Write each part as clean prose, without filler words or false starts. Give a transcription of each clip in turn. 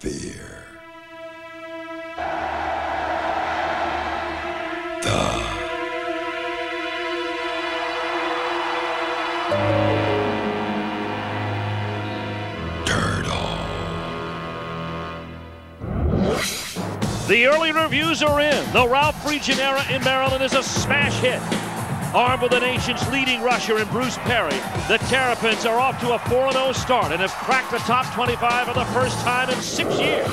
Fear the turtle. The early reviews are in. The Ralph Friedgen era in Maryland is a smash hit. Armed with the nation's leading rusher in Bruce Perry, the Terrapins are off to a 4-0 start and have cracked the top 25 for the first time in 6 years.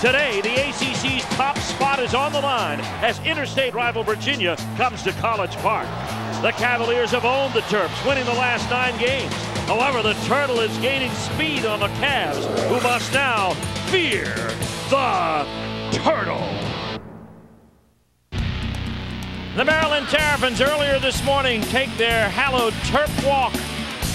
Today, the ACC's top spot is on the line as interstate rival Virginia comes to College Park. The Cavaliers have owned the Terps, winning the last 9 games. However, the Turtle is gaining speed on the Cavs, who must now fear the Turtle. The Maryland Terrapins earlier this morning take their hallowed Terp walk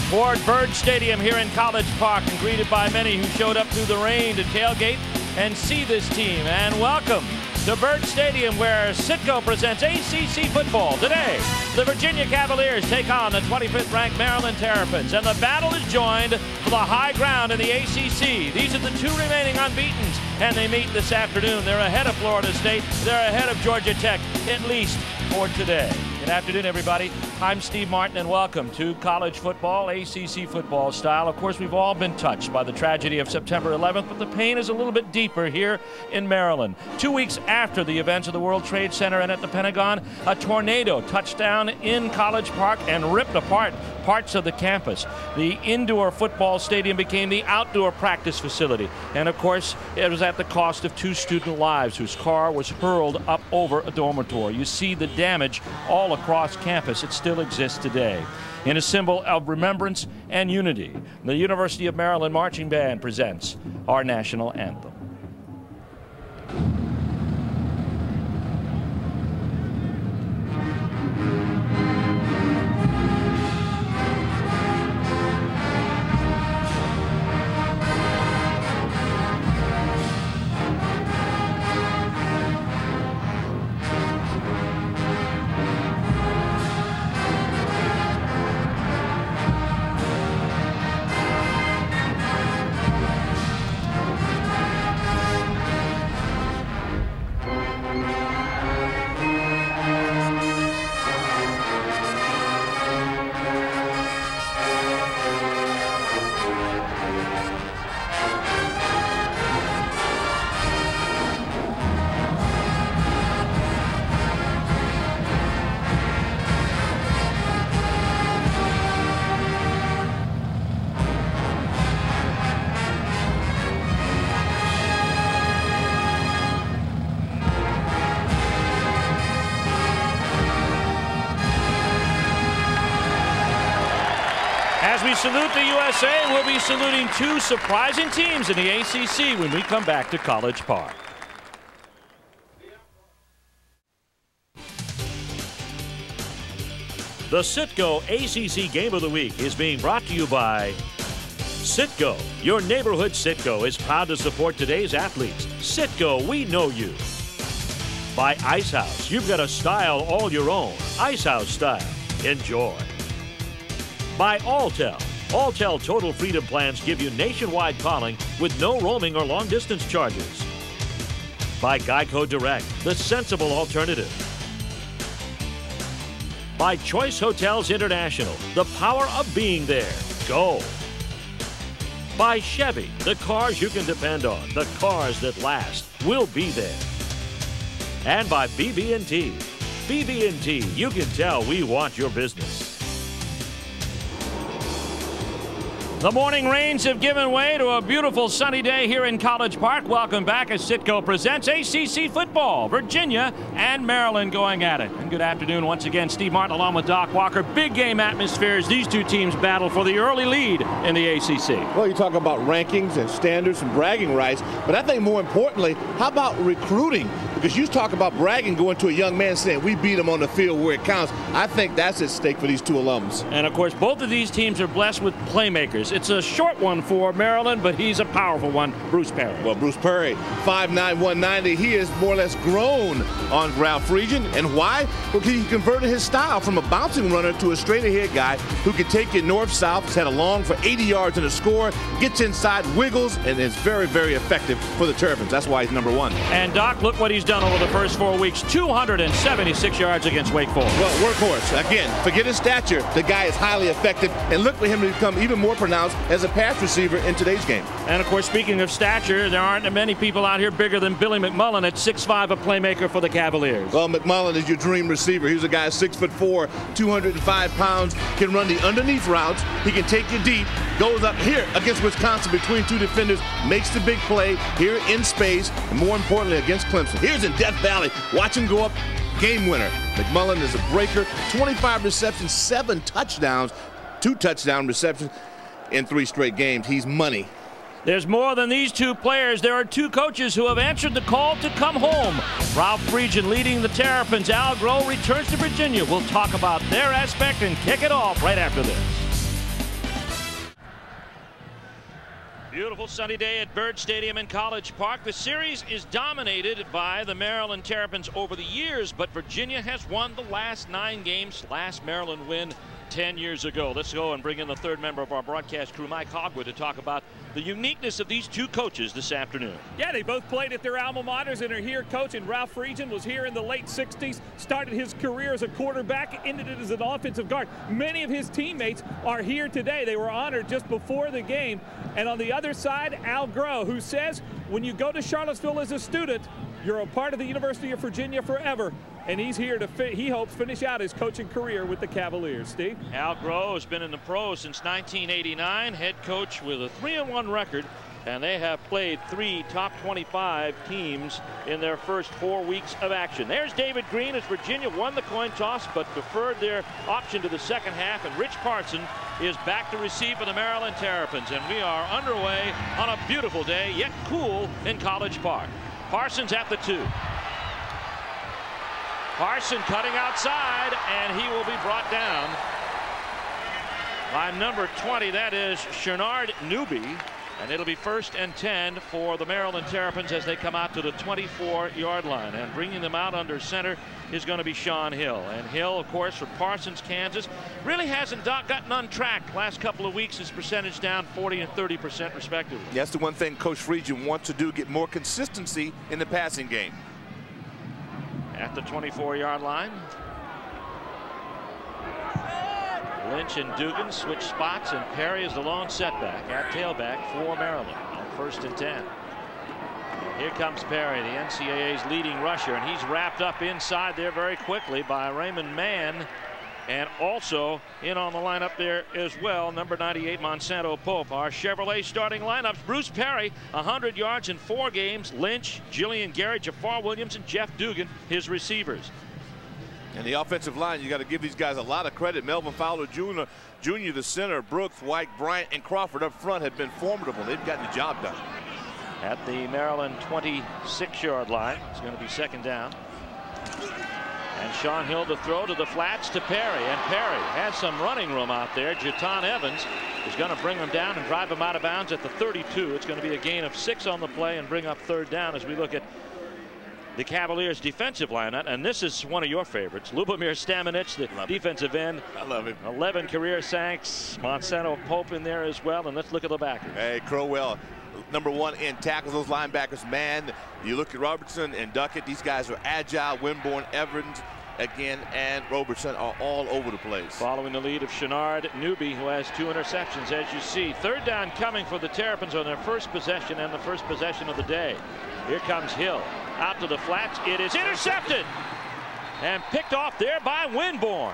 toward Byrd Stadium here in College Park and greeted by many who showed up through the rain to tailgate and see this team. And welcome to Byrd Stadium, where Citgo presents ACC football. Today, the Virginia Cavaliers take on the 25th ranked Maryland Terrapins, and the battle is joined for the high ground in the ACC. These are the 2 remaining unbeatens, and they meet this afternoon. They're ahead of Florida State. They're ahead of Georgia Tech, at least for today. Good afternoon, everybody. I'm Steve Martin, and welcome to college football, ACC football style. Of course, we've all been touched by the tragedy of September 11th, but the pain is a little bit deeper here in Maryland. 2 weeks after the events of the World Trade Center and at the Pentagon, a tornado touched down in College Park and ripped apart parts of the campus. The indoor football stadium became the outdoor practice facility. And of course, it was at the cost of 2 student lives whose car was hurled up over a dormitory. You see the damage all across campus. It still exists today. In a symbol of remembrance and unity, the University of Maryland Marching Band presents our national anthem. As we salute the USA, we'll be saluting 2 surprising teams in the ACC when we come back to College Park. The Citgo ACC Game of the Week is being brought to you by Citgo. Your neighborhood Citgo is proud to support today's athletes. Citgo, we know you. By Ice House, you've got a style all your own. Ice House style. Enjoy. By Alltel. Alltel Total Freedom plans give you nationwide calling with no roaming or long-distance charges. By Geico Direct, the sensible alternative. By Choice Hotels International, the power of being there. Go. By Chevy, the cars you can depend on, the cars that last. Will be there. And by BB&T. BB&T, you can tell we want your business. The morning rains have given way to a beautiful sunny day here in College Park. Welcome back as Citgo presents ACC football. Virginia and Maryland going at it. And good afternoon once again. Steve Martin along with Doc Walker. Big game atmospheres. These 2 teams battle for the early lead in the ACC. Well, you talk about rankings and standards and bragging rights, but I think more importantly, how about recruiting? because you talk about bragging going to a young man saying we beat him on the field where it counts. I think that's at stake for these two alums. And of course, both of these teams are blessed with playmakers. It's a short one for Maryland, but he's a powerful one, Bruce Perry. Well, Bruce Perry, 5'9", 190. He is more or less grown on Ralph Friedgen. And why? Well, he converted his style from a bouncing runner to a straight-ahead guy who can take you north-south. He's had a long for 80 yards in the score, gets inside, wiggles, and is very, very effective for the Terrapins. That's why he's number one. And Doc, look what he's done over the first 4 weeks. 276 yards against Wake Forest. Well, workhorse. Again, forget his stature. The guy is highly effective, and look for him to become even more pronounced as a pass receiver in today's game. And of course, speaking of stature, there aren't many people out here bigger than Billy McMullen at 6'5", a playmaker for the Cavaliers. Well, McMullen is your dream receiver. He's a guy 6'4", 205 pounds, can run the underneath routes. He can take you deep, goes up here against Wisconsin between two defenders, makes the big play here in space, and more importantly against Clemson. Here's in Death Valley. Watch him go up, game winner. McMullen is a breaker, 25 receptions, 7 touchdowns, 2 touchdown receptions in 3 straight games. He's money. There's more than these two players. There are 2 coaches who have answered the call to come home. Ralph Friedgen leading the Terrapins. Al Groh returns to Virginia. We'll talk about their aspect and kick it off right after this. Beautiful sunny day at Byrd Stadium in College Park. The series is dominated by the Maryland Terrapins over the years, but Virginia has won the last 9 games. Last Maryland win 10 years ago. Let's go and bring in the third member of our broadcast crew, Mike Hogwood, to talk about the uniqueness of these 2 coaches this afternoon. Yeah, they both played at their alma maters and are here coaching. Ralph Friedgen was here in the late 60s, started his career as a quarterback, ended it as an offensive guard. Many of his teammates are here today. They were honored just before the game. And on the other side, Al Groh, who says when you go to Charlottesville as a student, you're a part of the University of Virginia forever. And he's here to, he hopes, finish out his coaching career with the Cavaliers. Steve? Al Groh has been in the pros since 1989, head coach with a 3-1 record, and they have played 3 top 25 teams in their first 4 weeks of action. There's David Green as Virginia won the coin toss but deferred their option to the second half, and Rich Parson is back to receive for the Maryland Terrapins, and we are underway on a beautiful day, yet cool, in College Park. Parsons at the 2. Parson cutting outside, and he will be brought down by number 20. That is Shenard Newby, and it'll be 1st and 10 for the Maryland Terrapins as they come out to the 24-yard line. And bringing them out under center is going to be Sean Hill. And Hill, of course, for Parsons, Kansas, really hasn't gotten on track. Last couple of weeks, his percentage down 40 and 30% respectively. That's the one thing Coach Friedgen wants to do, get more consistency in the passing game. At the 24-yard line, Lynch and Dugan switch spots, and Perry is the lone setback at tailback for Maryland on 1st and 10. And here comes Perry, the NCAA's leading rusher, and he's wrapped up inside there very quickly by Raymond Mann, and also in on the lineup there as well, number 98, Monsanto Pope. Our Chevrolet starting lineups: Bruce Perry, 100 yards in 4 games. Lynch, Jillian Gary, Jafar Williams, and Jeff Dugan, his receivers. And the offensive line, you got to give these guys a lot of credit. Melvin Fowler Jr., the center, Brooks, White, Bryant, and Crawford up front have been formidable. They've gotten the job done. At the Maryland 26-yard line, it's going to be 2nd down. And Sean Hill to throw to the flats to Perry, and Perry has some running room out there. Jaton Evans is going to bring him down and drive him out of bounds at the 32. It's going to be a gain of 6 on the play and bring up 3rd down as we look at the Cavaliers defensive lineup. And this is one of your favorites, Lubomir Staminich, the defensive end. I love him. 11 career sacks. Monsanto Pope in there as well. And let's look at the backers. Hey, Crowell, number 1 in tackles. Those linebackers, man, you look at Robertson and Duckett, these guys are agile. Winborn, Evans again, and Robertson are all over the place. Following the lead of Shenard Newby, who has 2 interceptions, as you see. 3rd down coming for the Terrapins on their first possession, and the first possession of the day. Here comes Hill out to the flats. It is intercepted and picked off there by Winborn.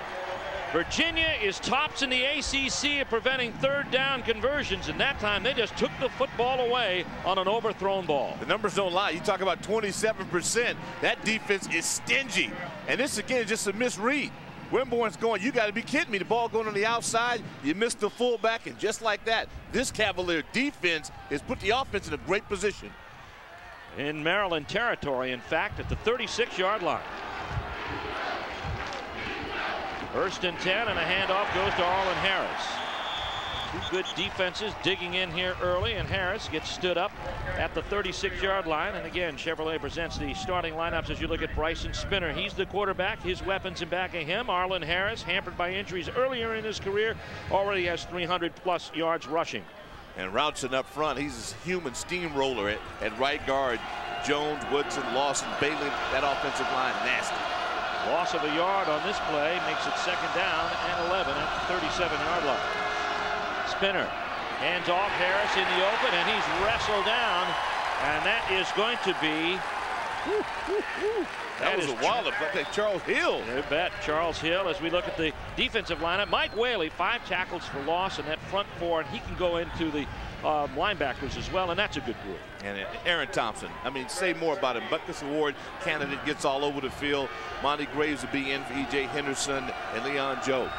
Virginia is tops in the ACC at preventing 3rd down conversions, and that time they just took the football away on an overthrown ball. The numbers don't lie. You talk about 27%. That defense is stingy, and this again is just a misread. Winborn's going, you got to be kidding me. The ball going on the outside, you missed the fullback, and just like that, this Cavalier defense has put the offense in a great position. in Maryland territory, in fact, at the 36-yard line. 1st and 10, and a handoff goes to Arlen Harris. Two good defenses digging in here early, and Harris gets stood up at the 36-yard line. And again, Chevrolet presents the starting lineups as you look at Bryson Spinner. He's the quarterback. His weapons in back of him. Arlen Harris, hampered by injuries earlier in his career, already has 300-plus yards rushing. And Routzen up front, he's a human steamroller at right guard. Jones, Woodson, Lawson, Bailey, that offensive line, nasty. Loss of a yard on this play makes it 2nd down and 11 at the 37-yard line. Spinner hands off, Harris in the open, and he's wrestled down, and that is going to be that was a wallop. Like Charles Hill. You bet. Charles Hill. As we look at the defensive lineup, Mike Whaley, 5 tackles for loss in that front 4, and he can go into the linebackers as well, and that's a good group. And Aaron Thompson, I mean, say more about him. Butkus Award candidate, gets all over the field. Monty Graves will be in for E.J. Henderson and Leon Joe.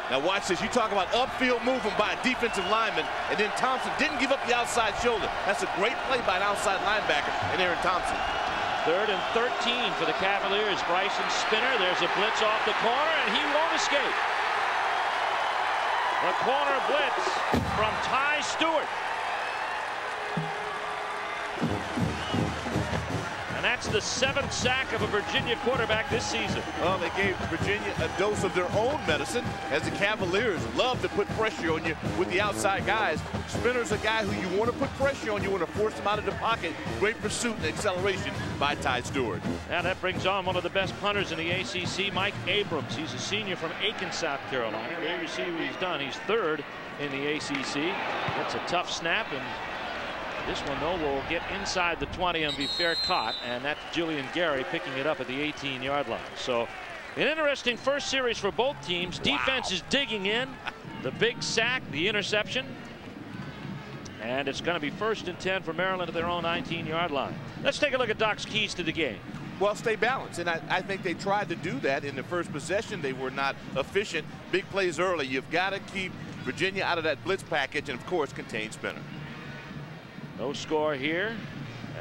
Now watch this. You talk about upfield movement by a defensive lineman, and then Thompson didn't give up the outside shoulder. That's a great play by an outside linebacker and Aaron Thompson. 3rd and 13 for the Cavaliers. Bryson Spinner. There's a blitz off the corner, and he won't escape. The corner blitz from Ty Stewart. And that's the 7th sack of a Virginia quarterback this season. Well, they gave Virginia a dose of their own medicine, as the Cavaliers love to put pressure on you with the outside guys. Spinner's a guy who you want to put pressure on. You want to force him out of the pocket. Great pursuit and acceleration by Ty Stewart. Now that brings on one of the best punters in the ACC, Mike Abrams. He's a senior from Aiken, South Carolina. There you see what he's done. He's 3rd in the ACC. That's a tough snap, and this one, though, will get inside the 20 and be fair caught, and that's Julian Gary picking it up at the 18-yard line. So an interesting first series for both teams. Defense is digging in. The big sack, the interception. And it's going to be 1st and 10 for Maryland at their own 19-yard line. Let's take a look at Doc's keys to the game. Well, stay balanced, and I think they tried to do that in the first possession. They were not efficient. Big plays early. You've got to keep Virginia out of that blitz package and, of course, contain Spinner. No score here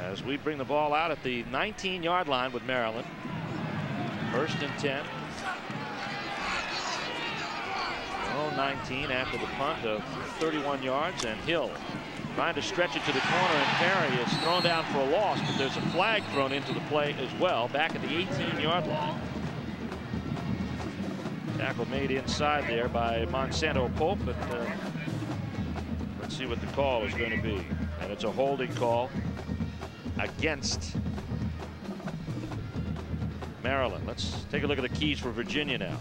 as we bring the ball out at the 19-yard line with Maryland. 1st and 10. Oh, 19 after the punt of 31 yards, and Hill trying to stretch it to the corner, and Perry is thrown down for a loss, but there's a flag thrown into the play as well back at the 18-yard line. Tackle made inside there by Monsanto Pope, but let's see what the call is going to be. And it's a holding call against Maryland. Let's take a look at the keys for Virginia now.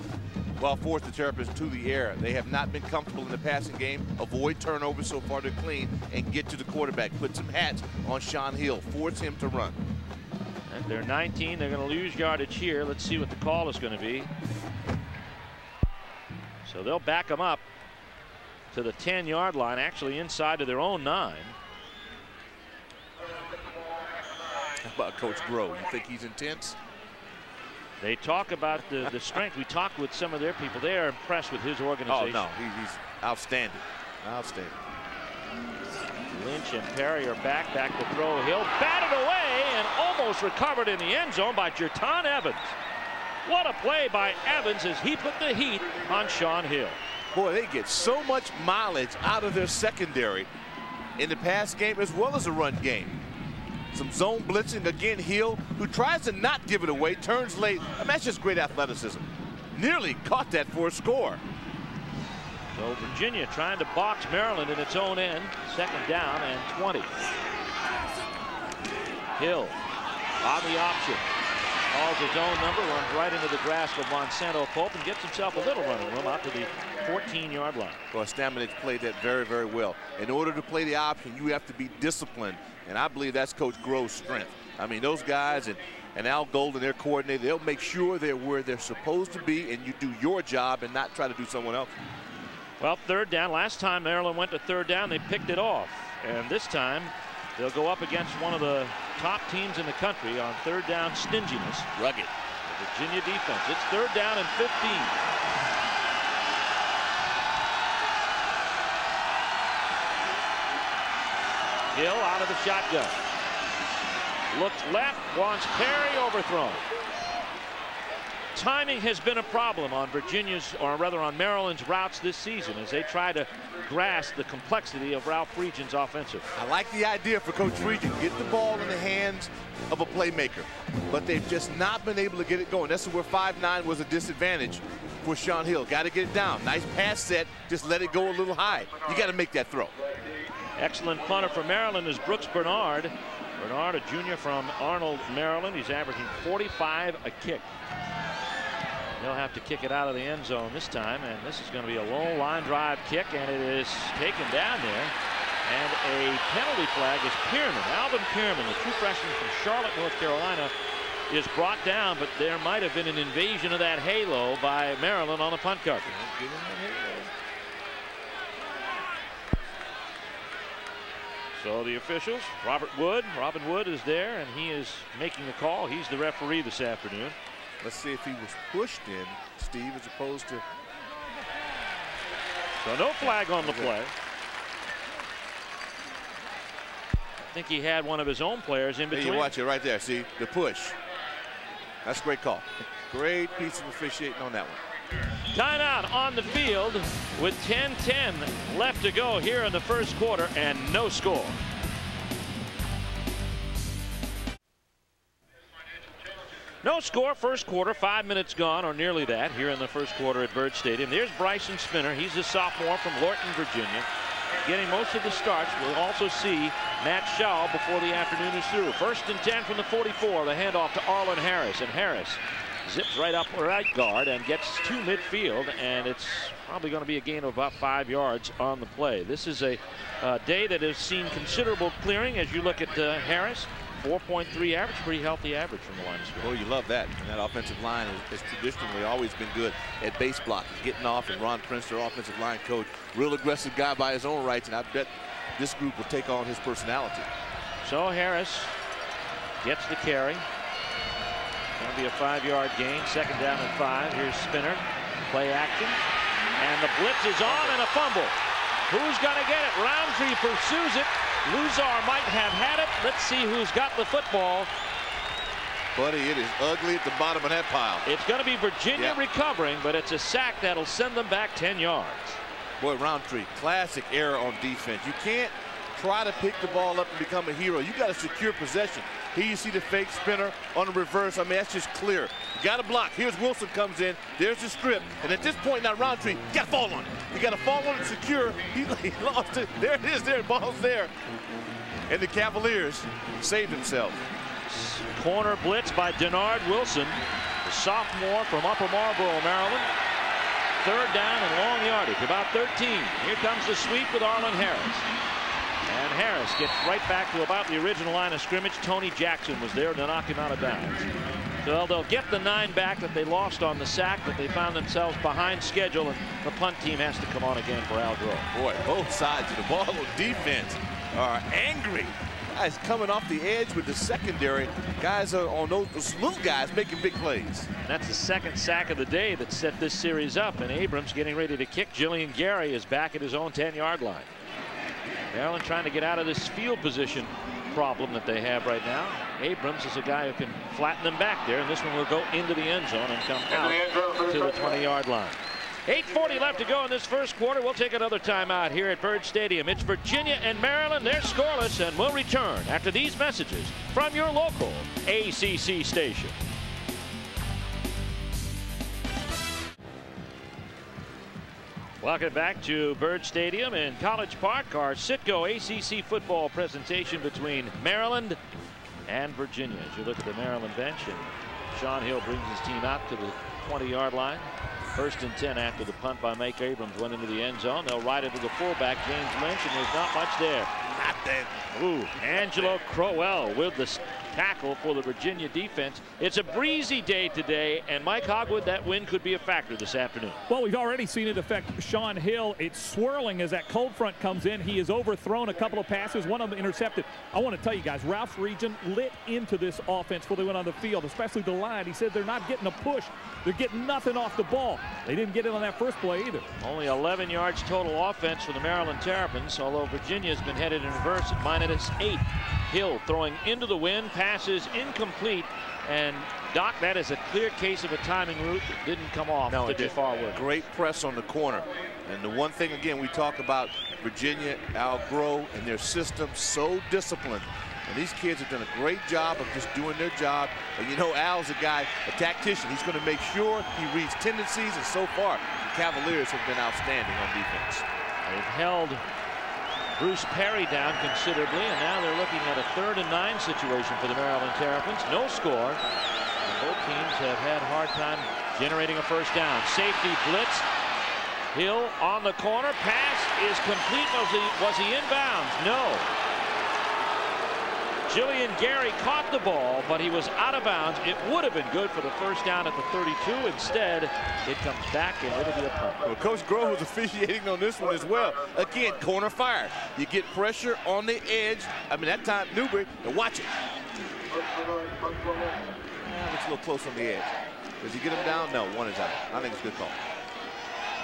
Well, force the Terrapins to the air. They have not been comfortable in the passing game. Avoid turnovers so far they're clean, and get to the quarterback. Put some hats on Sean Hill. Force him to run. And they're 19. They're going to lose yardage here. Let's see what the call is going to be. So they'll back them up to the 10-yard line, actually inside of their own 9. How about Coach Groh? You think he's intense? They talk about the strength. We talked with some of their people. They are impressed with his organization. Oh, no, he's outstanding. Outstanding. Lynch and Perry are back to throw. Hill batted away and almost recovered in the end zone by Jerton Evans. What a play by Evans as he put the heat on Sean Hill. Boy, they get so much mileage out of their secondary in the pass game as well as the run game. Some zone blitzing again. Hill, who tries to not give it away, turns late. I mean, that's just great athleticism. Nearly caught that for a score. So Virginia trying to box Maryland in its own end. 2nd down and 20. Hill on the option. Calls his own number, runs right into the grasp of Monsanto Pope, and gets himself a little running room out to the 14-yard line. Well, Staminich played that very, very well. In order to play the option, you have to be disciplined. And I believe that's Coach Groh's strength. I mean, those guys and Al Golden, their coordinator, they'll make sure they're where they're supposed to be, and you do your job and not try to do someone else. Well, 3rd down. Last time Maryland went to 3rd down, they picked it off. And this time, they'll go up against one of the top teams in the country on 3rd down stinginess. Rugged. The Virginia defense. It's 3rd down and 15. Hill out of the shotgun. Looks left, wants Perry, overthrown. Timing has been a problem on Virginia's, or rather on Maryland's routes this season as they try to grasp the complexity of Ralph Friedgen's offensive. I like the idea for Coach Friedgen. Get the ball in the hands of a playmaker. But they've just not been able to get it going. That's where 5'9" was a disadvantage for Sean Hill. Got to get it down. Nice pass set. Just let it go a little high. You got to make that throw. Excellent punter for Maryland is Brooks Bernard. Bernard, a junior from Arnold, Maryland. He's averaging 45 a kick. He'll have to kick it out of the end zone this time, and this is going to be a low line drive kick, and it is taken down there. And a penalty flag is Pearman. Alvin Pearman, the true freshman from Charlotte, North Carolina, is brought down, but there might have been an invasion of that halo by Maryland on the punt cover. So the officials, Robin Wood is there, and he is making the call. He's the referee this afternoon. Let's see if he was pushed in, Steve, as opposed to... So no flag on the play. I think he had one of his own players in between. Hey, you watch it right there. See, the push. That's a great call. Great piece of officiating on that one. Timeout on the field with 10:10 left to go here in the first quarter and no score. No score, first quarter, 5 minutes gone, or nearly that, here in the first quarter at Byrd Stadium. There's Bryson Spinner. He's a sophomore from Lorton, Virginia, getting most of the starts. We'll also see Matt Shaw before the afternoon is through. 1st and 10 from the 44. The handoff to Arlen Harris, and Harris zips right up right guard and gets to midfield, and it's probably going to be a gain of about 5 yards on the play. This is a day that has seen considerable clearing as you look at Harris. 4.3 average, pretty healthy average from the line of scrimmage. Oh, you love that. And that offensive line has traditionally always been good at base block, getting off. And Ron Prince, their offensive line coach, real aggressive guy by his own rights, and I bet this group will take on his personality. So Harris gets the carry. Going to be a 5-yard gain. 2nd down and 5. Here's Spinner. Play action. And the blitz is on, and a fumble. Who's going to get it? Roundtree pursues it. Luzar might have had it. Let's see who's got the football. Buddy, it is ugly at the bottom of that pile. It's going to be Virginia recovering, but it's a sack that'll send them back 10 yards. Boy, Roundtree, classic error on defense. You can't try to pick the ball up and become a hero. You got to secure possession. Here you see the fake Spinner on the reverse. I mean, that's just clear. You got to block. Here's Wilson comes in. There's the strip. And at this point now, Roundtree, you got to fall on it. You got to fall on it, secure. He lost it. There it is. There, ball's there. And the Cavaliers saved themselves. Corner blitz by Denard Wilson, the sophomore from Upper Marlboro, Maryland. 3rd down and long yardage, about 13. Here comes the sweep with Arlen Harris. And Harris gets right back to about the original line of scrimmage. Tony Jackson was there to knock him out of bounds. So they'll get the 9 back that they lost on the sack, but they found themselves behind schedule, and the punt team has to come on again for Al Grove. Boy, both sides of the ball on defense are angry. Guys coming off the edge with the secondary. Guys are on those little guys making big plays. And that's the 2nd sack of the day that set this series up, and Abrams getting ready to kick. Jillian Gary is back at his own 10-yard line. Maryland trying to get out of this field position problem that they have right now. Abrams is a guy who can flatten them back there, and this one will go into the end zone and come out to the 20-yard line. 8:40 left to go in this first quarter. We'll take another timeout here at Byrd Stadium. It's Virginia and Maryland. They're scoreless, and we'll return after these messages from your local ACC station. Welcome back to Byrd Stadium in College Park. Our Citgo ACC football presentation between Maryland and Virginia. As you look at the Maryland bench, and Sean Hill brings his team out to the 20-yard line. 1st and 10 after the punt by Mike Abrams went into the end zone. They'll ride it to the fullback, James Lynch, and there's not much there. Not that. Ooh, Angelo Crowell with the tackle for the Virginia defense. It's a breezy day today, and Mike Hogwood, that win could be a factor this afternoon. Well, we've already seen it affect Sean Hill. It's swirling as that cold front comes in. He has overthrown a couple of passes, one of them intercepted. I want to tell you guys, Ralph Friedgen lit into this offense before they went on the field, especially the line. He said they're not getting a push. They're getting nothing off the ball. They didn't get it on that first play either. Only 11 yards total offense for the Maryland Terrapins, although Virginia's been headed in reverse at -8. Hill throwing into the wind, passes incomplete, and Doc, that is a clear case of a timing route that didn't come off. No, it did. Forward. Great press on the corner. And the one thing, again, we talk about Virginia, Al Groh, and their system, so disciplined. And these kids have done a great job of just doing their job. And you know, Al's a guy, a tactician. He's going to make sure he reads tendencies, and so far, the Cavaliers have been outstanding on defense. They've held Bruce Perry down considerably, and now they're looking at a 3rd and 9 situation for the Maryland Terrapins. No score. And both teams have had a hard time generating a first down. Safety blitz. Hill on the corner. Pass is complete. Was he inbounds? No. Jillian Gary caught the ball, but he was out of bounds. It would have been good for the first down at the 32. Instead, it comes back and it'll be a punt. Well, Coach Groh was officiating on this one as well. Again, corner fire. You get pressure on the edge. I mean, that time Newberry, and watch it. Looks a little close on the edge. Does he get him down? No, one is out. I think it's a good call.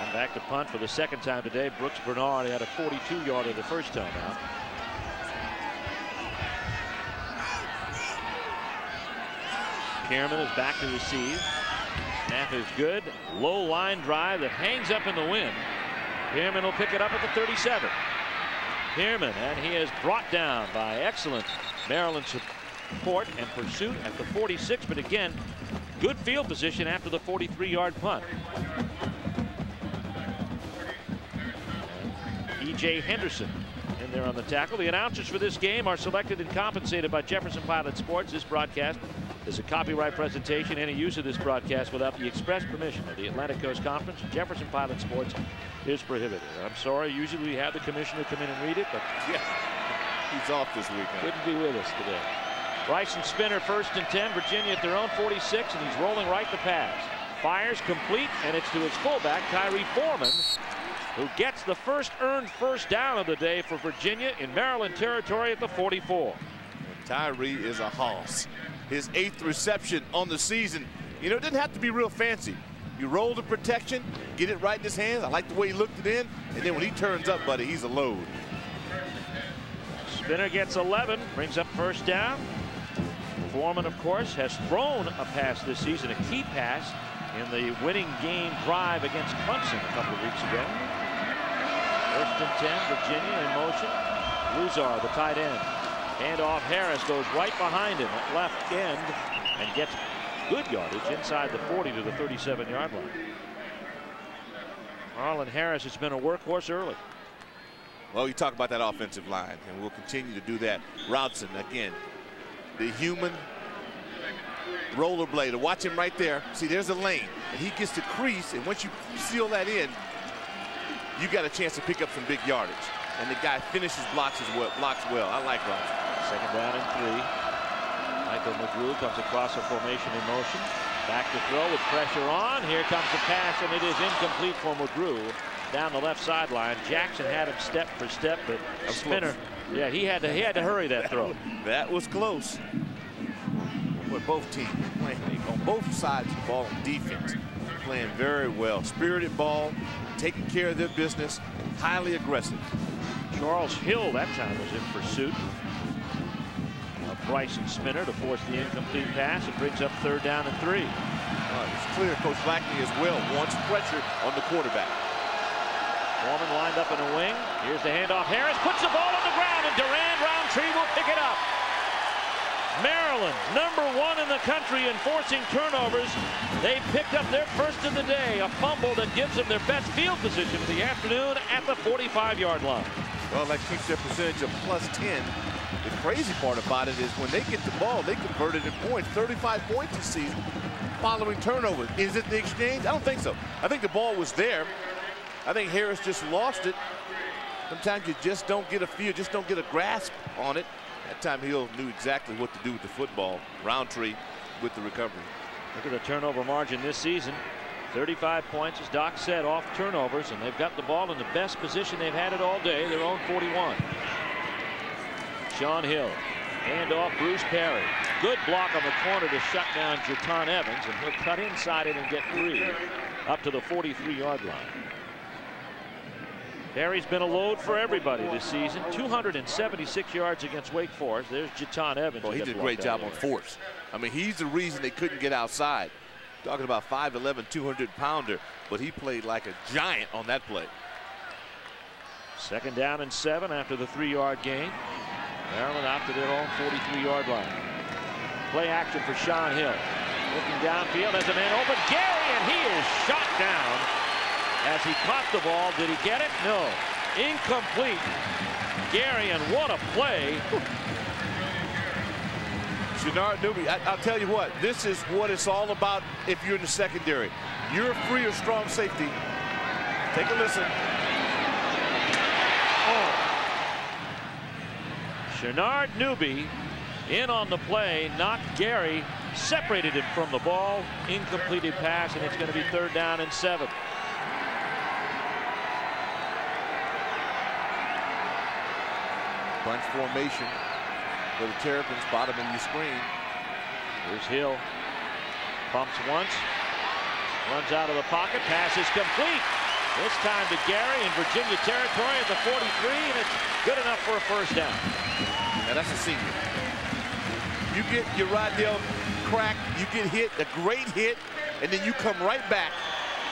And back to punt for the second time today. Brooks Bernard had a 42-yarder the first time out. Pearman is back to receive. Snap is good. Low line drive that hangs up in the wind. Pearman will pick it up at the 37. Pearman, and he is brought down by excellent Maryland support and pursuit at the 46. But again, good field position after the 43-yard punt. E.J. Henderson in there on the tackle. The announcers for this game are selected and compensated by Jefferson Pilot Sports. This broadcast is a copyright presentation. Any use of this broadcast without the express permission of the Atlantic Coast Conference and Jefferson Pilot Sports is prohibited. I'm sorry, usually we have the commissioner come in and read it, but yeah, he's off this weekend. Couldn't be with us today. Bryson Spinner, 1st and 10. Virginia at their own 46, and he's rolling right to pass. Fires complete, and it's to his fullback, Tyree Foreman, who gets the first earned first down of the day for Virginia in Maryland territory at the 44. And Tyree is a hoss. His 8th reception on the season. You know, it didn't have to be real fancy. You roll the protection, get it right in his hands. I like the way he looked it in. And then when he turns up, buddy, he's a load. Spinner gets 11, brings up first down. Foreman, of course, has thrown a pass this season, a key pass in the winning game drive against Clemson a couple of weeks ago. 1st and 10, Virginia in motion. Luzar, the tight end. Hand off, Harris goes right behind him at left end and gets good yardage inside the 40 to the 37-yard line. Marlon Harris has been a workhorse early. Well, you talk about that offensive line, and we'll continue to do that. Routson, again, the human rollerblader. Watch him right there. See, there's a lane, and he gets to crease, and once you seal that in, you got a chance to pick up some big yardage. And the guy finishes blocks well. I like Routson. 2nd down and 3. Michael McGrew comes across a formation in motion. Back to throw with pressure on. Here comes the pass, and it is incomplete for McGrew down the left sideline. Jackson had him step for step, but Spinner, yeah, he had to hurry that throw. That was close. But both teams playing on both sides of the ball on defense, playing very well. Spirited ball, taking care of their business, highly aggressive. Charles Hill that time was in pursuit of Bryson Spinner to force the incomplete pass. It brings up 3rd down and 3. It's clear Coach Lackney as well wants pressure on the quarterback. Foreman lined up in a wing. Here's the handoff. Harris puts the ball on the ground, and Durand Roundtree will pick it up. Maryland, #1 in the country in forcing turnovers. They picked up their first of the day, a fumble that gives them their best field position of the afternoon at the 45-yard line. Well, that keeps their percentage of +10. The crazy part about it is when they get the ball, they convert it in points. 35 points this season following turnovers. Is it the exchange? I don't think so. I think the ball was there. I think Harris just lost it. Sometimes you just don't get a feel, just don't get a grasp on it. That time Hill knew exactly what to do with the football. Roundtree with the recovery. Look at the turnover margin this season. 35 points, as Doc said, off turnovers, and they've got the ball in the best position they've had it all day, their own 41. Sean Hill, hand off Bruce Perry. Good block on the corner to shut down Jerton Evans, and he'll cut inside it and get 3 up to the 43-yard line. Perry's been a load for everybody this season. 276 yards against Wake Forest. There's Jaton Evans. Well, he did a great job on force. I mean, he's the reason they couldn't get outside. Talking about 5'11", 200-pounder, but he played like a giant on that play. 2nd down and 7 after the 3-yard gain. Maryland out to their own 43-yard line. Play action for Sean Hill. Looking downfield as a man open. Gary, and he is shot down as he caught the ball. Did he get it? No. Incomplete. Gary, and what a play. Shenard Newby, I'll tell you what, this is what it's all about if you're in the secondary. You're a free or strong safety. Take a listen. Shenard Newby in on the play, knocked Gary, separated him from the ball. Incompleted pass, and it's going to be 3rd down and 7. Bunch formation for the Terrapins, bottom of your screen. Here's Hill. Bumps once. Runs out of the pocket. Pass is complete. This time to Gary in Virginia territory at the 43, and it's good enough for a 1st down. Now that's a senior. You get your Rodell crack, you get hit, a great hit, and then you come right back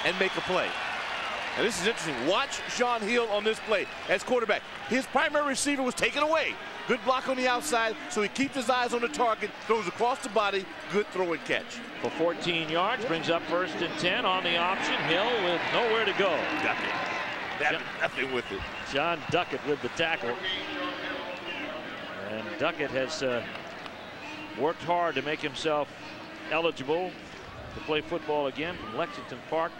and make a play. Now this is interesting. Watch Sean Hill on this play as quarterback. His primary receiver was taken away. Good block on the outside, so he keeps his eyes on the target, throws across the body, good throw and catch. For 14 yards, brings up 1st and 10 on the option. Hill with nowhere to go. Duckett. Nothing with it. John Duckett with the tackle. And Duckett has worked hard to make himself eligible to play football again from Lexington Park,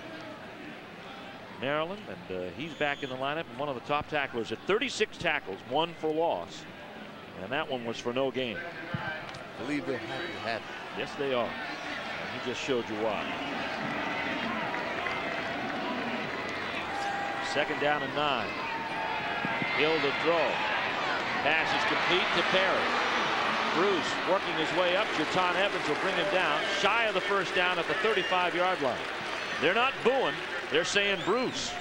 Maryland, and he's back in the lineup and one of the top tacklers at 36 tackles, 1 for loss, and that one was for no gain. I believe they're happy to have it. Yes, they are. And he just showed you why. 2nd down and 9. Hill to throw. Pass is complete to Perry. Bruce working his way up. Jaton Evans will bring him down, shy of the 1st down at the 35-yard line. They're not booing. They're saying Bruce.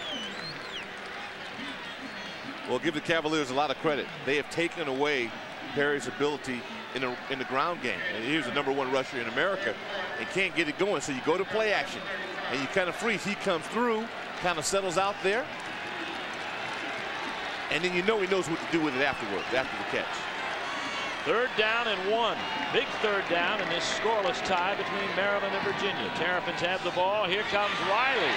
Well, give the Cavaliers a lot of credit. They have taken away Perry's ability in the ground game. And here's the #1 rusher in America and can't get it going. So you go to play action and you kind of freeze. He comes through, kind of settles out there. And then you know he knows what to do with it afterwards, after the catch. 3rd down and 1. Big 3rd down in this scoreless tie between Maryland and Virginia. Terrapins have the ball. Here comes Riley,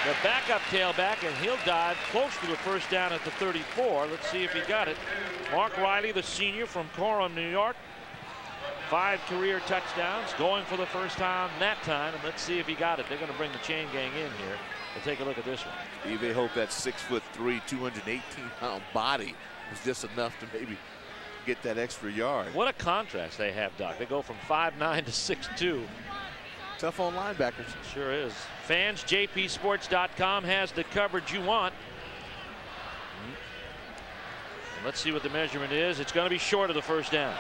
the backup tailback, and he'll dive close to the 1st down at the 34. Let's see if he got it. Mark Riley, the senior from Coram, New York. 5 career touchdowns, going for the 1st time that time, and let's see if he got it. They're going to bring the chain gang in here. We'll take a look at this one. They hope that 6'3", 218-pound body was just enough to maybe get that extra yard. What a contrast they have, Doc. They go from 5'9" to 6'2". Tough on linebackers. Sure is. Fans, jpsports.com has the coverage you want. Let's see what the measurement is. It's going to be short of the 1st down.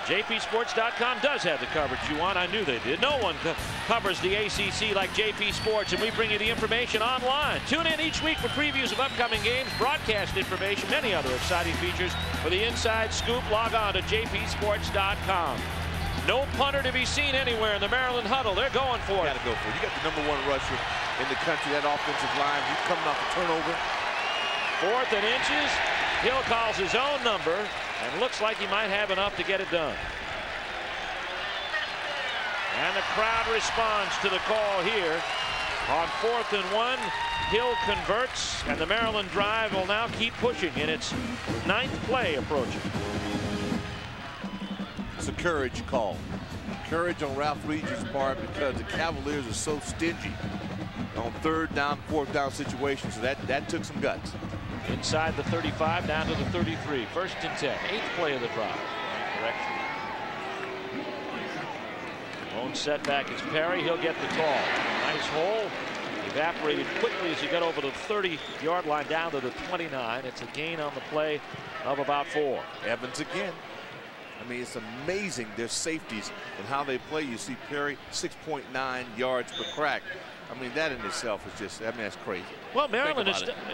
jpsports.com does have the coverage you want. I knew they did. No one covers the ACC like JP Sports, and we bring you the information online. Tune in each week for previews of upcoming games, broadcast information, many other exciting features. For the inside scoop, log on to jpsports.com. No punter to be seen anywhere in the Maryland huddle. They're going for it. You got to go for it. You got the #1 rusher in the country, that offensive line. He's coming off a turnover. 4th and inches. Hill calls his own number and looks like he might have enough to get it done. And the crowd responds to the call here. On 4th and 1, Hill converts, and the Maryland drive will now keep pushing in its 9th play approaching. It's a courage call. Courage on Ralph Regis' part because the Cavaliers are so stingy on 3rd down, 4th down situations. So that took some guts. Inside the 35, down to the 33. 1st and 10. 8th play of the drive. Correction. Lone setback is Perry. He'll get the call. Nice hole. Evaporated quickly as he got over the 30-yard line down to the 29. It's a gain on the play of about 4. Evans again. I mean, it's amazing their safeties and how they play. You see Perry 6.9 yards per crack. I mean, that in itself is just, I mean, that's crazy. Well, Maryland,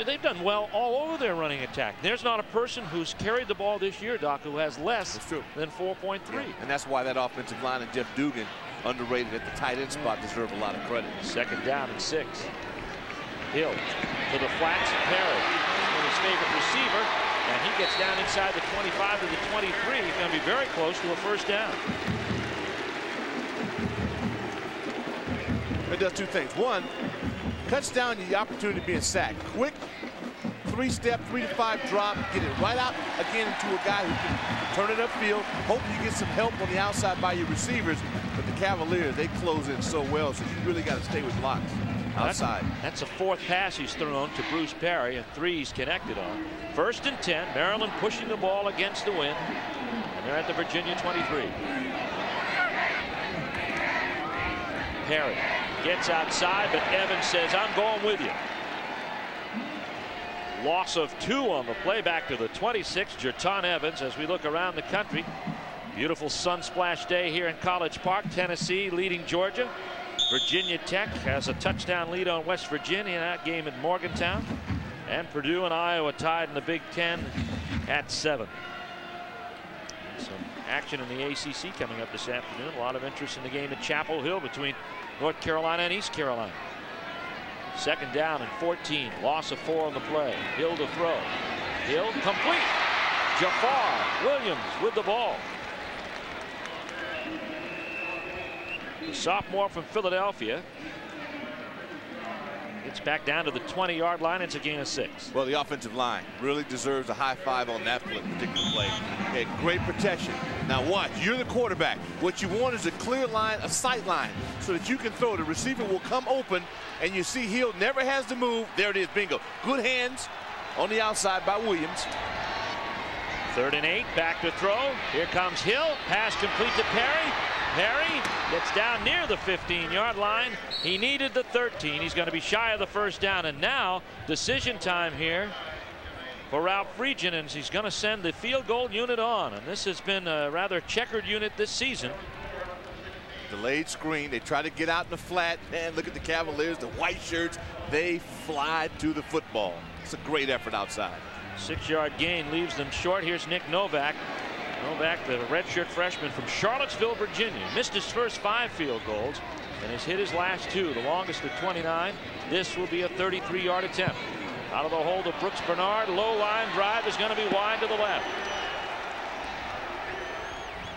they've done well all over their running attack. There's not a person who's carried the ball this year, Doc, who has less than 4.3. Yeah. And that's why that offensive line and Jeff Dugan, underrated at the tight end spot, deserve a lot of credit. 2nd down and 6. Hill to the flats. Perry, his favorite receiver, and he gets down inside the 25 to the 23. He's going to be very close to a 1st down. It does 2 things. 1, cuts down the opportunity of being sacked. Quick 3-step, 3 to 5 drop, get it right out again into a guy who can turn it upfield. Hope you get some help on the outside by your receivers. But the Cavaliers, they close in so well, so you really got to stay with blocks outside. That's a 4th pass he's thrown to Bruce Perry, and 3 he's connected on. 1st and 10. Maryland pushing the ball against the wind, and they're at the Virginia 23. Perry gets outside, but Evans says, I'm going with you. Loss of 2 on the play, back to the 26. Jerton Evans. As we look around the country, beautiful sun splash day here in College Park. Tennessee leading Georgia. Virginia Tech has a touchdown lead on West Virginia in that game in Morgantown. And Purdue and Iowa tied in the Big Ten at 7. Some action in the ACC coming up this afternoon. A lot of interest in the game at Chapel Hill between North Carolina and East Carolina. 2nd down and 14. Loss of 4 on the play. Hill to throw. Hill complete. Jafar Williams with the ball. The sophomore from Philadelphia gets back down to the 20-yard line. It's a gain of 6. Well, the offensive line really deserves a high five on that particular play. They had great protection. Now watch, you're the quarterback. What you want is a clear line, a sight line, so that you can throw. The receiver will come open, and you see Hill never has to move. There it is, bingo. Good hands on the outside by Williams. 3rd and 8, back to throw. Here comes Hill. Pass complete to Perry. Perry gets down near the 15-yard line. He needed the 13. He's going to be shy of the 1st down. And now decision time here for Ralph Friedgen, and he's going to send the field goal unit on. And this has been a rather checkered unit this season. Delayed screen. They try to get out in the flat. Man, look at the Cavaliers, the white shirts. They fly to the football. It's a great effort outside. 6-yard gain leaves them short. Here's Nick Novak. Novak, the redshirt freshman from Charlottesville, Virginia, missed his first 5 field goals and has hit his last 2, the longest at 29. This will be a 33-yard attempt. Out of the hold of Brooks Bernard. Low line drive is going to be wide to the left.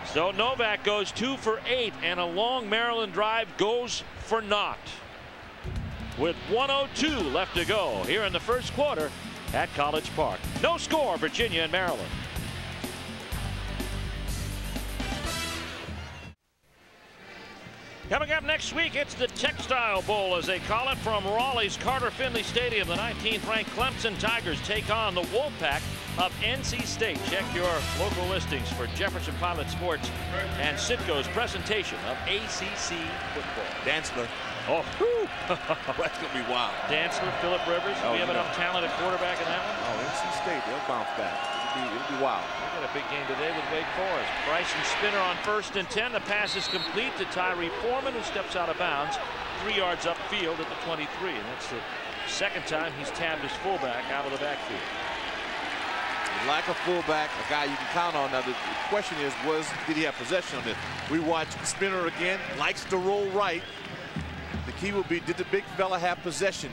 So Novak goes 2 for 8, and a long Maryland drive goes for naught. With 1:02 left to go here in the 1st quarter at College Park. No score, Virginia and Maryland. Coming up next week, it's the Textile Bowl, as they call it, from Raleigh's Carter Finley Stadium. The 19th-ranked Clemson Tigers take on the Wolfpack of NC State. Check your local listings for Jefferson Pilot Sports and Citgo's presentation of ACC football. Dantzler. Oh, whew. That's going to be wild. Dantzler, Phillip Rivers. Do we have enough talent at quarterback in that one? Oh, NC State, they'll bounce back. It'll be wild. We got a big game today with Wake Forest. Bryson Spinner on 1st and 10. The pass is complete to Tyree Foreman, who steps out of bounds 3 yards upfield at the 23. And that's the 2nd time he's tabbed his fullback out of the backfield. Lack of fullback, a guy you can count on. Now the question is, did he have possession on this? We watch Spinner again, likes to roll right. The key will be, did the big fella have possession?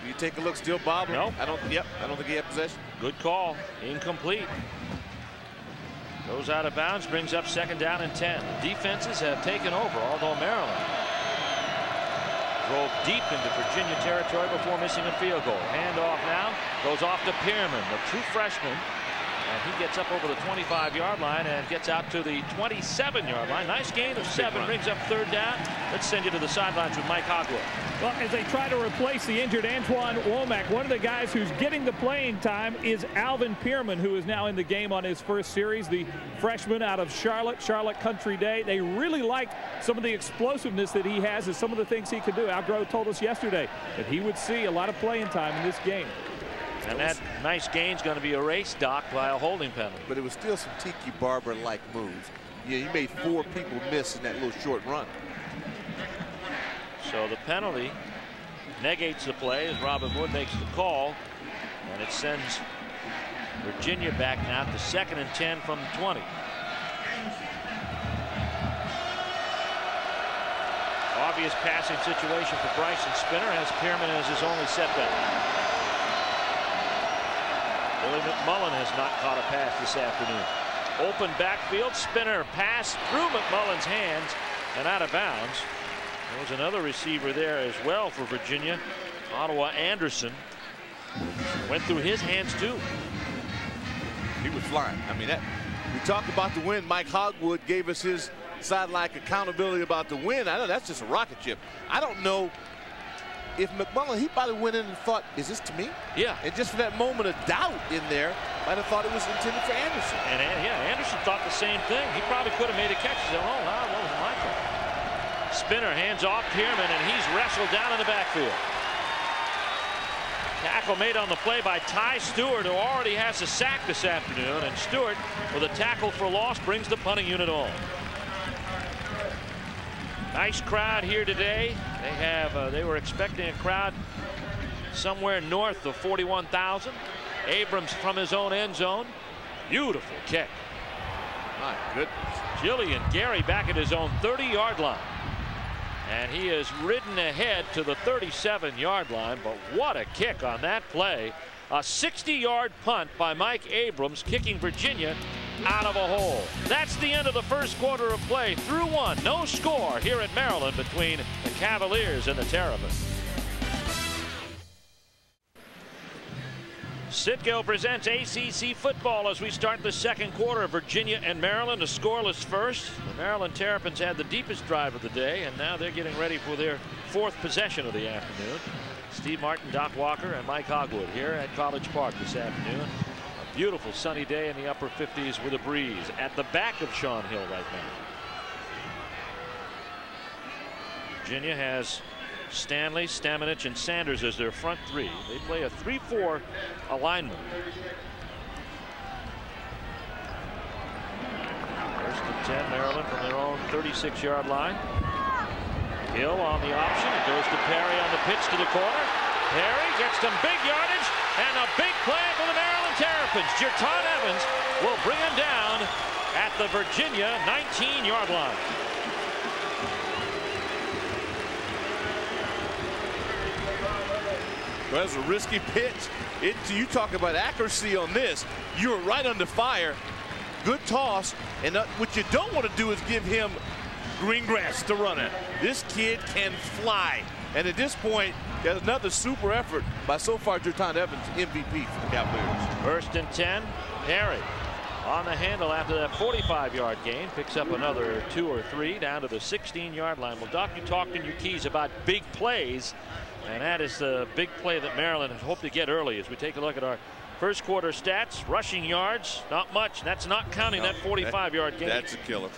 You take a look, still bobbling. Nope. I don't think he had possession. Good call. Incomplete. Goes out of bounds, brings up 2nd down and 10. Defenses have taken over, although Maryland drove deep into Virginia territory before missing a field goal. Handoff now goes off to Pearman, the true freshman. And he gets up over the 25-yard line and gets out to the 27-yard line. Nice gain of 7, brings up 3rd down. Let's send you to the sidelines with Mike Hogwood. Well, as they try to replace the injured Antoine Womack, one of the guys who's getting the playing time is Alvin Pearman, who is now in the game on his 1st series, the freshman out of Charlotte Country Day. They really like some of the explosiveness that he has and some of the things he can do. Al Groh told us yesterday that he would see a lot of playing time in this game. And that nice gain's going to be erased, Doc, by a holding penalty. But it was still some Tiki Barber-like moves. Yeah, you made 4 people miss in that little short run. So the penalty negates the play as Robin Wood makes the call, and it sends Virginia back now to 2nd and 10 from the 20. Obvious passing situation for Bryson Spinner, as Pearman as his only setback. Billy McMullen has not caught a pass this afternoon. Open backfield, Spinner pass through McMullen's hands and out of bounds. There was another receiver there as well for Virginia. Ottawa Anderson went through his hands too. He was flying. I mean, we talked about the win. Mike Hogwood gave us his sideline accountability about the win. I know that's just a rocket ship. I don't know if McMullen, he probably went in and thought, is this to me? Yeah. And just for that moment of doubt in there, might have thought it was intended for Anderson. And yeah, Anderson thought the same thing. He probably could have made a catch. He said, oh, wow, what was my call? Spinner hands off Pearman, and he's wrestled down in the backfield. Tackle made on the play by Ty Stewart, who already has a sack this afternoon, and Stewart with a tackle for loss brings the punting unit home. Nice crowd here today. They were expecting a crowd somewhere north of 41,000. Abrams from his own end zone. Beautiful kick. My goodness. Jillian Gary back at his own 30-yard line. And he has ridden ahead to the 37-yard line, but what a kick on that play. A 60-yard punt by Mike Abrams, kicking Virginia out of a hole. That's the end of the first quarter of play. Through one, no score here at Maryland between the Cavaliers and the Terrapins. Citgo presents ACC football as we start the second quarter. Virginia and Maryland a scoreless first. The Maryland Terrapins had the deepest drive of the day, and now they're getting ready for their 4th possession of the afternoon. Steve Martin, Doc Walker, and Mike Hogwood here at College Park this afternoon. A beautiful sunny day in the upper 50s with a breeze at the back of Shawn Hill right now. Virginia has Stanley, Staminich, and Sanders as their front three. They play a 3-4 alignment. First and 10, Maryland from their own 36-yard line. Hill on the option. It goes to Perry on the pitch to the corner. Perry gets some big yardage and a big play for the Maryland Terrapins. Jerton Evans will bring him down at the Virginia 19-yard line. Well, that's a risky pitch. You talk about accuracy on this. You were right under fire. Good toss. And what you don't want to do is give him green grass to run at. This kid can fly. And at this point, there's another super effort by so far Jerton Evans, MVP for the Cavaliers. 1st and 10. Perry on the handle after that 45-yard gain. Picks up another 2 or 3 down to the 16-yard line. Well, Doc, you talked in your keys about big plays. And that is the big play that Maryland had hoped to get early. As we take a look at our first quarter stats, rushing yards, not much. That's not counting that 45-yard gain. That's a killer.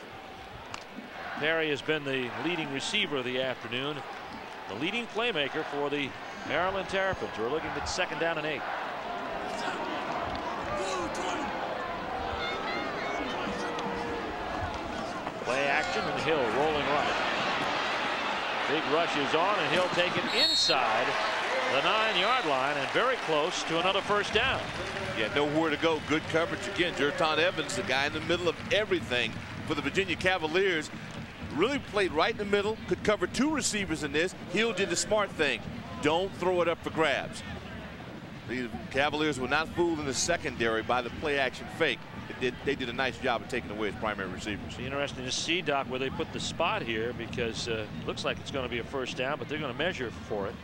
Perry has been the leading receiver of the afternoon, the leading playmaker for the Maryland Terrapins. We're looking at 2nd down and 8. Play action and Hill rolling right. Big rush is on, and he'll take it inside the 9-yard line and very close to another 1st down. Yeah, nowhere to go. Good coverage again. Jerton Evans, the guy in the middle of everything for the Virginia Cavaliers, really played right in the middle. Could cover 2 receivers in this. Hill did the smart thing. Don't throw it up for grabs. The Cavaliers were not fooled in the secondary by the play action fake. They did a nice job of taking away his primary receivers. It's interesting to see, Doc, where they put the spot here, because it looks like it's going to be a 1st down, but they're going to measure for it.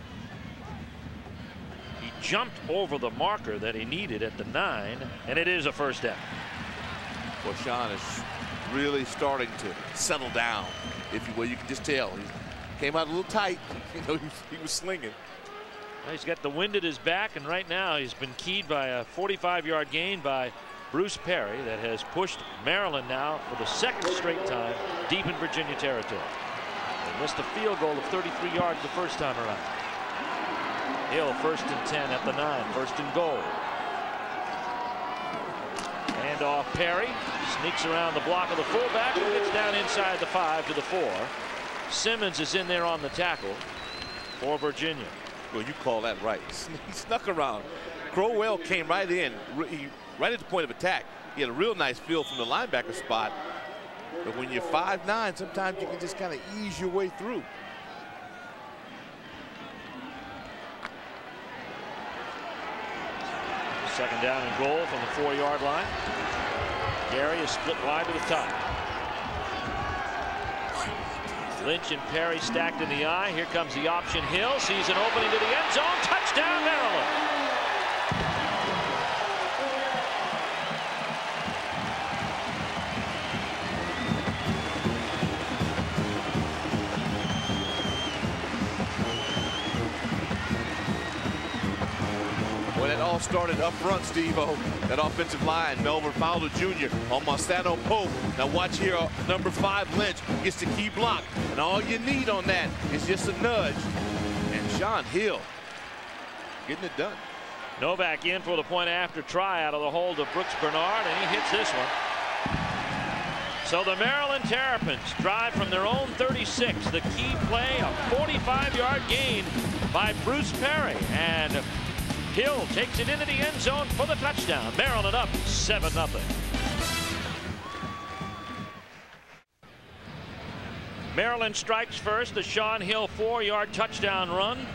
He jumped over the marker that he needed at the 9, and it is a 1st down. Well, Sean is really starting to settle down, if you will. You can just tell. He came out a little tight. You know, he was slinging. Well, he's got the wind at his back, and right now he's been keyed by a 45-yard gain by Bruce Perry that has pushed Maryland now for the 2nd straight time deep in Virginia territory. They missed a field goal of 33 yards the first time around. Hill 1st and 10 at the 9, 1st and goal. Hand off Perry, sneaks around the block of the fullback and gets down inside the 5 to the 4. Simmons is in there on the tackle. for Virginia. Well, you call that right. He snuck around. Crowell came right in, right at the point of attack. He had a real nice feel from the linebacker spot. But when you're 5'9", sometimes you can just kind of ease your way through. Second down and goal from the 4-yard line. Gary is split wide to the top. Lynch and Perry stacked in the eye. Here comes the option. Hill sees an opening to the end zone. Touchdown, Maryland. Well, it all started up front, Steve-O. That offensive line, Melvin Fowler Jr. on Monsanto Pope. Now watch here, number 5 Lynch gets the key block. And all you need on that is just a nudge. And Sean Hill getting it done. Novak in for the point after try out of the hold of Brooks Bernard, and he hits this one. So the Maryland Terrapins drive from their own 36. The key play, a 45-yard gain by Bruce Perry. And Hill takes it into the end zone for the touchdown. Maryland up 7-0. Maryland strikes first. The Sean Hill 4-yard touchdown run.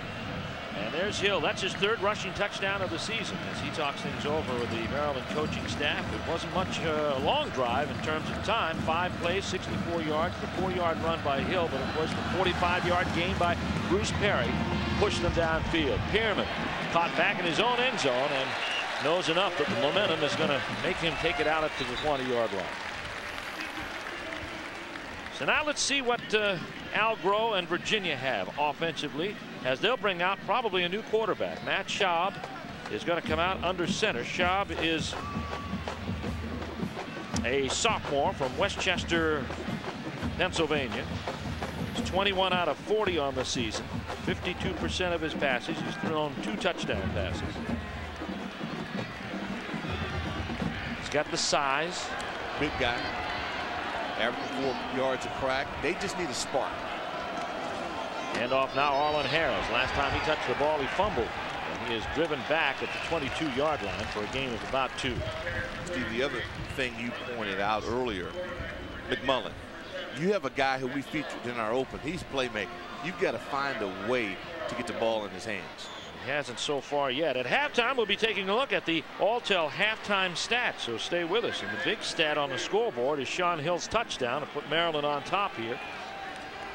And there's Hill. That's his 3rd rushing touchdown of the season as he talks things over with the Maryland coaching staff. It wasn't much a long drive in terms of time. 5 plays, 64 yards. The 4-yard run by Hill, but it was the 45-yard gain by Bruce Perry. Pushed them downfield. Pearman caught back in his own end zone and knows enough that the momentum is going to make him take it out up to the 20-yard line. So now let's see what Al Groh and Virginia have offensively, as they'll bring out probably a new quarterback. Matt Schaub is going to come out under center. Schaub is a sophomore from Westchester, Pennsylvania. He's 21 out of 40 on the season. 52% of his passes. He's thrown 2 touchdown passes. He's got the size. Big guy. Averaging 4 yards a crack. They just need a spark. Hand off now, Arlen Harris. Last time he touched the ball, he fumbled. And he is driven back at the 22-yard line for a gain of about 2. Steve, the other thing you pointed out earlier, McMullen. You have a guy who we featured in our open. He's playmaking. You've got to find a way to get the ball in his hands. He hasn't so far yet. At halftime, we'll be taking a look at the All-Tel halftime stats, so stay with us. And the big stat on the scoreboard is Sean Hill's touchdown to put Maryland on top here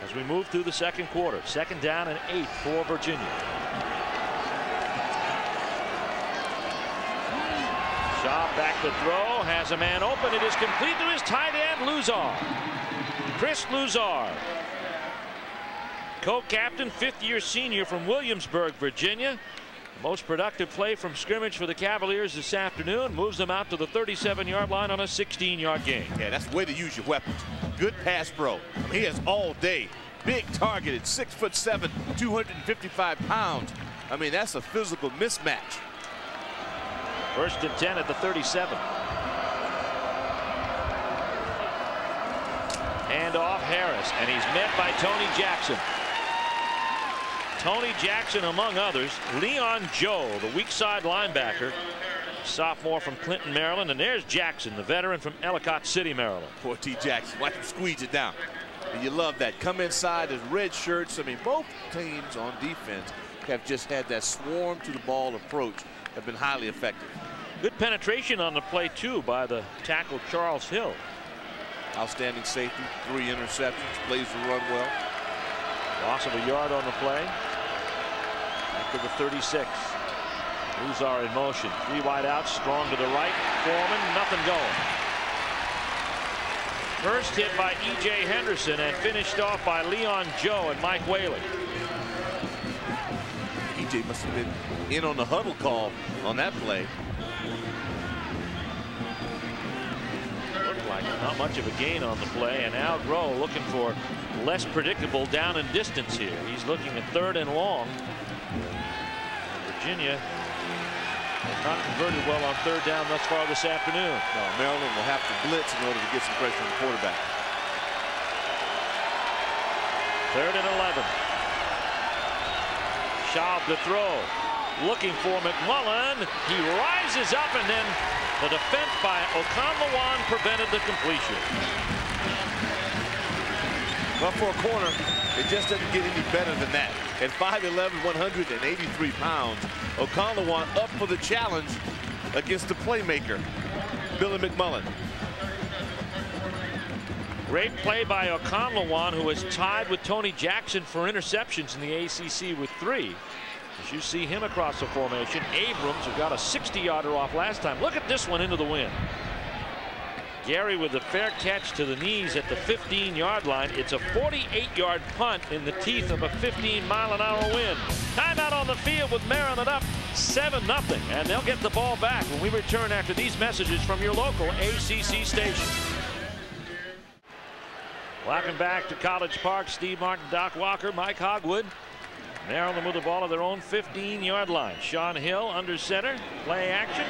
as we move through the second quarter. 2nd down and 8 for Virginia. Schaub back to throw, has a man open. It is complete to his tight end, Luzar. Chris Luzar, co-captain, 5th-year senior from Williamsburg, Virginia. Most productive play from scrimmage for the Cavaliers this afternoon. Moves them out to the 37-yard line on a 16-yard gain. Yeah, that's the way to use your weapons. Good pass pro. I mean, he has all day. Big targeted, 6'7", 255 pounds. I mean, that's a physical mismatch. 1st and 10 at the 37. Hand off Harris, and he's met by Tony Jackson. Tony Jackson, among others. Leon Joe, the weak side linebacker, sophomore from Clinton, Maryland. And there's Jackson, the veteran from Ellicott City, Maryland. Poor T. Jackson, watch him squeeze it down. And you love that. Come inside as red shirts. I mean, both teams on defense have just had that swarm to the ball approach, have been highly effective. Good penetration on the play, too, by the tackle Charles Hill. Outstanding safety, 3 interceptions, plays the run well. Loss of a yard on the play. Back to the 36. Luzar in motion. 3 wide outs, strong to the right. Foreman, nothing going. First hit by E.J. Henderson and finished off by Leon Joe and Mike Whaley. E.J. must have been in on the huddle call on that play. Looked like not much of a gain on the play, and Al Groh looking for less predictable down and distance here. He's looking at 3rd and long. Virginia has not converted well on 3rd down thus far this afternoon. No, Maryland will have to blitz in order to get some pressure on the quarterback. 3rd and 11. Schaub to throw. Looking for McMullen. He rises up, and then the defense by Okanlawan prevented the completion. Well, for a corner, it just doesn't get any better than that. At 5'11", 183 pounds, Okanlawan up for the challenge against the playmaker, Billy McMullen. Great play by Okanlawan, who is tied with Tony Jackson for interceptions in the ACC with 3. As you see him across the formation, Abrams, who got a 60-yarder off last time. Look at this one into the wind. Gary with the fair catch to the knees at the 15-yard line. It's a 48-yard punt in the teeth of a 15-mile-an-hour wind. Timeout on the field with Maryland up 7-0, and they'll get the ball back when we return after these messages from your local ACC station. Welcome back to College Park. Steve Martin, Doc Walker, Mike Hogwood. Maryland with the ball at their own 15-yard line. Sean Hill under center. Play action.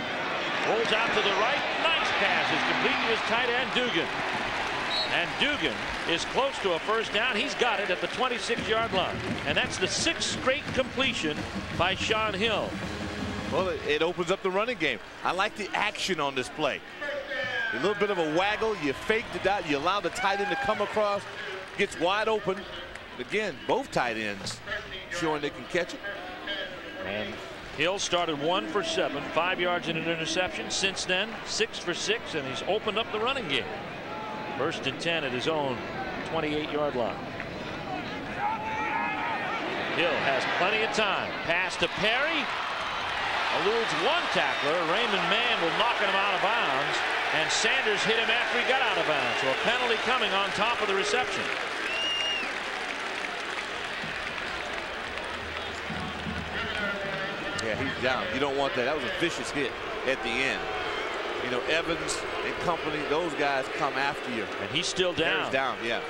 Rolls out to the right. Nice pass is complete to his tight end, Dugan. And Dugan is close to a first down. He's got it at the 26-yard line. And that's the 6th straight completion by Sean Hill. Well, it opens up the running game. I like the action on this play. A little bit of a waggle. You fake the dot. You allow the tight end to come across. Gets wide open. Again, both tight ends showing they can catch it. And Hill started 1 for 7, 5 yards and an interception. Since then, 6 for 6, and he's opened up the running game. 1st and 10 at his own 28-yard line. Hill has plenty of time. Pass to Perry. Eludes one tackler. Raymond Mann will knock him out of bounds. And Sanders hit him after he got out of bounds. So a penalty coming on top of the reception. Yeah, he's down. You don't want that. That was a vicious hit at the end. You know, Evans and company, those guys come after you. And he's still down. He's down, yeah.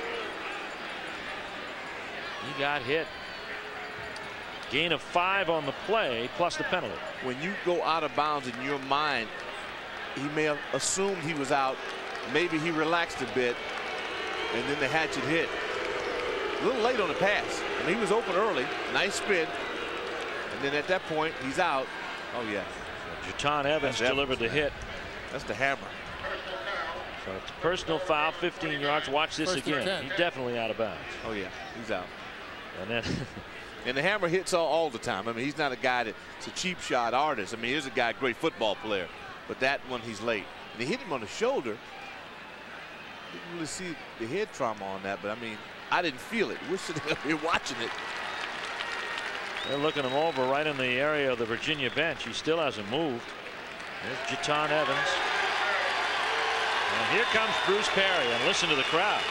He got hit. Gain of 5 on the play, plus the penalty. When you go out of bounds in your mind, he may have assumed he was out. Maybe he relaxed a bit, and then the hatchet hit. A little late on the pass. I mean, he was open early. Nice spin. And then at that point, he's out. Oh, yeah. Jaton Evans delivered the hit. That's the hammer. So it's a personal foul, 15 yards. Watch this again. He's definitely out of bounds. Oh, yeah. He's out. And then and the hammer hits all the time. I mean, he's not a guy that's a cheap shot artist. I mean, here's a guy, great football player. But that one, he's late. And he hit him on the shoulder. Didn't really see the head trauma on that, but I mean, I didn't feel it. We're sitting up here watching it. They're looking him over right in the area of the Virginia bench. He still hasn't moved. There's Jaton Evans. And here comes Bruce Perry, and listen to the crowd.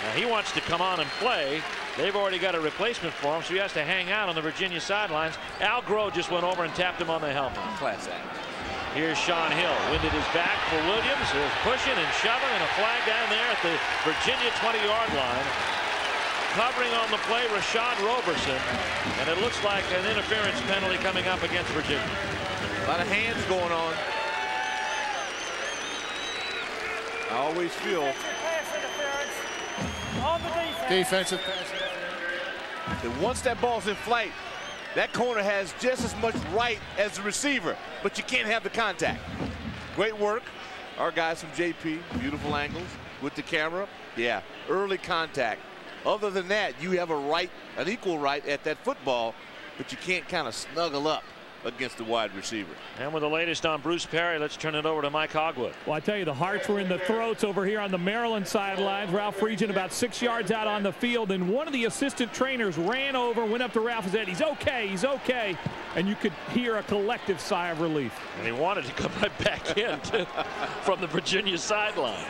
Now he wants to come on and play. They've already got a replacement for him, so he has to hang out on the Virginia sidelines. Al Groh just went over and tapped him on the helmet. Class act. Here's Sean Hill. Winded his back for Williams. There's pushing and shoving, and a flag down there at the Virginia 20-yard line. Covering on the play, Rashad Roberson, and it looks like an interference penalty coming up against Virginia. A lot of hands going on. I always feel on the defensive pass that once that ball's in flight, that corner has just as much right as the receiver, but you can't have the contact. Great work. Our guys from JP, beautiful angles with the camera. Yeah, early contact. Other than that, you have a right, an equal right at that football, but you can't kind of snuggle up against the wide receiver. And with the latest on Bruce Perry, let's turn it over to Mike Hogwood. Well, I tell you, the hearts were in the throats over here on the Maryland sidelines. Ralph Friedgen about 6 yards out on the field, and one of the assistant trainers ran over, went up to Ralph and said, he's okay, he's okay. And you could hear a collective sigh of relief. And he wanted to come right back in from the Virginia sideline.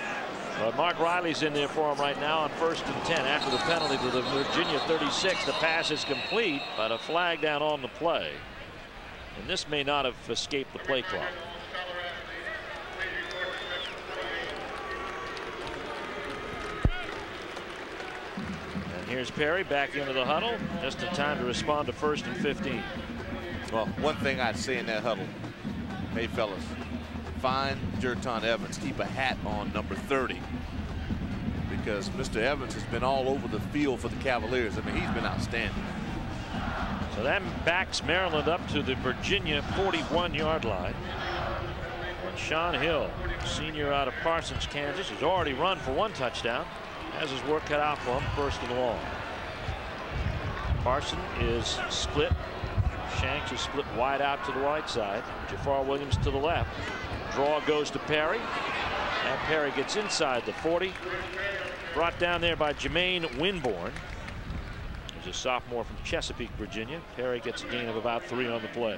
But Mark Riley's in there for him right now on 1st and 10 after the penalty to the Virginia 36. The pass is complete, but a flag down on the play. And this may not have escaped the play clock. And here's Perry back into the huddle, just in time to respond to 1st and 15. Well, one thing I'd say in that huddle, hey fellas, find Jaton Evans, keep a hat on number 30, because Mr. Evans has been all over the field for the Cavaliers. I mean, he's been outstanding. So that backs Maryland up to the Virginia 41-yard line. And Sean Hill, senior out of Parsons, Kansas, has already run for 1 touchdown. Has his work cut out for him, 1st and long. Parson is split. Shanks is split wide out to the right side. Jafar Williams to the left. Draw goes to Perry. And Perry gets inside the 40. Brought down there by Jermaine Winborn. He's a sophomore from Chesapeake, Virginia. Perry gets a gain of about 3 on the play.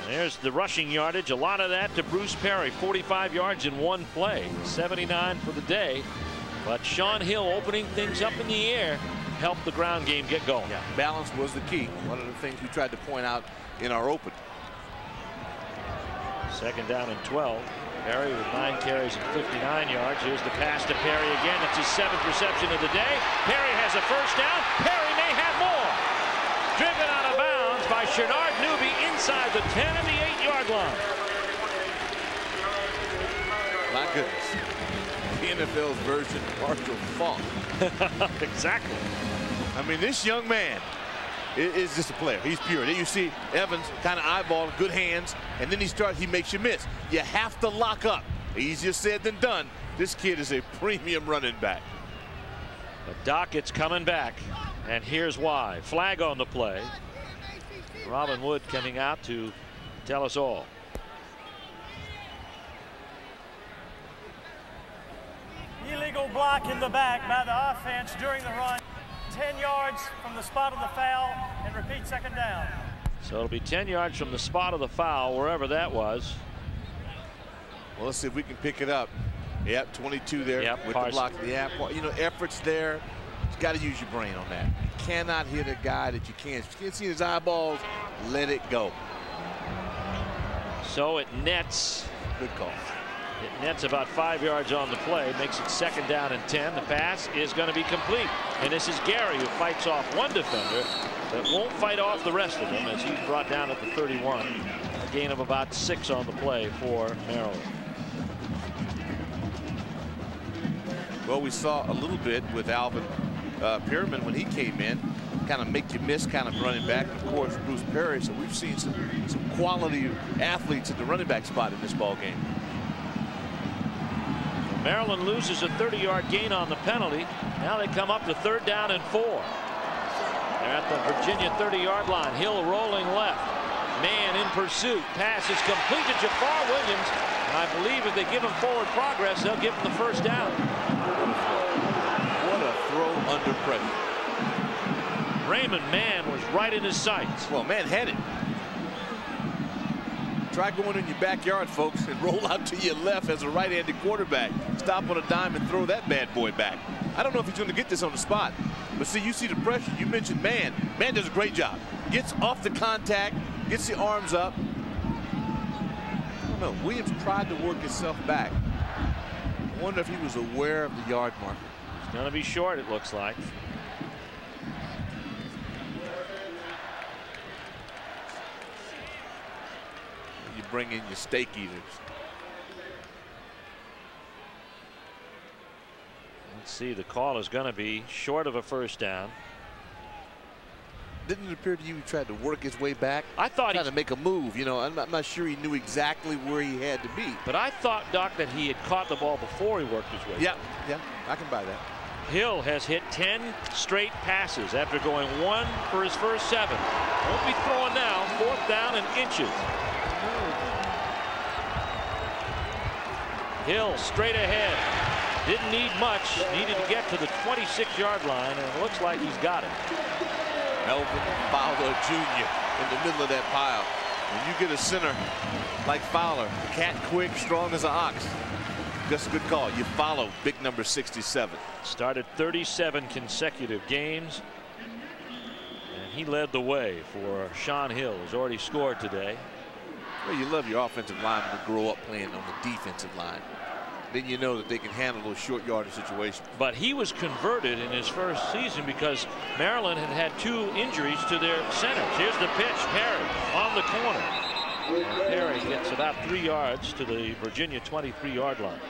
And there's the rushing yardage. A lot of that to Bruce Perry. 45 yards in 1 play. 79 for the day. But Sean Hill opening things up in the air helped the ground game get going. Yeah, balance was the key. One of the things we tried to point out in our open. 2nd down and 12. Perry with 9 carries and 59 yards. Here's the pass to Perry again. It's his 7th reception of the day. Perry has a 1st down. Perry may have more. Driven out of bounds by Shenard Newby inside the 10 and the 8-yard line. My goodness. The NFL's version of Marshall Faulk. Exactly. I mean, this young man is just a player. He's pure. Then you see Evans kind of eyeball, good hands, and then he makes you miss. You have to lock up. Easier said than done. This kid is a premium running back. But Dockett's coming back, and here's why. Flag on the play. Robin Wood coming out to tell us all. Illegal block in the back by the offense during the run. 10 yards from the spot of the foul, and repeat 2nd down. So it'll be 10 yards from the spot of the foul, wherever that was. Well, let's see if we can pick it up. Yep, 22 there with Parsons. the block. Yeah, you know, effort's there. You got to use your brain on that. You cannot hit a guy that you can't. If you can't see his eyeballs, let it go. So it nets. Good call. It nets about 5 yards on the play, makes it 2nd down and 10. The pass is going to be complete. And this is Gary who fights off 1 defender, but won't fight off the rest of them as he's brought down at the 31. A gain of about 6 on the play for Maryland. Well, we saw a little bit with Alvin Pearman when he came in. Kind of make you miss kind of running back. Of course, Bruce Perry. So we've seen some quality athletes at the running back spot in this ball game. Maryland loses a 30-yard gain on the penalty. Now they come up to 3rd down and 4. They're at the Virginia 30-yard line. Hill rolling left. Man in pursuit. Pass is complete to Jafar Williams. And I believe if they give him forward progress, they'll give him the 1st down. What a throw under pressure. Raymond Mann was right in his sights. Well, Mann had it. Try going in your backyard, folks, and roll out to your left as a right-handed quarterback. Stop on a dime and throw that bad boy back. I don't know if he's going to get this on the spot, but see, you see the pressure. You mentioned Mann. Mann does a great job. Gets off the contact, gets the arms up. I don't know. Williams tried to work himself back. I wonder if he was aware of the yard marker. He's going to be short, it looks like. Bring in your steak eaters. Let's see, the call is going to be short of a 1st down. Didn't it appear to you he tried to work his way back? I thought he tried to make a move. You know, I'm not sure he knew exactly where he had to be. But I thought, Doc, that he had caught the ball before he worked his way. Yeah, I can buy that. Hill has hit 10 straight passes after going 1 for his first 7. Won't be throwing now. 4th down and inches. Hill straight ahead. Didn't need much. Needed to get to the 26-yard line, and it looks like he's got it. Alvin Fowler Jr. in the middle of that pile. When you get a center like Fowler, cat quick, strong as an ox, that's a good call. You follow big number 67. Started 37 consecutive games, and he led the way for Sean Hill, who's already scored today. Well, you love your offensive linemen to grow up playing on the defensive line. Then you know that they can handle those short yardage situations. But he was converted in his first season because Maryland had 2 injuries to their centers. Here's the pitch. Perry on the corner. And Perry gets about 3 yards to the Virginia 23-yard line.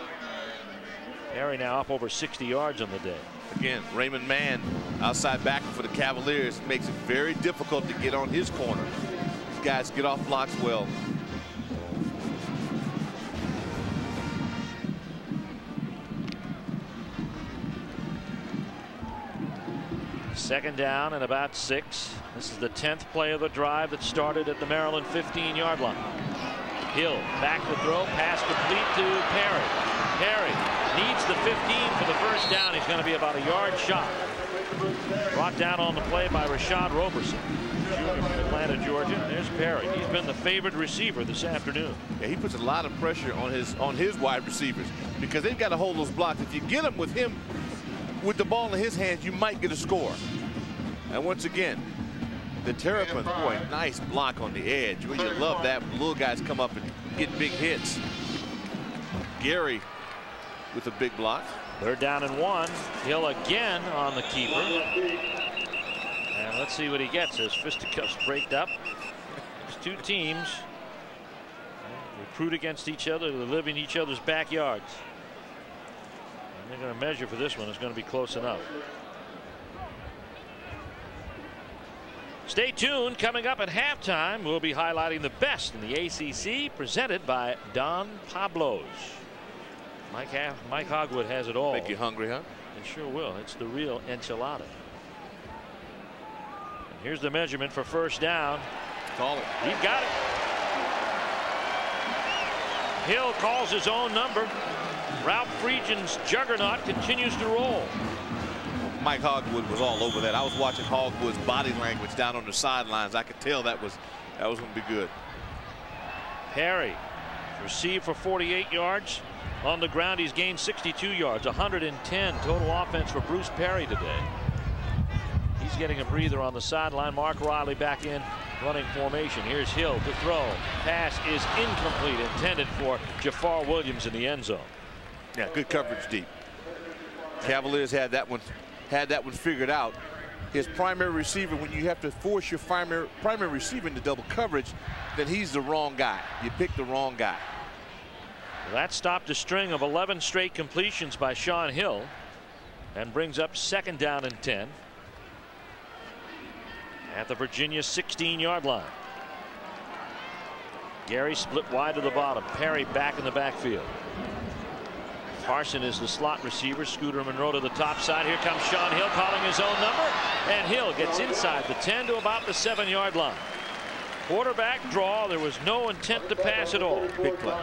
Perry now up over 60 yards on the day. Again, Raymond Mann, outside backer for the Cavaliers, makes it very difficult to get on his corner. These guys get off blocks well. Second down and about 6. This is the 10th play of the drive that started at the Maryland 15-yard line. Hill back to throw, pass complete to Perry. Perry needs the 15 for the first down. He's going to be about a yard shot. Brought down on the play by Rashad Roberson, junior from Atlanta, Georgia. There's Perry. He's been the favored receiver this afternoon. Yeah, he puts a lot of pressure on his wide receivers because they've got to hold those blocks. If you get him with the ball in his hands, you might get a score. And once again, the Terrapins, boy, nice block on the edge. Well, you love that when little guys come up and get big hits. Gary with a big block. They're down and 1. Hill again on the keeper. And let's see what he gets as fisticuffs break up. These two teams recruit against each other. They live in each other's backyards. And they're going to measure for this one. It's going to be close enough. Stay tuned. Coming up at halftime, we'll be highlighting the best in the ACC, presented by Don Pablo's. Mike Hogwood has it all. Make you hungry, huh? It sure will. It's the real enchilada. And here's the measurement for first down. Call it. He got it. Hill calls his own number. Ralph Friedgen's juggernaut continues to roll. Mike Hogwood was all over that. I was watching Hogwood's body language down on the sidelines. I could tell that was going to be good. Perry received for 48 yards. On the ground, he's gained 62 yards. 110 total offense for Bruce Perry today. He's getting a breather on the sideline. Mark Riley back in running formation. Here's Hill to throw. Pass is incomplete, intended for Jafar Williams in the end zone. Yeah, good coverage deep. Cavaliers had that one figured out. His primary receiver, when you have to force your primary receiver into double coverage, then he's the wrong guy. You pick the wrong guy. Well, that stopped a string of 11 straight completions by Sean Hill and brings up second down and 10 at the Virginia 16-yard line. Gary split wide to the bottom. Perry back in the backfield. Parson is the slot receiver. Scooter Monroe to the top side. Here comes Sean Hill calling his own number, and Hill gets inside the 10 to about the 7-yard line. Quarterback draw. There was no intent to pass at all. Big play.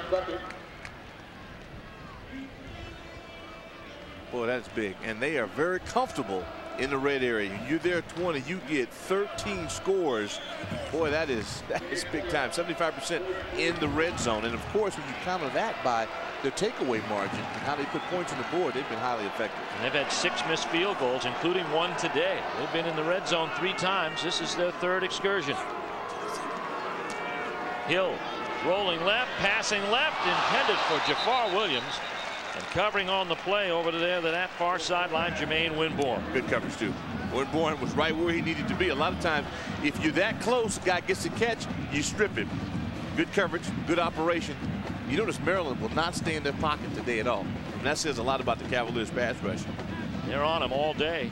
Boy, that's big, and they are very comfortable in the red area. You're there 20, you get 13 scores. Boy, that is big time. 75% in the red zone, and of course, when you counter that by their takeaway margin and how they put points on the board, they've been highly effective. And they've had 6 missed field goals, including 1 today. They've been in the red zone 3 times. This is their 3rd excursion. Hill rolling left, passing left, intended for Jafar Williams. And covering on the play over to there to that far sideline, Jermaine Winborn. Good coverage too. Winborn was right where he needed to be. A lot of times, if you're that close, the guy gets the catch, you strip him. Good coverage, good operation. You notice Maryland will not stay in their pocket today at all. And that says a lot about the Cavaliers' pass rush. They're on him all day.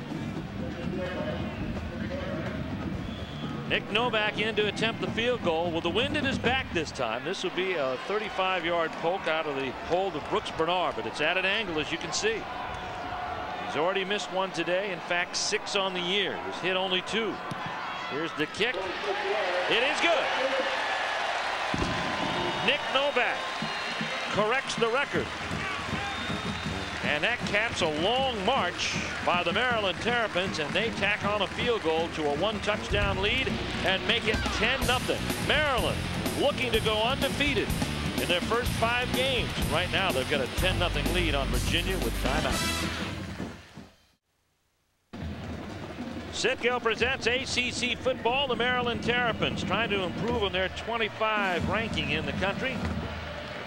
Nick Novak in to attempt the field goal. Well, the wind at his back this time. This would be a 35-yard poke out of the hold of Brooks Bernard, but it's at an angle, as you can see. He's already missed 1 today. In fact, 6 on the year. He's hit only 2. Here's the kick. It is good. Nick Novak corrects the record. And that caps a long march by the Maryland Terrapins, and they tack on a field goal to a 1-touchdown lead and make it 10-0. Maryland looking to go undefeated in their first 5 games. Right now, they've got a 10-0 lead on Virginia with timeout. Citgo presents ACC football. The Maryland Terrapins trying to improve on their 25 ranking in the country.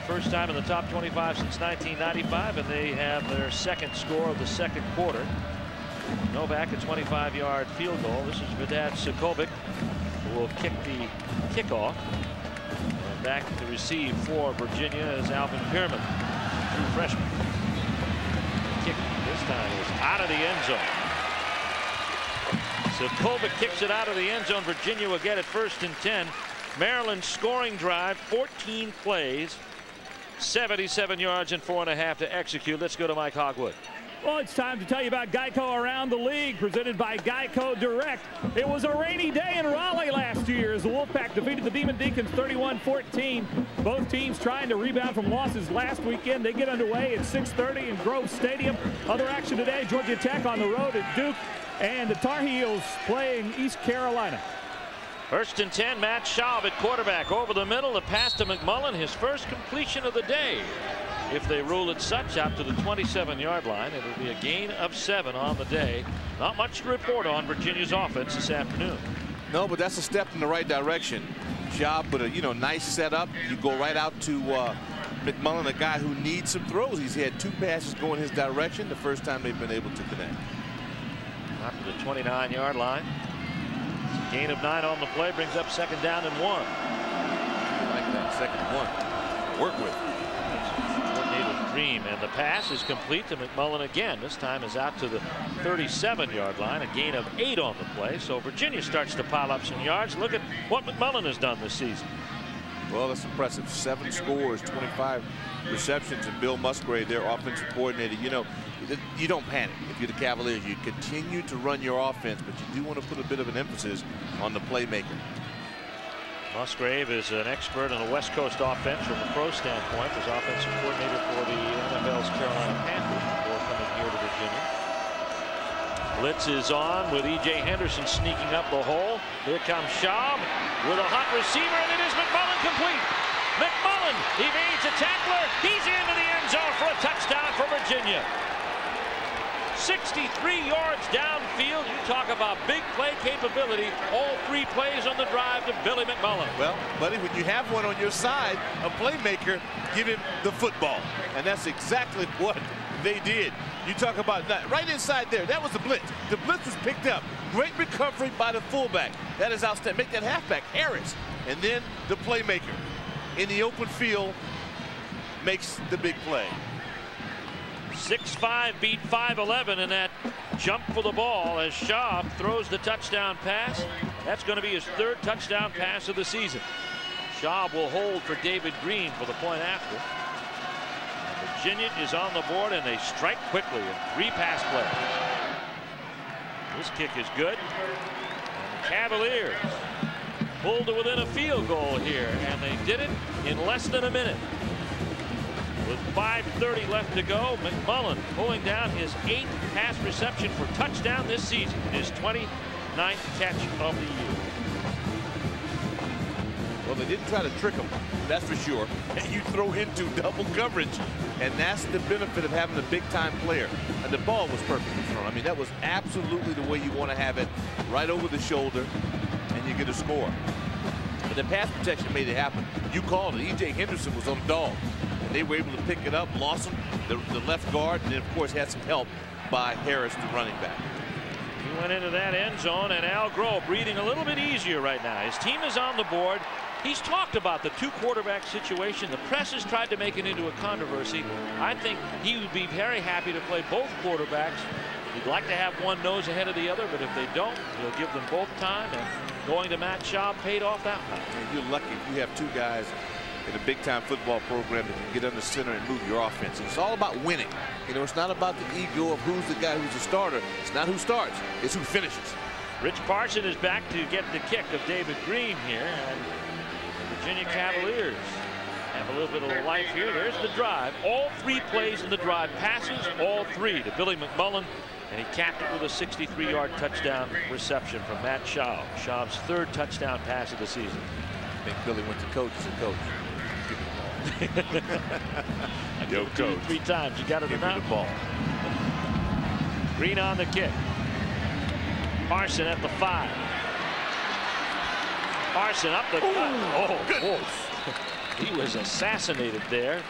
First time in the top 25 since 1995, and they have their 2nd score of the 2nd quarter. Novak, a 25-yard field goal. This is Vedad Sukovic, who will kick the kickoff. And back to receive for Virginia is Alvin Pearman, true freshman. kick this time is out of the end zone. So Colbert kicks it out of the end zone. Virginia will get it 1st and 10. Maryland's scoring drive, 14 plays, 77 yards and 4.5 to execute. Let's go to Mike Hogwood. Well, it's time to tell you about Geico Around the League, presented by Geico Direct. It was a rainy day in Raleigh last year as the Wolfpack defeated the Demon Deacons 31-14. Both teams trying to rebound from losses last weekend. They get underway at 6:30 in Grove Stadium. Other action today, Georgia Tech on the road at Duke, and the Tar Heels playing East Carolina. 1st and 10, Matt Schaub at quarterback. Over the middle, the pass to McMullen, his first completion of the day. If they rule it such, out to the 27-yard line. It'll be a gain of 7 on the day. Not much to report on Virginia's offense this afternoon. No, but that's a step in the right direction. Schaub with a nice setup. You go right out to McMullen, a guy who needs some throws. He's had 2 passes going his direction. The first time they've been able to connect. Out to the 29-yard line. Gain of 9 on the play brings up 2nd down and 1. I like that 2nd and 1. Work with. Dream, and the pass is complete to McMullen again. This time is out to the 37-yard line. A gain of 8 on the play. So Virginia starts to pile up some yards. Look at what McMullen has done this season. Well, that's impressive. 7 scores, 25 receptions, and Bill Musgrave, their offensive coordinator. You don't panic if you're the Cavaliers. You continue to run your offense, but you do want to put a bit of an emphasis on the playmaker. Musgrave is an expert on the West Coast offense from a pro standpoint. Was offensive coordinator for the NFL's Carolina Panthers before coming here to Virginia. Blitz is on with E.J. Henderson sneaking up the hole. Here comes Schaub with a hot receiver, and it is McMullen complete. McMullen evades a tackler. He's into the end zone for a touchdown for Virginia. 63 yards downfield. You talk about big play capability. All 3 plays on the drive to Billy McMullen. Well, buddy, when you have one on your side, a playmaker, give him the football. And that's exactly what they did. You talk about that right inside there. That was the blitz. The blitz was picked up. Great recovery by the fullback. That is outstanding. Make that halfback, Harris. And then the playmaker in the open field makes the big play. 6'5" beat 5'11" in that jump for the ball as Schaub throws the touchdown pass. That's going to be his 3rd touchdown pass of the season. Schaub will hold for David Green for the point after. Virginia is on the board, and they strike quickly in 3 pass plays. This kick is good. And the Cavaliers pulled to within a field goal here, and they did it in less than a minute. With 5:30 left to go, McMullen pulling down his 8th pass reception for touchdown this season, his 29th catch of the year. Well, they didn't try to trick him, that's for sure. And you throw into double coverage, and that's the benefit of having a big-time player. And the ball was perfectly thrown. I mean, that was absolutely the way you want to have it, right over the shoulder, and you get a score. But the pass protection made it happen. You called it. E.J. Henderson was on the dog. They were able to pick it up, lost him, the left guard, and then, of course, had some help by Harris, the running back. He went into that end zone, and Al Groh breathing a little bit easier right now. His team is on the board. He's talked about the 2-quarterback situation. The press has tried to make it into a controversy. I think he would be very happy to play both quarterbacks. He'd like to have one nose ahead of the other, but if they don't, he'll give them both time, and going to Matt Schaub paid off that one. You're lucky if you have 2 guys in a big-time football program that can get under center and move your offense. It's all about winning. It's not about the ego of who's the guy who's the starter. It's not who starts, it's who finishes. Rich Parson is back to get the kick of David Green here, and the Virginia Cavaliers have a little bit of life here. There's the drive. All 3 plays in the drive passes, all 3 to Billy McMullen, and he capped it with a 63-yard touchdown reception from Matt Schaub. Schaub's 3rd touchdown pass of the season. I think Billy went to coach and said, Coach, give me the ball. Yo, Coach. 3 times. You got it Give me the ball. Green on the kick. Parson at the 5. Parson up the gut. Oh, goodness. He was assassinated there.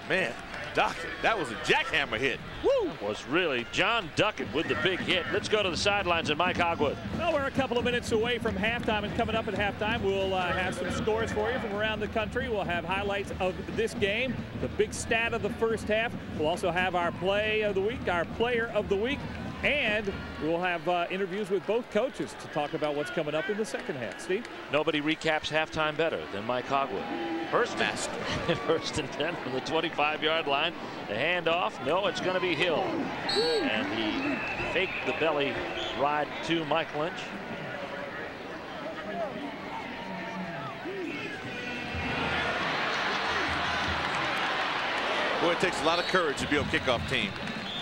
Man, Duckett, that was a jackhammer hit. Woo! Was really John Duckett with the big hit. Let's go to the sidelines and Mike Hogwood. Well, we're a couple of minutes away from halftime, and coming up at halftime, we'll have some scores for you from around the country. We'll have highlights of this game, the big stat of the first half. We'll also have our play of the week, our player of the week, and we'll have interviews with both coaches to talk about what's coming up in the second half. Steve? Nobody recaps halftime better than Mike Hogwood. First and 10 from the 25-yard line. The handoff. No, it's going to be Hill. And he faked the belly ride to Mike Lynch. Boy, it takes a lot of courage to be on kickoff team.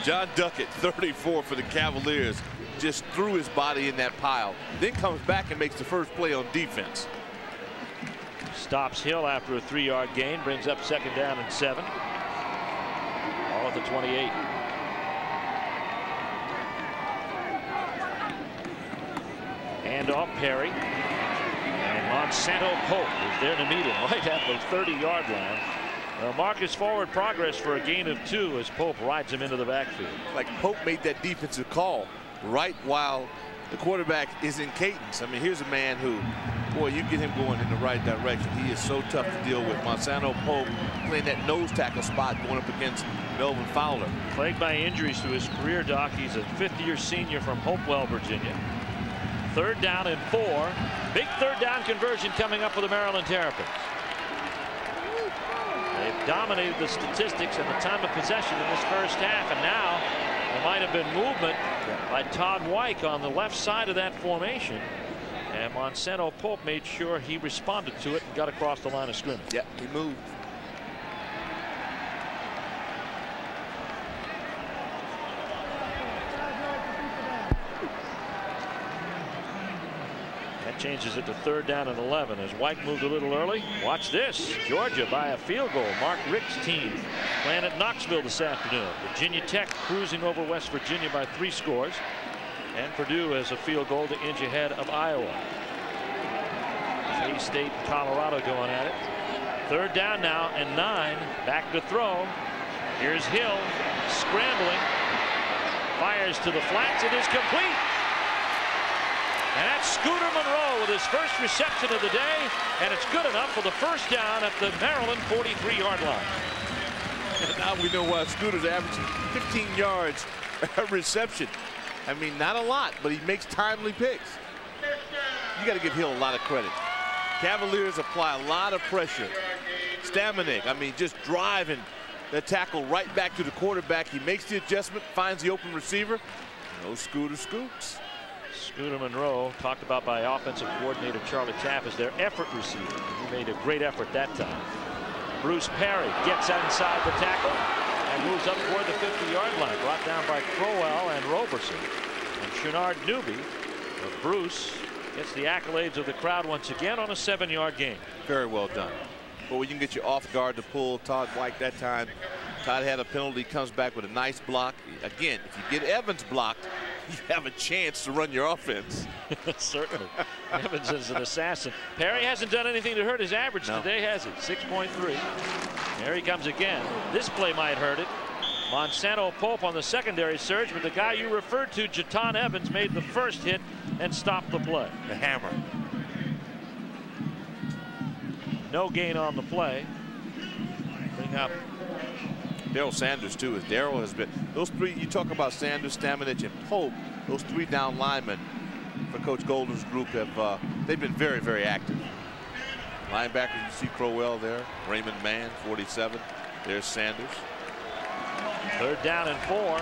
John Duckett, 34 for the Cavaliers, just threw his body in that pile. Then comes back and makes the first play on defense. Stops Hill after a 3-yard gain, brings up 2nd down and 7. All at the 28. Handoff, Perry. And Monsanto Pope is there to meet him right at the 30-yard line. Marcus forward progress for a gain of 2 as Pope rides him into the backfield. Like Pope made that defensive call right while the quarterback is in cadence. I mean, here's a man who, boy, you get him going in the right direction. He is so tough to deal with. Monsanto Pope playing that nose tackle spot going up against Melvin Fowler. Plagued by injuries to his career, Doc. He's a 5th-year senior from Hopewell, Virginia. 3rd down and 4. Big 3rd down conversion coming up for the Maryland Terrapins. They've dominated the statistics and the time of possession in this first half, and now there might have been movement by Todd Wyke on the left side of that formation, and Monsanto Pope made sure he responded to it and got across the line of scrimmage. Yeah, he moved. Changes it to 3rd down and 11 as Wyke moved a little early. Watch this. Georgia by a field goal. Mark Richt's team playing at Knoxville this afternoon. Virginia Tech cruising over West Virginia by 3 scores. And Purdue has a field goal to inch ahead of Iowa. K-State and Colorado going at it. 3rd down now and 9. Back to throw. Here's Hill scrambling. Fires to the flats. It is complete. And that's Scooter Monroe with his first reception of the day, and it's good enough for the first down at the Maryland 43-yard line. And now we know why Scooter's averaging 15 yards a reception. I mean, not a lot, but he makes timely picks. You got to give Hill a lot of credit. Cavaliers apply a lot of pressure. Stamanik, I mean, just driving the tackle right back to the quarterback. He makes the adjustment, finds the open receiver. No Scooter scoops. Scooter Monroe, talked about by offensive coordinator Charlie Tapp, as their effort receiver. He made a great effort that time. Bruce Perry gets inside the tackle and moves up toward the 50-yard line, brought down by Crowell and Roberson. And Shenard Newby of Bruce gets the accolades of the crowd once again on a 7-yard gain. Very well done. But when you can get you off guard to pull Todd Wyke that time, Todd had a penalty, comes back with a nice block. Again, if you get Evans blocked, you have a chance to run your offense. Certainly. Evans is an assassin. Perry hasn't done anything to hurt his average today, has he? 6.3. There he comes again. This play might hurt it. Monsanto Pope on the secondary surge, but the guy you referred to, Jaton Evans, made the first hit and stopped the play. The hammer. No gain on the play. Bring up Daryl Sanders, too, as Daryl has been. Those 3, you talk about Sanders, Staminich, and Pope, those 3 down linemen for Coach Golden's group have they've been very, very active. Linebackers, you see Crowell there. Raymond Mann, 47. There's Sanders. 3rd down and 4.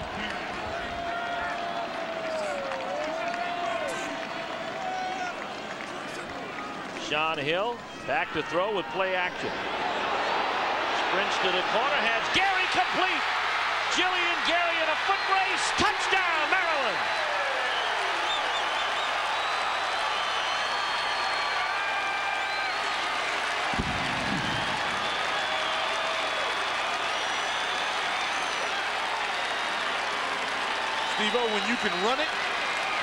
Sean Hill back to throw with play action. Sprints to the corner, has Gary complete. Jillian Gary in a foot race. Touchdown, Maryland. Steve-O, when you can run it,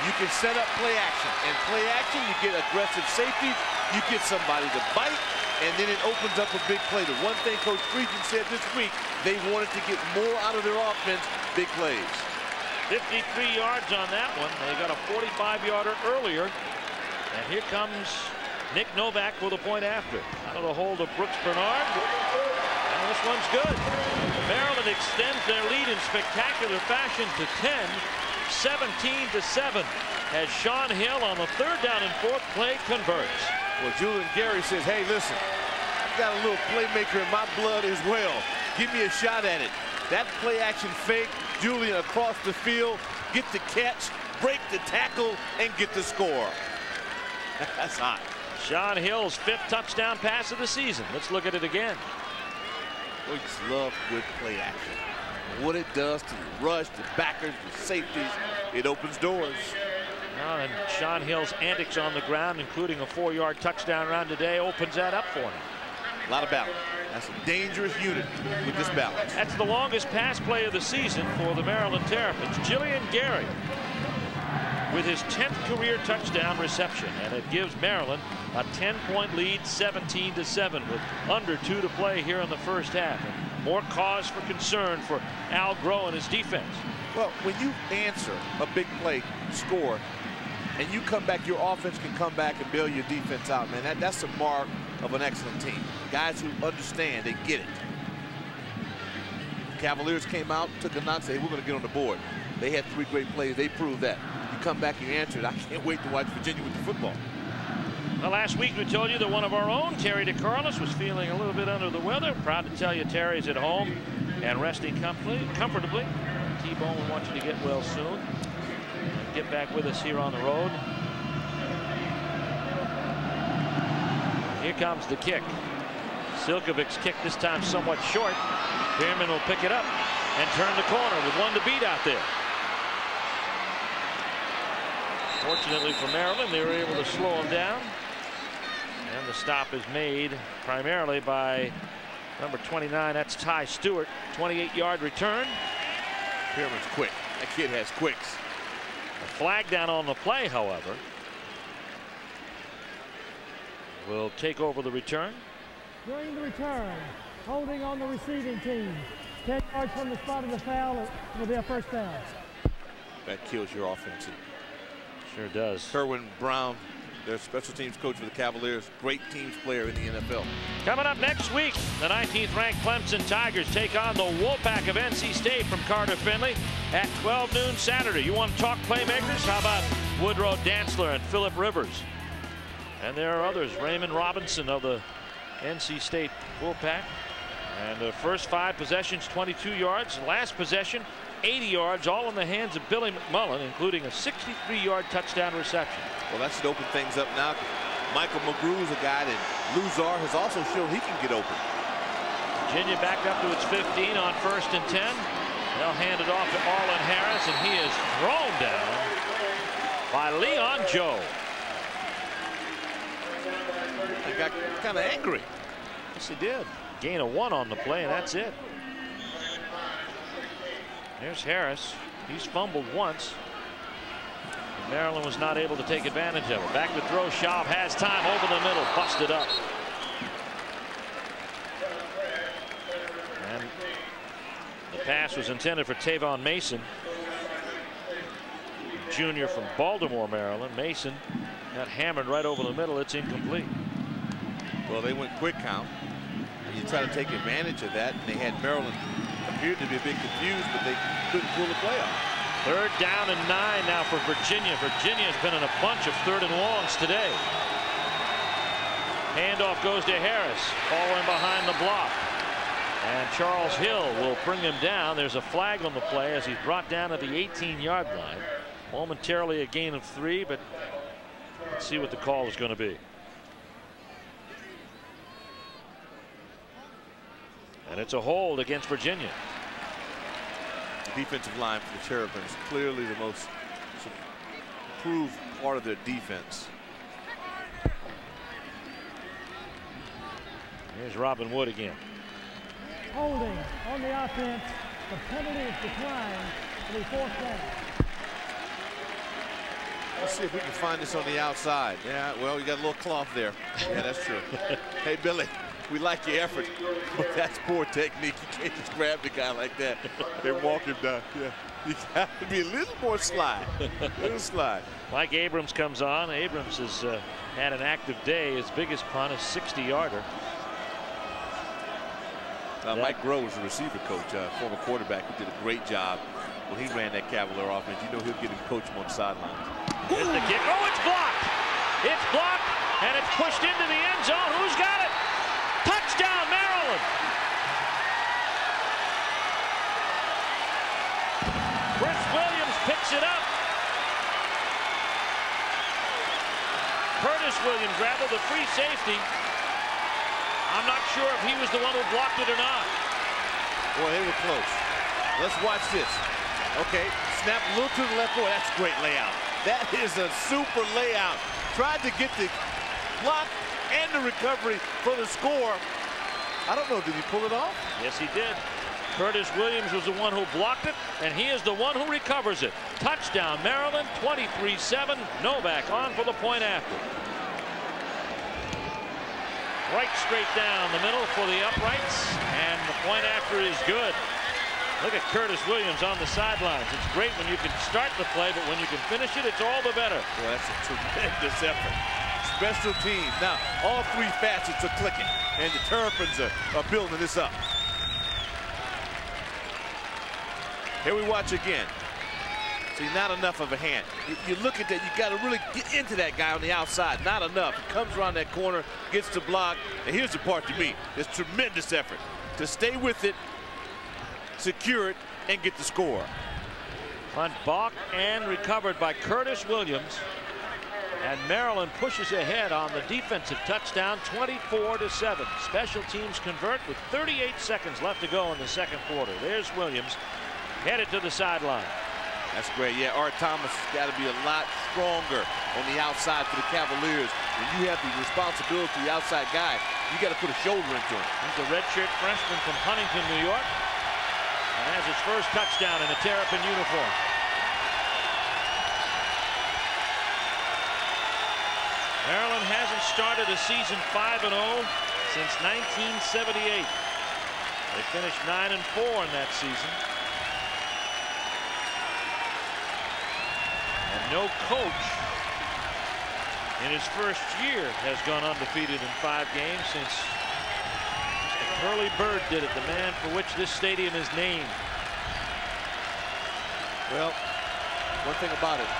you can set up play action. And play action, you get aggressive safeties. You get somebody to bite. and then it opens up a big play. The one thing Coach Friedgen said this week, they wanted to get more out of their offense, big plays. 53 yards on that one. They got a 45-yarder earlier. And here comes Nick Novak with a point after. Out of the hold of Brooks Bernard. And this one's good. Maryland extends their lead in spectacular fashion to 10, 17-7. As Sean Hill on the 3rd down and 4th play converts. Well, Julian Gary says, hey, listen, I've got a little playmaker in my blood as well. Give me a shot at it. That play action fake, Julian across the field, get the catch, break the tackle, and get the score. That's hot. Sean Hill's 5th touchdown pass of the season. Let's look at it again. We just love good play action. What it does to the rush, the backers, the safeties, it opens doors. And Sean Hill's antics on the ground, including a 4-yard touchdown run today, opens that up for him. A lot of balance. That's a dangerous unit with this balance. That's the longest pass play of the season for the Maryland Terrapins. Julian Gary with his 10th career touchdown reception, and it gives Maryland a 10-point lead, 17-7, with under 2 to play here in the first half. And more cause for concern for Al Groh and his defense. Well, when you answer a big play, score, and you come back, your offense can come back and bail your defense out, man. That's a mark of an excellent team. Guys who understand, they get it. Cavaliers came out, took a knock, said, hey, we're going to get on the board. They had 3 great plays. They proved that. You come back, you answer it. I can't wait to watch Virginia with the football. Well, last week we told you that one of our own, Terry DeCarlos, was feeling a little bit under the weather. Proud to tell you Terry's at home and resting comfortably. T-Bone, we want you to get well soon and get back with us here on the road. Here comes the kick. Silkovic's kick, this time somewhat short. Pearman will pick it up and turn the corner with 1 to beat out there. Fortunately for Maryland, they were able to slow him down. And the stop is made primarily by number 29. That's Ty Stewart. 28-yard return. Pearman's quick. That kid has quicks. A flag down on the play, however, will take over the return. During the return, holding on the receiving team. 10 yards from the spot of the foul, it will be a first down. That kills your offense. Sure does. Kerwin Brown, their special teams coach for the Cavaliers, great teams player in the NFL. Coming up next week, the 19th ranked Clemson Tigers take on the Wolfpack of NC State from Carter Finley at 12 noon Saturday. You want to talk playmakers? How about Woodrow Dantzler and Phillip Rivers? And there are others. Raymond Robinson of the NC State Wolfpack. And the first 5 possessions, 22 yards. Last possession, 80 yards, all in the hands of Billy McMullen, including a 63-yard touchdown reception. Well, that should open things up now. Michael McGrew is a guy that Luzar has also shown he can get open. Virginia back up to its 15 on 1st and 10. They'll hand it off to Arlen Harris, and he is thrown down by Leon Joe. He got kind of angry. Yes, he did. Gain of 1 on the play, and that's it. There's Harris. He's fumbled once. Maryland was not able to take advantage of it. Back to throw. Schaub has time over the middle. Busted up. And the pass was intended for Tavon Mason, junior from Baltimore, Maryland. Mason got hammered right over the middle. It's incomplete. Well, they went quick count. And you try to take advantage of that. And they had Maryland appeared to be a bit confused, but they couldn't pull the play off. 3rd down and 9 now for Virginia. Virginia has been in a bunch of 3rd and longs today. Handoff goes to Harris, falling behind the block. And Charles Hill will bring him down. There's a flag on the play as he's brought down at the 18-yard line. Momentarily a gain of 3, but let's see what the call is going to be. And it's a hold against Virginia. The defensive line for the Terrapins, clearly the most improved part of their defense. Here's Robin Wood again. Holding on the offense. The penalty is declined. It'll be 4th down. Let's see if we can find this on the outside. Yeah, well, you got a little cloth there. Yeah, that's true. Hey, Billy, we like your effort, but that's poor technique. You can't just grab the guy like that and walk him down. Yeah, you got to be a little more slide. A little slide. Mike Abrams comes on. Abrams has had an active day. His biggest punt is 60-yarder. Mike Groh was a receiver coach, former quarterback, who did a great job when he ran that Cavalier offense. You know he'll get him coach him on the sideline. Here's the kick. Oh, it's blocked. It's blocked, and it's pushed into the end zone. Who's got it? Touchdown, Maryland. Chris Williams picks it up. Curtis Williams, rather, the free safety. I'm not sure if he was the one who blocked it or not. Boy, they were close. Let's watch this. Okay, snap a little to the left. Boy, that's a great layout. That is a super layout. Tried to get the block and the recovery for the score. I don't know, did he pull it off? Yes, he did. Curtis Williams was the one who blocked it, and he is the one who recovers it. Touchdown, Maryland, 23-7. Novak on for the point after. Right straight down the middle for the uprights, and the point after is good. Look at Curtis Williams on the sidelines. It's great when you can start the play, but when you can finish it, it's all the better. Well, that's a tremendous effort. Special teams. Now, all three facets are clicking, and the Terrapins are building this up. Here we watch again. See, not enough of a hand. You look at that, you got to really get into that guy on the outside. Not enough. He comes around that corner, gets the block, and here's the part to me. There's tremendous effort to stay with it, secure it, and get the score. Punt blocked and recovered by Curtis Williams. And Maryland pushes ahead on the defensive touchdown, 24-7. Special teams convert with 38 seconds left to go in the second quarter. There's Williams headed to the sideline. That's great. Yeah, Art Thomas has got to be a lot stronger on the outside for the Cavaliers. When you have the responsibility of the outside guy, you got to put a shoulder into him. He's a redshirt freshman from Huntington, New York, and has his first touchdown in a Terrapin uniform. Maryland hasn't started a season 5-0 since 1978. They finished 9-4 in that season. And no coach in his first year has gone undefeated in 5 games since Curly Bird did it, the man for which this stadium is named. Well, one thing about it,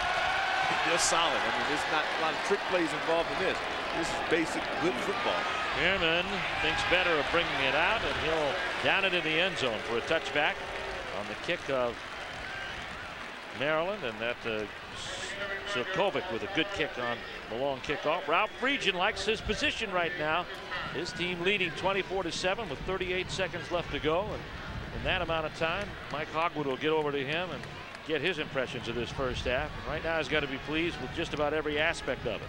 they're solid. I mean, there's not a lot of trick plays involved in this. This is basic good football. Pearman thinks better of bringing it out, and he'll down it in the end zone for a touchback on the kick of Maryland, and that Silkovic with a good kick on the long kickoff. Ralph Friedgen likes his position right now. His team leading 24-7 with 38 seconds left to go, and in that amount of time, Mike Hogwood will get over to him and get his impressions of this first half. And right now, he's got to be pleased with just about every aspect of it.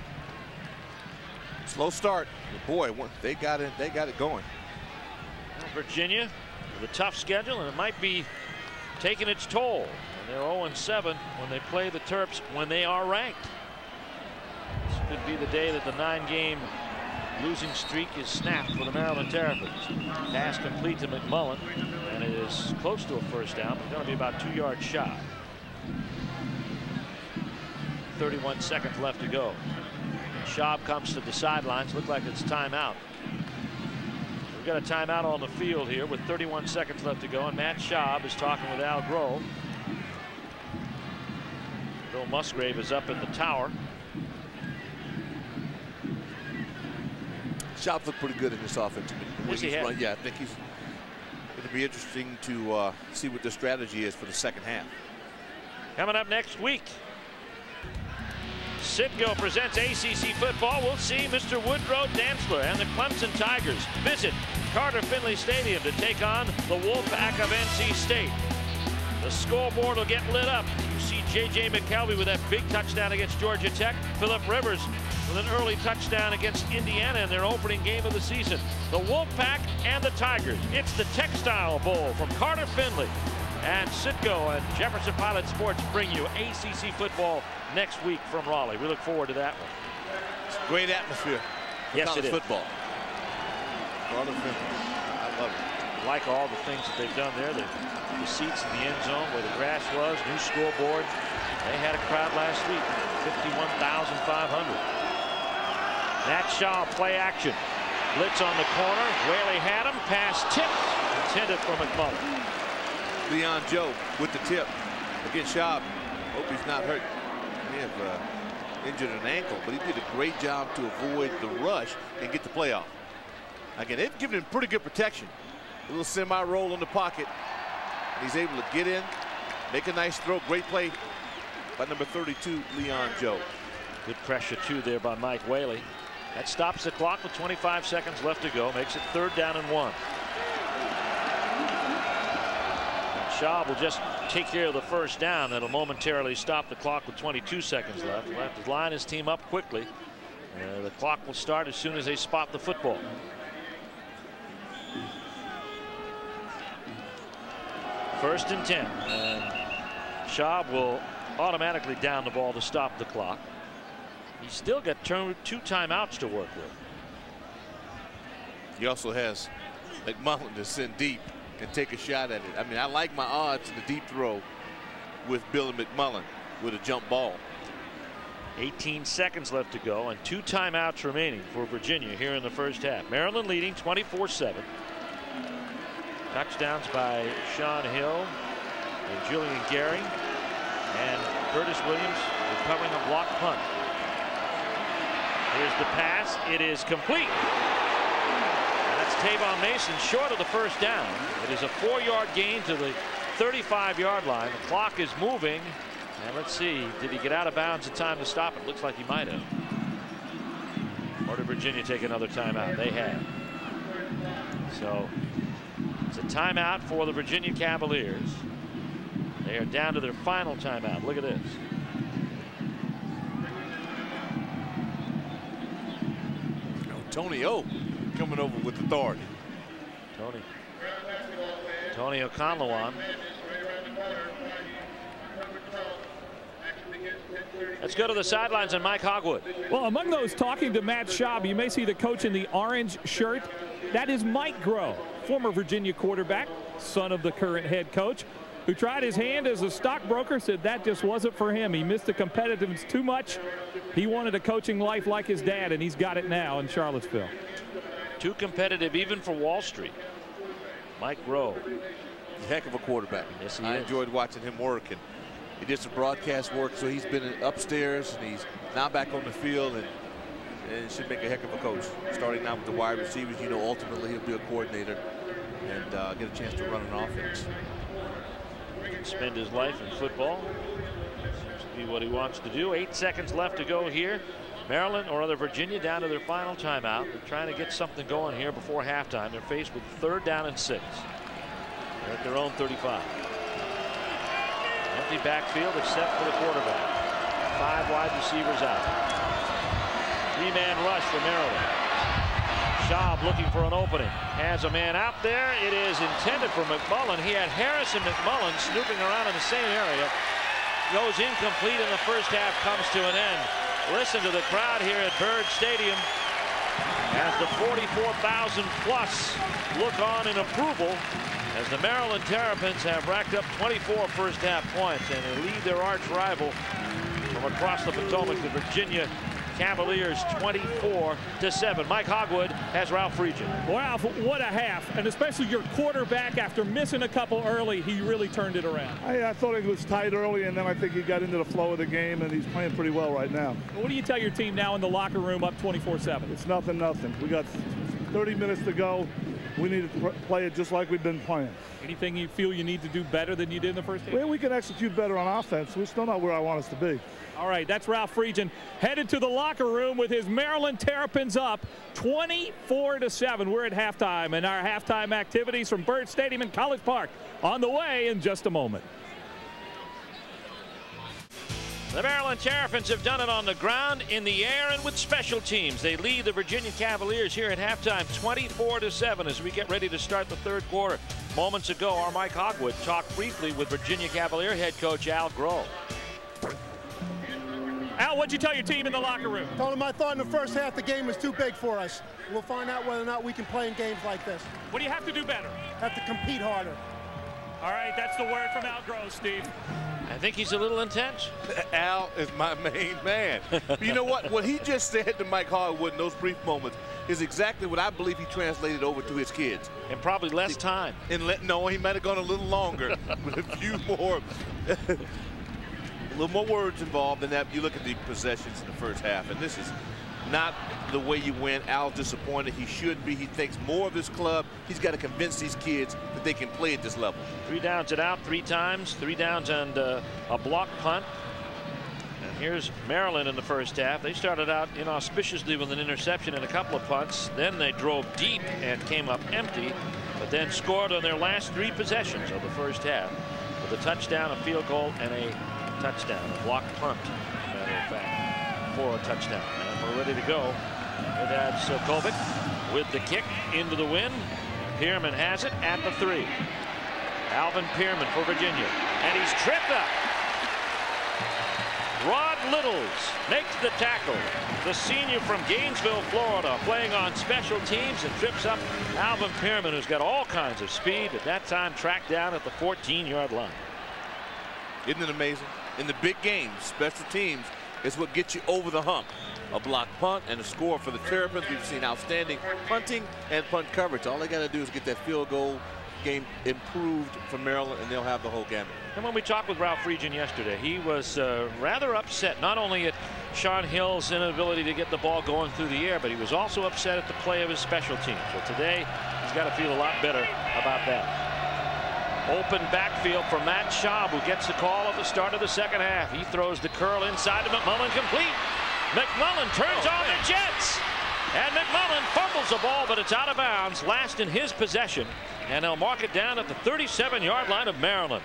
Slow start, but boy, they got it. They got it going. Well, Virginia with a tough schedule, and it might be taking its toll. And they're 0-7 when they play the Terps when they are ranked. This could be the day that the 9-game losing streak is snapped for the Maryland Terrapins. Pass complete to McMullen, and it is close to a first down, but going to be about 2 yards shy. 31 seconds left to go. Schaub comes to the sidelines. Look like it's timeout. We've got a timeout on the field here with 31 seconds left to go, and Matt Schaub is talking with Al Grove. Bill Musgrave is up in the tower. Schaub looked pretty good in this offense. Yes, he has. Yeah, I think he's going to be interesting to see what the strategy is for the second half. Coming up next week, Citgo presents ACC football. We'll see Mr. Woodrow Dantzler and the Clemson Tigers visit Carter Finley Stadium to take on the Wolfpack of NC State. The scoreboard will get lit up. You see J.J. McKelvey with that big touchdown against Georgia Tech. Phillip Rivers with an early touchdown against Indiana in their opening game of the season. The Wolfpack and the Tigers. It's the Textile Bowl from Carter Finley. and Citgo and Jefferson Pilot Sports bring you ACC football next week from Raleigh. We look forward to that one. It's a great atmosphere. Yes, it is. Football. I love it. Like all the things that they've done there, the seats in the end zone where the grass was, new scoreboard. They had a crowd last week, 51,500. Nat Shaw play action. Blitz on the corner. Whaley had him. Pass tipped. Intended for McMullen. Leon Joe with the tip against Schaub. Hope he's not hurt. He may have injured an ankle, but he did a great job to avoid the rush and get the play off. Again, they've given him pretty good protection. A little semi-roll in the pocket. And he's able to get in, make a nice throw. Great play by number 32, Leon Joe. Good pressure, too, there by Mike Whaley. That stops the clock with 25 seconds left to go. Makes it 3rd down and 1. Schaub will just take care of the first down. That'll momentarily stop the clock with 22 seconds left. He'll have to line his team up quickly. The clock will start as soon as they spot the football. First and 10. And Schaub will automatically down the ball to stop the clock. He's still got 2 timeouts to work with. He also has McMullen to send deep and take a shot at it. I mean, I like my odds in the deep throw with Billy McMullen with a jump ball. 18 seconds left to go and 2 timeouts remaining for Virginia here in the first half. Maryland leading 24-7. Touchdowns by Sean Hill and Julian Gary, and Curtis Williams recovering a blocked punt. Here's the pass. It is complete. That's Tavon Mason short of the first down. It is a 4-yard gain to the 35-yard line. The clock is moving. And let's see, did he get out of bounds in time to stop it? Looks like he might have. Or did Virginia take another timeout? They have. So it's a timeout for the Virginia Cavaliers. They are down to their final timeout. Look at this. Tony O coming over with authority. Tony Okonlawon. Let's go to the sidelines and Mike Hogwood. Well, among those talking to Matt Schaub, you may see the coach in the orange shirt. That is Mike Groh, former Virginia quarterback, son of the current head coach, who tried his hand as a stockbroker, said that just wasn't for him. He missed the competitiveness too much. He wanted a coaching life like his dad, and he's got it now in Charlottesville. Too competitive even for Wall Street. Mike Groh. Heck of a quarterback. Yes, he I is. enjoyed watching him work, and he did some broadcast work, so he's been upstairs, and he's now back on the field, and should make a heck of a coach. Starting now with the wide receivers, you know, ultimately he'll be a coordinator and get a chance to run an offense. Spend his life in football. Seems to be what he wants to do. 8 seconds left to go here. Maryland, or rather Virginia, down to their final timeout. They're trying to get something going here before halftime. They're faced with 3rd down and 6. They're at their own 35. Empty backfield except for the quarterback. 5 wide receivers out. 3-man rush for Maryland. Schaub looking for an opening. Has a man out there. It is intended for McMullen. He had Harris and McMullen snooping around in the same area. Goes incomplete, and the first half comes to an end. Listen to the crowd here at Byrd Stadium as the 44,000 plus look on in approval as the Maryland Terrapins have racked up 24 first half points, and they lead their arch rival from across the Potomac, the Virginia Cavaliers, 24-7. Mike Hogwood has Ralph Friedgen. Ralph, what a half, and especially your quarterback, after missing a couple early, he really turned it around. I thought it was tight early, and then I think he got into the flow of the game, and he's playing pretty well right now. What do you tell your team now in the locker room up 24-7? It's nothing. We got 30 minutes to go. We need to play it just like we've been playing. Anything you feel you need to do better than you did in the first half? Well, we can execute better on offense. We're still not where I want us to be. All right, that's Ralph Friedgen headed to the locker room with his Maryland Terrapins up 24-7. We're at halftime, and our halftime activities from Byrd Stadium in College Park on the way in just a moment. The Maryland Terrapins have done it on the ground, in the air, and with special teams. They lead the Virginia Cavaliers here at halftime 24-7 as we get ready to start the third quarter. Moments ago, our Mike Hogwood talked briefly with Virginia Cavalier head coach Al Groh. Al, what'd you tell your team in the locker room? Told him I thought in the first half the game was too big for us. We'll find out whether or not we can play in games like this. What do you have to do better? Have to compete harder. All right, that's the word from Al Groh, Steve. I think he's a little intense. Al is my main man. But you know what he just said to Mike Hogwood in those brief moments is exactly what I believe he translated over to his kids. And probably less time. No, he might have gone a little longer, but a few more. A little more words involved in that. You look at the possessions in the first half, and this is not the way you win. Al's disappointed. He should be. He thinks more of his club. He's got to convince these kids that they can play at this level. 3 downs and out 3 times. 3 downs and a block punt. And here's Maryland in the first half. They started out inauspiciously with an interception and a couple of punts. Then they drove deep and came up empty, but then scored on their last 3 possessions of the first half with a touchdown, a field goal, and a touchdown. A block punt, as a matter of fact, for a touchdown. And we're ready to go. It adds Kovic with the kick into the wind. Pearman has it at the 3. Alvin Pearman for Virginia, and he's tripped up. Rod Littles makes the tackle. The senior from Gainesville, Florida, playing on special teams, and trips up Alvin Pearman, who's got all kinds of speed. At that time, tracked down at the 14-yard line. Isn't it amazing? In the big games, special teams is what gets you over the hump. A block punt and a score for the Terrapins. We've seen outstanding punting and punt coverage. All they got to do is get that field goal game improved for Maryland, and they'll have the whole gamut. And when we talked with Ralph Friedgen yesterday, he was rather upset, not only at Sean Hill's inability to get the ball going through the air, but he was also upset at the play of his special teams. Well, today, he's got to feel a lot better about that. Open backfield for Matt Schaub, who gets the call at the start of the second half. He throws the curl inside to McMullen, complete. McMullen turns on the Jets. And McMullen fumbles the ball, but it's out of bounds, last in his possession. And they'll mark it down at the 37-yard line of Maryland.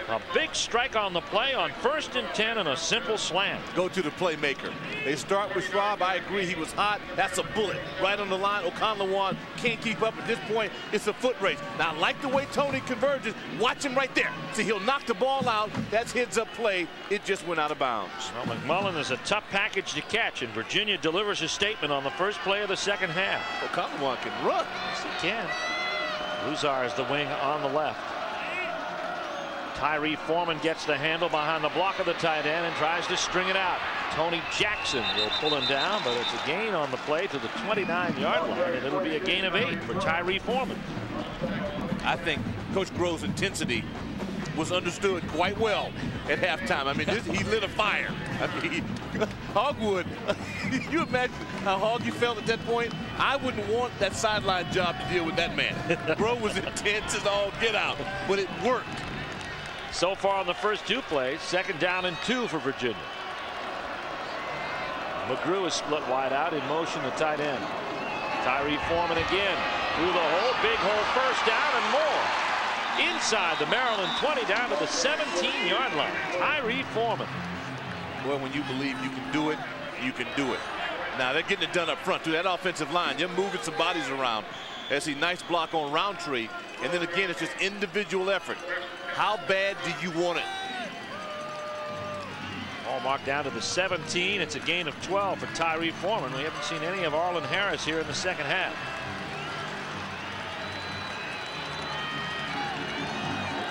A big strike on the play on 1st and 10 and a simple slant. Go to the playmaker. They start with Schwab. I agree, he was hot. That's a bullet right on the line. Okonlawon can't keep up at this point. It's a foot race. Now, I like the way Tony converges. Watch him right there. See, he'll knock the ball out. That's heads-up play. It just went out of bounds. Well, McMullen is a tough package to catch, and Virginia delivers a statement on the first play of the second half. Okonlawon can run. Yes, he can. Luzar is the wing on the left. Tyree Foreman gets the handle behind the block of the tight end and tries to string it out. Tony Jackson will pull him down, but it's a gain on the play to the 29-yard line, and it'll be a gain of 8 for Tyree Foreman. I think Coach Groh's intensity was understood quite well at halftime. I mean, he lit a fire. I mean, Hogwood, you imagine how Hoggy felt at that point? I wouldn't want that sideline job to deal with that man. Groh was intense as all get out, but it worked. So far on the first 2 plays, 2nd down and 2 for Virginia. McGrew is split wide out, in motion the tight end. Tyree Foreman again through the hole, big hole, 1st down and more. Inside the Maryland 20, down to the 17-yard line. Tyree Foreman. Well, when you believe you can do it, you can do it. Now they're getting it done up front through that offensive line. You're moving some bodies around. There's a nice block on Roundtree, and then again it's just individual effort. How bad do you want it? Ball marked down to the 17. It's a gain of 12 for Tyree Foreman. We haven't seen any of Arlen Harris here in the second half.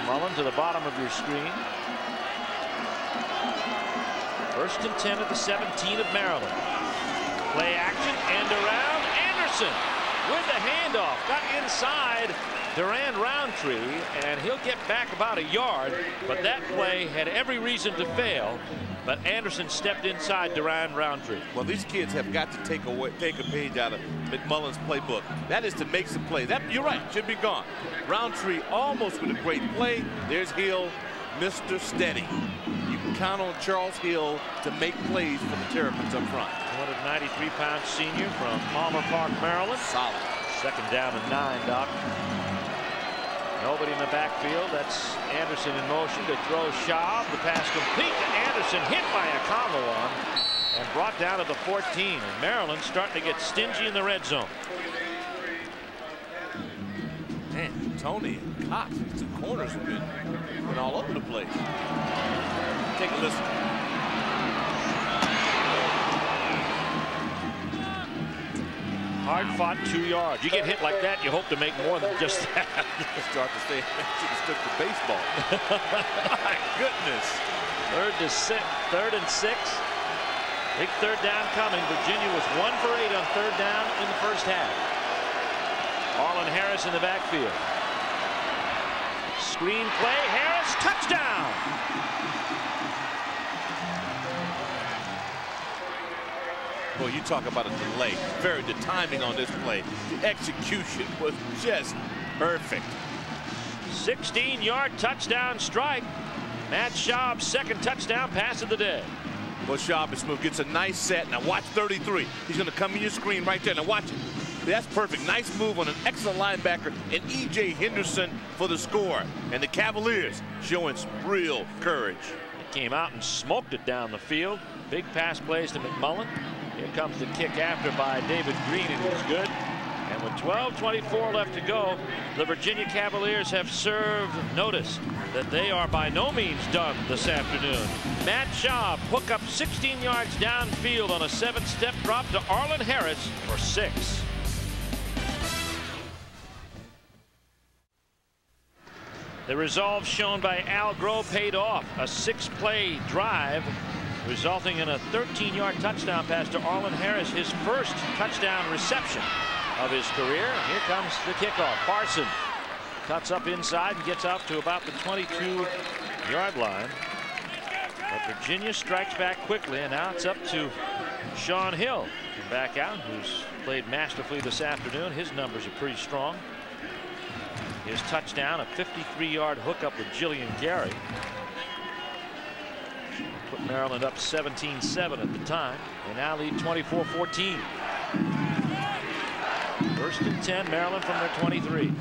Mullen to the bottom of your screen. 1st and 10 at the 17 of Maryland. Play action and around. Anderson with the handoff. Got inside Durand Roundtree, and he'll get back about a yard, but that play had every reason to fail. But Anderson stepped inside Durand Roundtree. Well, these kids have got to take a page out of McMullen's playbook. That is to make some plays. You're right, should be gone. Roundtree almost with a great play. There's Hill, Mr. Steady. You can count on Charles Hill to make plays for the Terrapins up front. 293-pound senior from Palmer Park, Maryland. Solid. 2nd down and 9, Doc. Nobody in the backfield. That's Anderson in motion to throw Schaub. The pass complete to Anderson, hit by a combo on and brought down at the 14. And Maryland starting to get stingy in the red zone. Man, Tony and Cox, these two corners have been all over the place. Take a listen. Hard fought 2 yards. You get hit like that, you hope to make more than just that. Start to say, she stuck to baseball. My goodness. Third and 6. Big third down coming. Virginia was 1 for 8 on third down in the first half. Arlen Harris in the backfield. Screen play. Harris, touchdown. Well, you talk about a delay. The timing on this play. The execution was just perfect. 16-yard touchdown strike. Matt Schaub's second touchdown pass of the day. Well, Schaub is smooth. Gets a nice set. Now watch 33. He's going to come in your screen right there. Now watch it. That's perfect. Nice move on an excellent linebacker and E.J. Henderson for the score. And the Cavaliers showing some real courage. They came out and smoked it down the field. Big pass plays to McMullen. Here comes the kick after by David Green, and it's good. And with 12:24 left to go, the Virginia Cavaliers have served notice that they are by no means done this afternoon. Matt Schaub hook up 16 yards downfield on a 7-step drop to Arlen Harris for 6. The resolve shown by Al Groh paid off. A 6-play drive resulting in a 13-yard touchdown pass to Arlen Harris, his first touchdown reception of his career. Here comes the kickoff. Parson cuts up inside and gets out to about the 22-yard line. But Virginia strikes back quickly, and now it's up to Sean Hill to back out, who's played masterfully this afternoon. His numbers are pretty strong. His touchdown, a 53-yard hookup with Jillian Gary. Put Maryland up 17-7 at the time. They now lead 24-14. First and 10, Maryland from their 23.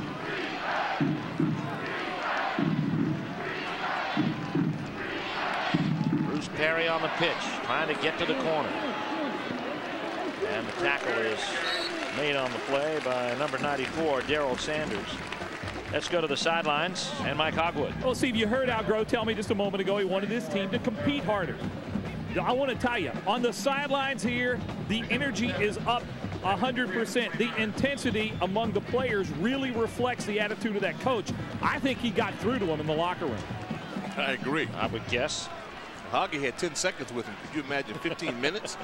Bruce Perry on the pitch, trying to get to the corner. And the tackle is made on the play by number 94, Darrell Sanders. Let's go to the sidelines and Mike Hogwood. Well, Steve, you heard Al Groh tell me just a moment ago he wanted his team to compete harder. I want to tell you, on the sidelines here, the energy is up 100%. The intensity among the players really reflects the attitude of that coach. I think he got through to him in the locker room. I agree. I would guess. Hoggy had 10 seconds with him. Could you imagine 15 minutes?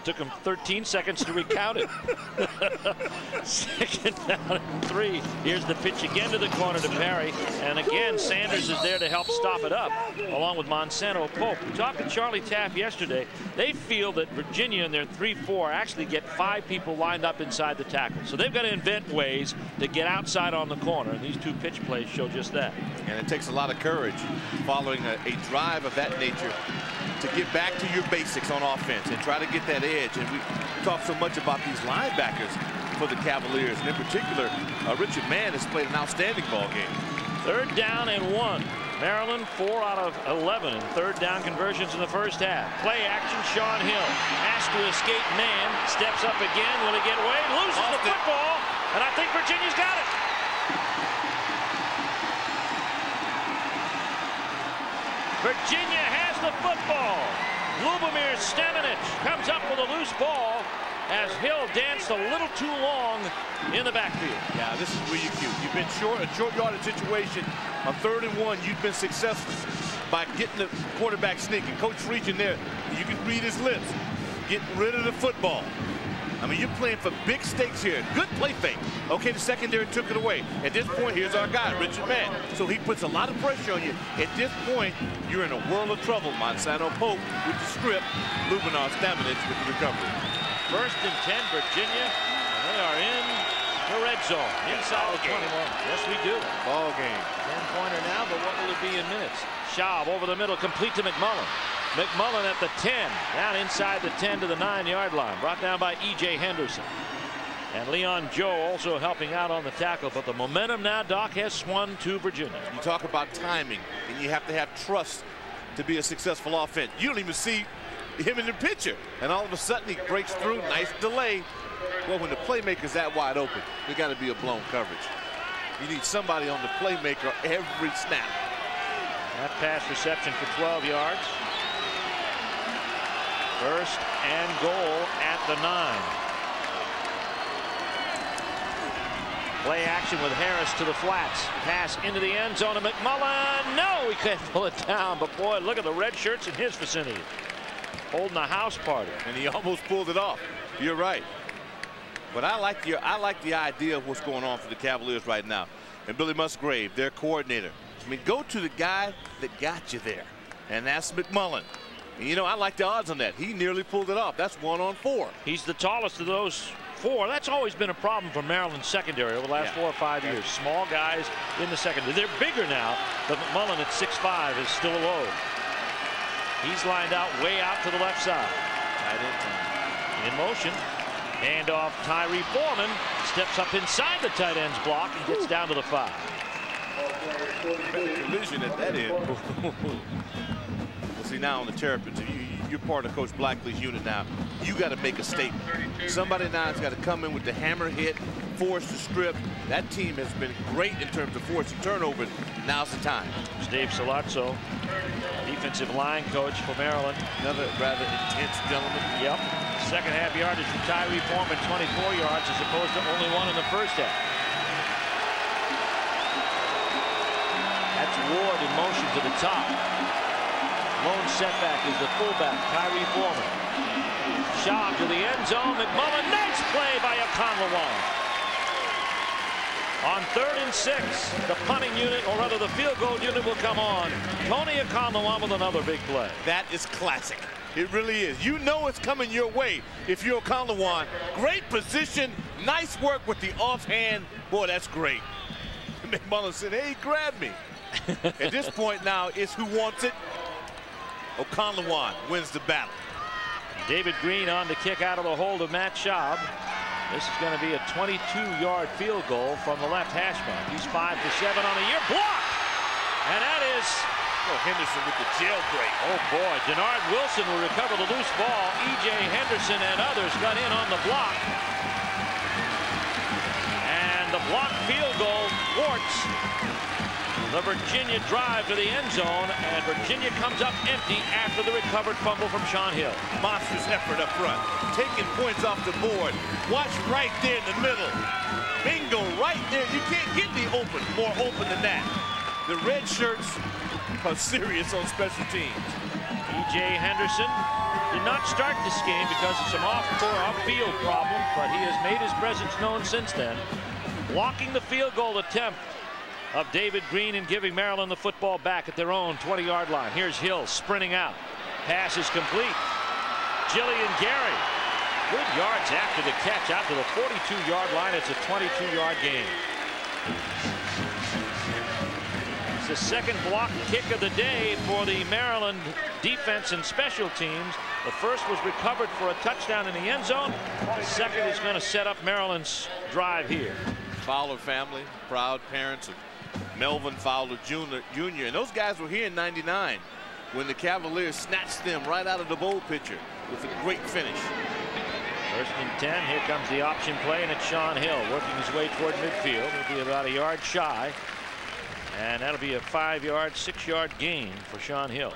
Took him 13 seconds to recount it. Second down and 3. Here's the pitch again to the corner to Perry. And again, Sanders is there to help stop it up, along with Monsanto Pope. We talked to Charlie Taff yesterday. They feel that Virginia in their 3-4 actually get 5 people lined up inside the tackle. So they've got to invent ways to get outside on the corner. And these 2 pitch plays show just that. And it takes a lot of courage following a drive of that nature to get back to your basics on offense and try to get that edge. And we talk so much about these linebackers for the Cavaliers, and in particular, Richard Mann has played an outstanding ball game. Third down and 1. Maryland 4 out of 11 in third down conversions in the first half. Play action, Sean Hill has to escape man, steps up again. Will he get away? Loses the football, and I think Virginia's got it. Virginia has the football. Lubomir Stemenich comes up with a loose ball as Hill danced a little too long in the backfield. Yeah, this is really cute. You've been a short yardage situation. On 3rd and 1, you've been successful by getting the quarterback sneaking. Coach Friedgen there, you can read his lips. Getting rid of the football. I mean, you're playing for big stakes here. Good play fake. Okay, the secondary took it away. At this point, here's our guy, Richard Mann. So he puts a lot of pressure on you. At this point, you're in a world of trouble. Monsanto Pope with the strip. Lubomir Stemenich with the recovery. First and 10, Virginia. And they are in the red zone. Inside the 21. Yes, we do. Ball game. 10-pointer now, but what will it be in minutes? Schaub over the middle, complete to McMullen. McMullen at the 10, down inside the 10 to the 9-yard line, brought down by E.J. Henderson. And Leon Joe also helping out on the tackle, but the momentum now, Doc, has swung to Virginia. You talk about timing, and you have to have trust to be a successful offense. You don't even see him in the picture, and all of a sudden he breaks through. Nice delay. Well, when the playmaker's that wide open, there got to be a blown coverage. You need somebody on the playmaker every snap. That pass reception for 12 yards. First and goal at the 9. Play action with Harris to the flats. Pass into the end zone to McMullen. No, he can't pull it down. But boy, look at the red shirts in his vicinity, holding a house party. And he almost pulled it off. You're right. But I like the idea of what's going on for the Cavaliers right now. And Billy Musgrave, their coordinator. I mean, go to the guy that got you there, and that's McMullen. And you know, I like the odds on that. He nearly pulled it off. That's 1 on 4. He's the tallest of those 4. That's always been a problem for Maryland's secondary over the last 4 or 5 years. Small guys in the secondary. They're bigger now, but McMullen at 6'5" is still low. He's lined out way out to the left side. In motion. Handoff, Tyree Foreman steps up inside the tight end's block and gets down to the 5. Collision at that end. We'll see now on the Terrapins. You're part of Coach Blackley's unit now. You got to make a statement. Somebody now has got to come in with the hammer hit, force the strip. That team has been great in terms of forcing turnovers. Now's the time. Dave Salazzo, defensive line coach for Maryland. Another rather intense gentleman. Yep. Second half yardage from Tyree Foreman, 24 yards as opposed to only 1 in the first half. That's Ward in motion to the top. Lone setback is the fullback, Tyree Foreman. Shot to the end zone. McMullen, nice play by Okonlawon. On 3rd and 6, the punting unit, or rather the field goal unit, will come on. Tony Okonlawon with another big play. That is classic. It really is. You know it's coming your way if you're Okonlawon. Great position, nice work with the offhand. Boy, that's great. McMullen said, hey, grab me. At this point now, it's who wants it. Okonlawon wins the battle. David Green on to kick out of the hold of Matt Schaub. This is going to be a 22-yard field goal from the left hash mark. He's 5 for 7 on the year. Blocked! And that is Henderson with the jailbreak. Oh boy, Denard Wilson will recover the loose ball. E.J. Henderson and others got in on the block. And the blocked field goal thwarts the Virginia drive to the end zone, and Virginia comes up empty after the recovered fumble from Sean Hill. Monstrous effort up front, taking points off the board. Watch right there in the middle. Bingo, right there. You can't get more open than that. The red shirts are serious on special teams. E.J. Henderson did not start this game because of some off-field problems, but he has made his presence known since then. Blocking the field goal attempt of David Green and giving Maryland the football back at their own 20-yard line. Here's Hill sprinting out. Pass is complete. Jillian Gary. Good yards after the catch out to the 42-yard line. It's a 22-yard gain. It's the second block kick of the day for the Maryland defense and special teams. The first was recovered for a touchdown in the end zone. The second is going to set up Maryland's drive here. Fowler family, proud parents of Melvin Fowler Jr. And those guys were here in '99 when the Cavaliers snatched them right out of the bowl picture with a great finish. 1st and 10. Here comes the option play, and it's Sean Hill working his way toward midfield. He'll be about a yard shy. And that'll be a 5-yard, 6-yard gain for Sean Hill.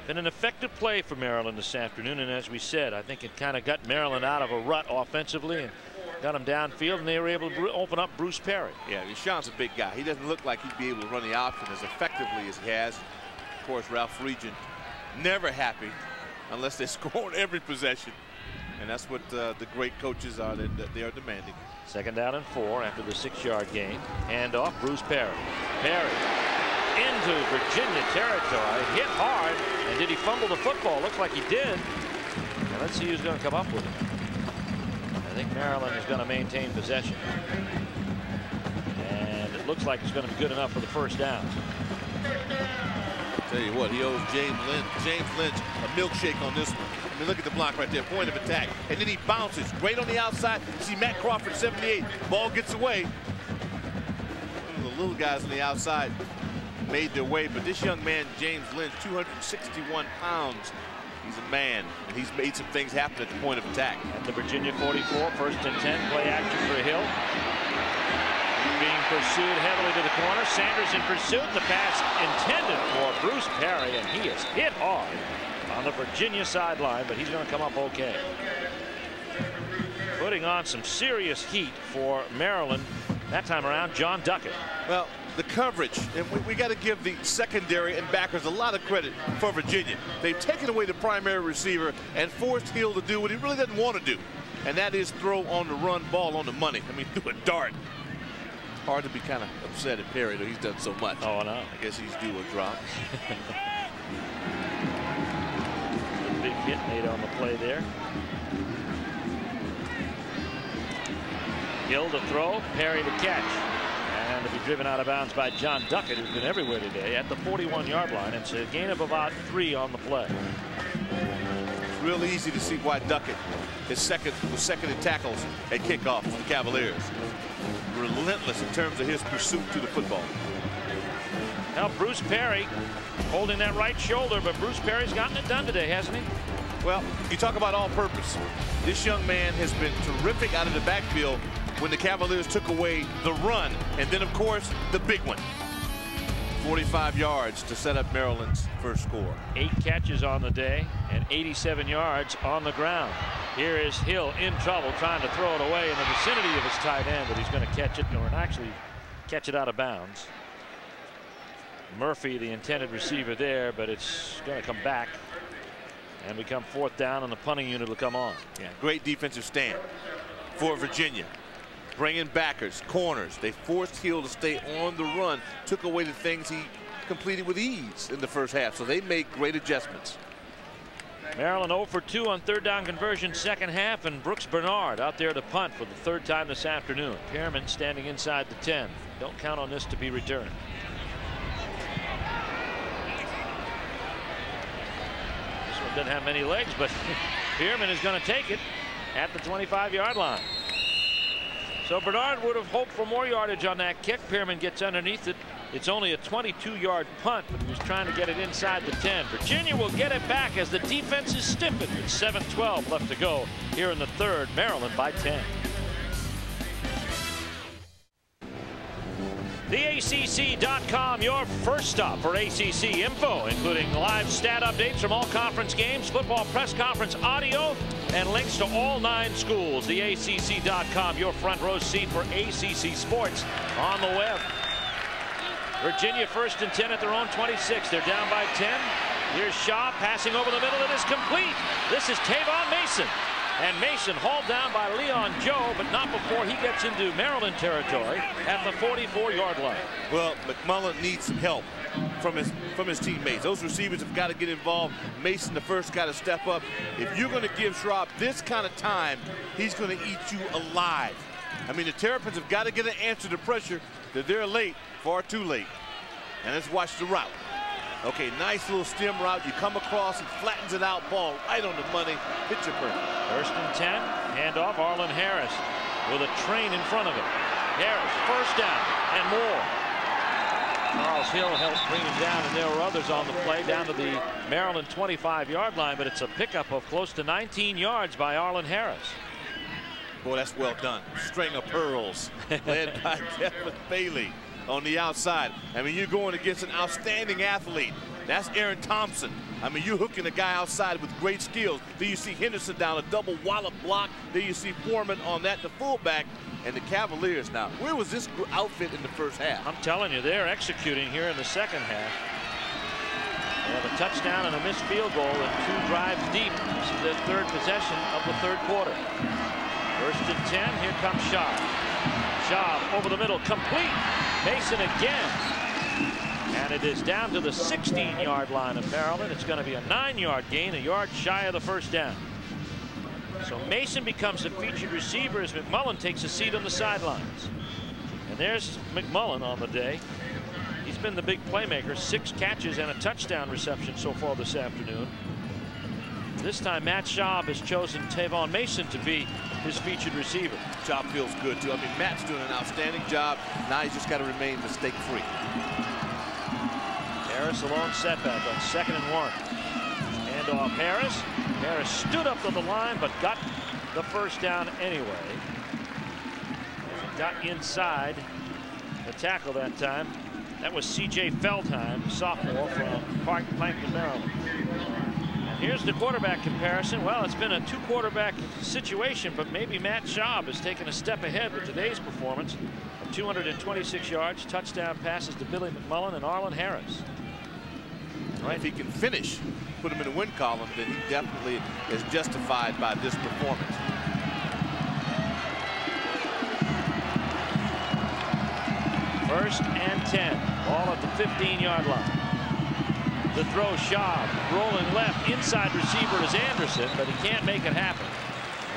Been an effective play for Maryland this afternoon, and as we said, I think it kind of got Maryland out of a rut offensively and got him downfield, and they were able to open up Bruce Perry. Yeah, Sean's a big guy. He doesn't look like he'd be able to run the option as effectively as he has. Of course, Ralph Regent never happy unless they score on every possession, and that's what the great coaches are that they are demanding. 2nd down and 4 after the 6-yard gain. Handoff, Bruce Perry. Perry into Virginia territory, hit hard, and did he fumble the football? Looks like he did. Now let's see who's going to come up with it. I think Maryland is going to maintain possession, and it looks like it's going to be good enough for the 1st down. Tell you what, he owes James Lynch a milkshake on this one. I mean, look at the block right there, point of attack. And then he bounces great on the outside. See Matt Crawford, 78. Ball gets away. The little guys on the outside made their way, but this young man, James Lynch, 261 pounds. He's a man, and he's made some things happen at the point of attack. At the Virginia 44, 1st and 10, play action for Hill. Being pursued heavily to the corner. Sanders in pursuit. The pass intended for Bruce Perry, and he is hit hard on the Virginia sideline, but he's going to come up okay. Putting on some serious heat for Maryland. That time around, John Duckett. Well, the coverage, and we got to give the secondary and backers a lot of credit for Virginia. They've taken away the primary receiver and forced Hill to do what he really doesn't want to do, and that is throw on the run ball on the money. I mean, through a dart. Hard to be kind of upset at Perry, though he's done so much. Oh, no. I guess he's due a drop. Big hit made on the play there. Hill to throw, Perry to catch. And to be driven out of bounds by John Duckett, who's been everywhere today, at the 41-yard line. It's a gain of about 3 on the play. It's real easy to see why Duckett was second in tackles at kickoff for the Cavaliers. Relentless in terms of his pursuit to the football. Now Bruce Perry holding that right shoulder, but Bruce Perry's gotten it done today, hasn't he? Well, you talk about all purpose. This young man has been terrific out of the backfield when the Cavaliers took away the run, and then of course the big one. 45 yards to set up Maryland's first score. 8 catches on the day and 87 yards on the ground. Here is Hill in trouble trying to throw it away in the vicinity of his tight end, but he's going to catch it, or actually catch it out of bounds. Murphy, the intended receiver there, but it's going to come back and become 4th down, and the punting unit will come on. Yeah, great defensive stand for Virginia. Bringing backers, corners. They forced Hill to stay on the run, took away the things he completed with ease in the first half, so they made great adjustments. Maryland 0 for 2 on 3rd down conversion second half, and Brooks Bernard out there to punt for the 3rd time this afternoon. Pearman standing inside the 10. Don't count on this to be returned. This one doesn't have many legs, but Pearman is going to take it at the 25-yard line. So Bernard would have hoped for more yardage on that kick. Pearman gets underneath it. It's only a 22-yard punt, but he was trying to get it inside the 10. Virginia will get it back as the defense is stiffened with 7:12 left to go here in the 3rd. Maryland by 10. TheACC.com, your first stop for ACC info, including live stat updates from all conference games, football press conference audio, and links to all 9 schools. TheACC.com, your front row seat for ACC sports on the web. Virginia 1st and 10 at their own 26. They're down by 10. Here's Shaw passing over the middle. It is complete. This is Tavon Mason. And Mason hauled down by Leon Joe, but not before he gets into Maryland territory at the 44-yard line. Well, McMullen needs some help from his teammates. Those receivers have got to get involved. Mason, the first guy to step up. If you're going to give Schraub this kind of time, he's going to eat you alive. I mean, the Terrapins have got to get an answer to pressure that they're late, far too late. And let's watch the route. Okay, nice little stem route. You come across, it flattens it out, ball right on the money. Picture perfect. 1st and 10, handoff, Arlen Harris with a train in front of him. Harris, 1st down and more. Charles Hill helped bring him down, and there were others on the play down to the Maryland 25-yard line, but it's a pickup of close to 19 yards by Arlen Harris. Boy, that's well done. String of pearls led by Devin Bailey on the outside. I mean, you're going against an outstanding athlete. That's Aaron Thompson. I mean, you're hooking a guy outside with great skills. Then you see Henderson down, a double wallop block. Then you see Foreman on that, the fullback. And the Cavaliers now, where was this outfit in the first half? I'm telling you, they're executing here in the second half. They have a touchdown and a missed field goal and 2 drives deep. This is their 3rd possession of the 3rd quarter. 1st and 10, here comes Shaw. Shaw over the middle, complete. Mason again. And it is down to the 16-yard line of Maryland. It's going to be a 9-yard gain, a yard shy of the 1st down. So Mason becomes the featured receiver as McMullen takes a seat on the sidelines. And there's McMullen on the day. He's He's been the big playmaker, 6 catches and a touchdown reception so far this afternoon. This time Matt Schaub has chosen Tavon Mason to be his featured receiver. Schaub feels good too. I mean, Matt's doing an outstanding job. Now he's just got to remain mistake-free. Harris a long setback on 2nd and 1. Hand off Harris. Harris stood up to the line but got the first down anyway. Got inside the tackle that time. That was C.J. Feldheim, sophomore from Plankton, Maryland. And here's the quarterback comparison. Well, it's been a 2-quarterback situation, but maybe Matt Schaub has taken a step ahead with today's performance of 226 yards, touchdown passes to Billy McMullen and Arlen Harris. Right. If he can finish, put him in the win column, then he definitely is justified by this performance. First and 10. Ball at the 15-yard line. The throw, Schaub rolling left. Inside receiver is Anderson, but he can't make it happen.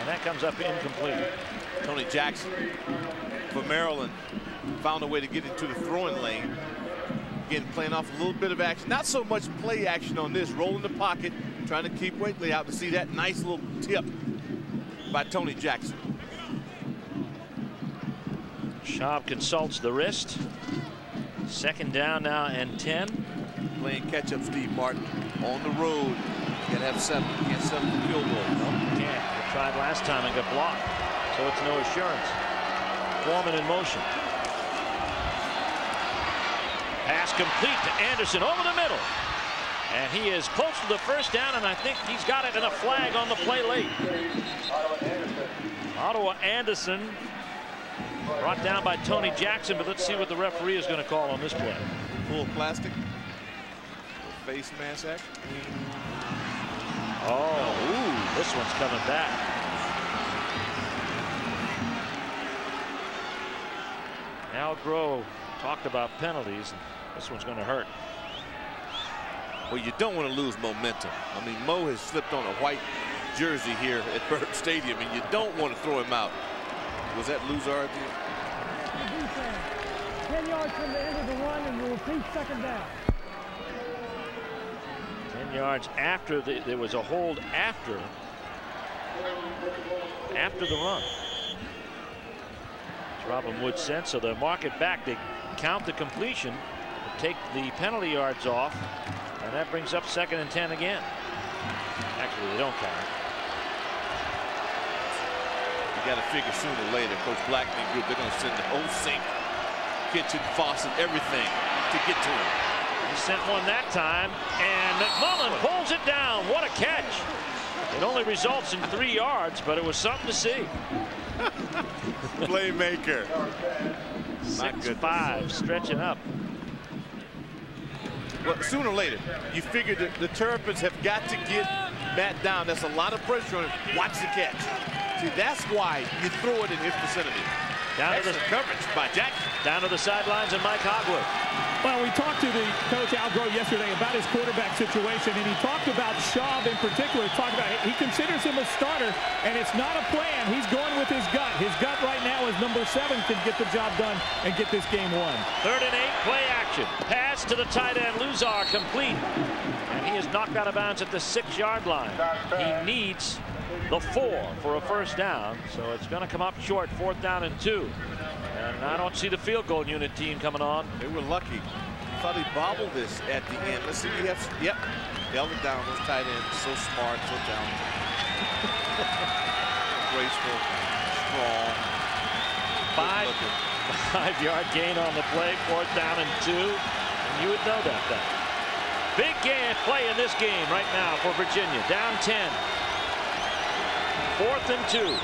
And that comes up incomplete. Tony Jackson for Maryland found a way to get into the throwing lane. Again, playing off a little bit of action. Not so much play action on this. Roll in the pocket, trying to keep Wakely out to see that nice little tip by Tony Jackson. Schaub consults the wrist. 2nd down now and 10. Playing catch up, Steve Martin. On the road. You gotta have 7. You can't settle for field goal. No, you can't. They tried last time and got blocked. So it's no assurance. Foreman in motion. Pass complete to Anderson over the middle. And he is close to the first down, and I think he's got it in a flag on the play late. Ottawa Anderson brought down by Tony Jackson, but let's see what the referee is going to call on this play. Full plastic. Face mask act. Oh, ooh, this one's coming back. Al Groh talked about penalties. This one's going to hurt. Well, you don't want to lose momentum. I mean, Mo has slipped on a white jersey here at Byrd Stadium, and you don't want to throw him out. Was that Luzard? 10 yards from the end of the run, and we'll repeat 2nd down. 10 yards after there was a hold after the run. Robin Wood said, so they'll mark it back. They count the completion, take the penalty yards off, and that brings up 2nd and 10 again. Actually, they don't count it. You got to figure sooner or later, Coach Blackman Group, they're going to send the whole sink, kitchen, faucet, everything to get to him. He sent one that time, and McMullen pulls it down. What a catch. It only results in 3 yards, but it was something to see. Playmaker. 6'5", stretching up. Well, sooner or later, you figure that the Terrapins have got to get Matt down. That's a lot of pressure on him. Watch the catch. See, that's why you throw it in his vicinity. Down Excellent to the coverage by Jackson. Down to the sidelines and Mike Hogwood. Well, we talked to the coach Al Groh yesterday about his quarterback situation, and he talked about Schaub in particular. Talked about he considers him a starter, and it's not a plan. He's going with his gut. His gut right now is number 7 can get the job done and get this game won. 3rd and 8, play action. Pass to the tight end, Luzar, complete. And he is knocked out of bounds at the 6-yard line. He needs the 4 for a first down, so it's going to come up short, 4th down and 2. And I don't see the field goal unit team coming on. They were lucky. Thought he bobbled this at the end. Let's see. Yep. Held it down. Those tight ends. So smart. So talented. Graceful. Strong. 5-yard gain on the play. 4th down and 2. And you would know that. Big game play in this game right now for Virginia. Down 10. 4th and 2.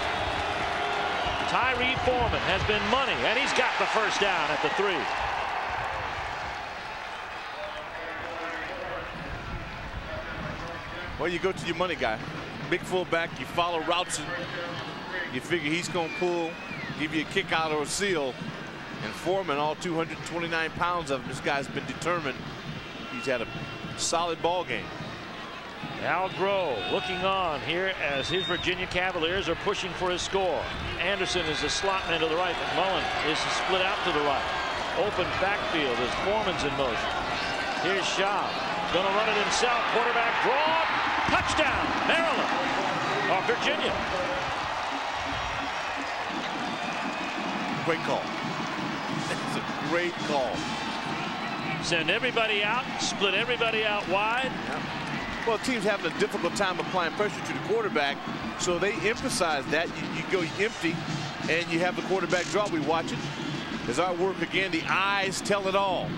Tyree Foreman has been money, and he's got the first down at the 3. Well, you go to your money guy. Big fullback, you follow routes, and you figure he's going to pull, give you a kick out or a seal. And Foreman, all 229 pounds of him, this guy's been determined. He's had a solid ball game. Al Groh looking on here as his Virginia Cavaliers are pushing for his score. Anderson is a slot man to the right. McMullen is split out to the right. open backfield as Foreman's in motion. Here's Schaub. Going to run it himself. Quarterback draw. Touchdown, Maryland. Or Virginia. Great call. It's a great call. Send everybody out, split everybody out wide. Yeah. Well, teams having a difficult time applying pressure to the quarterback, so they emphasize that. You go empty, and you have the quarterback draw. We watch it. As our work again, the eyes tell it all.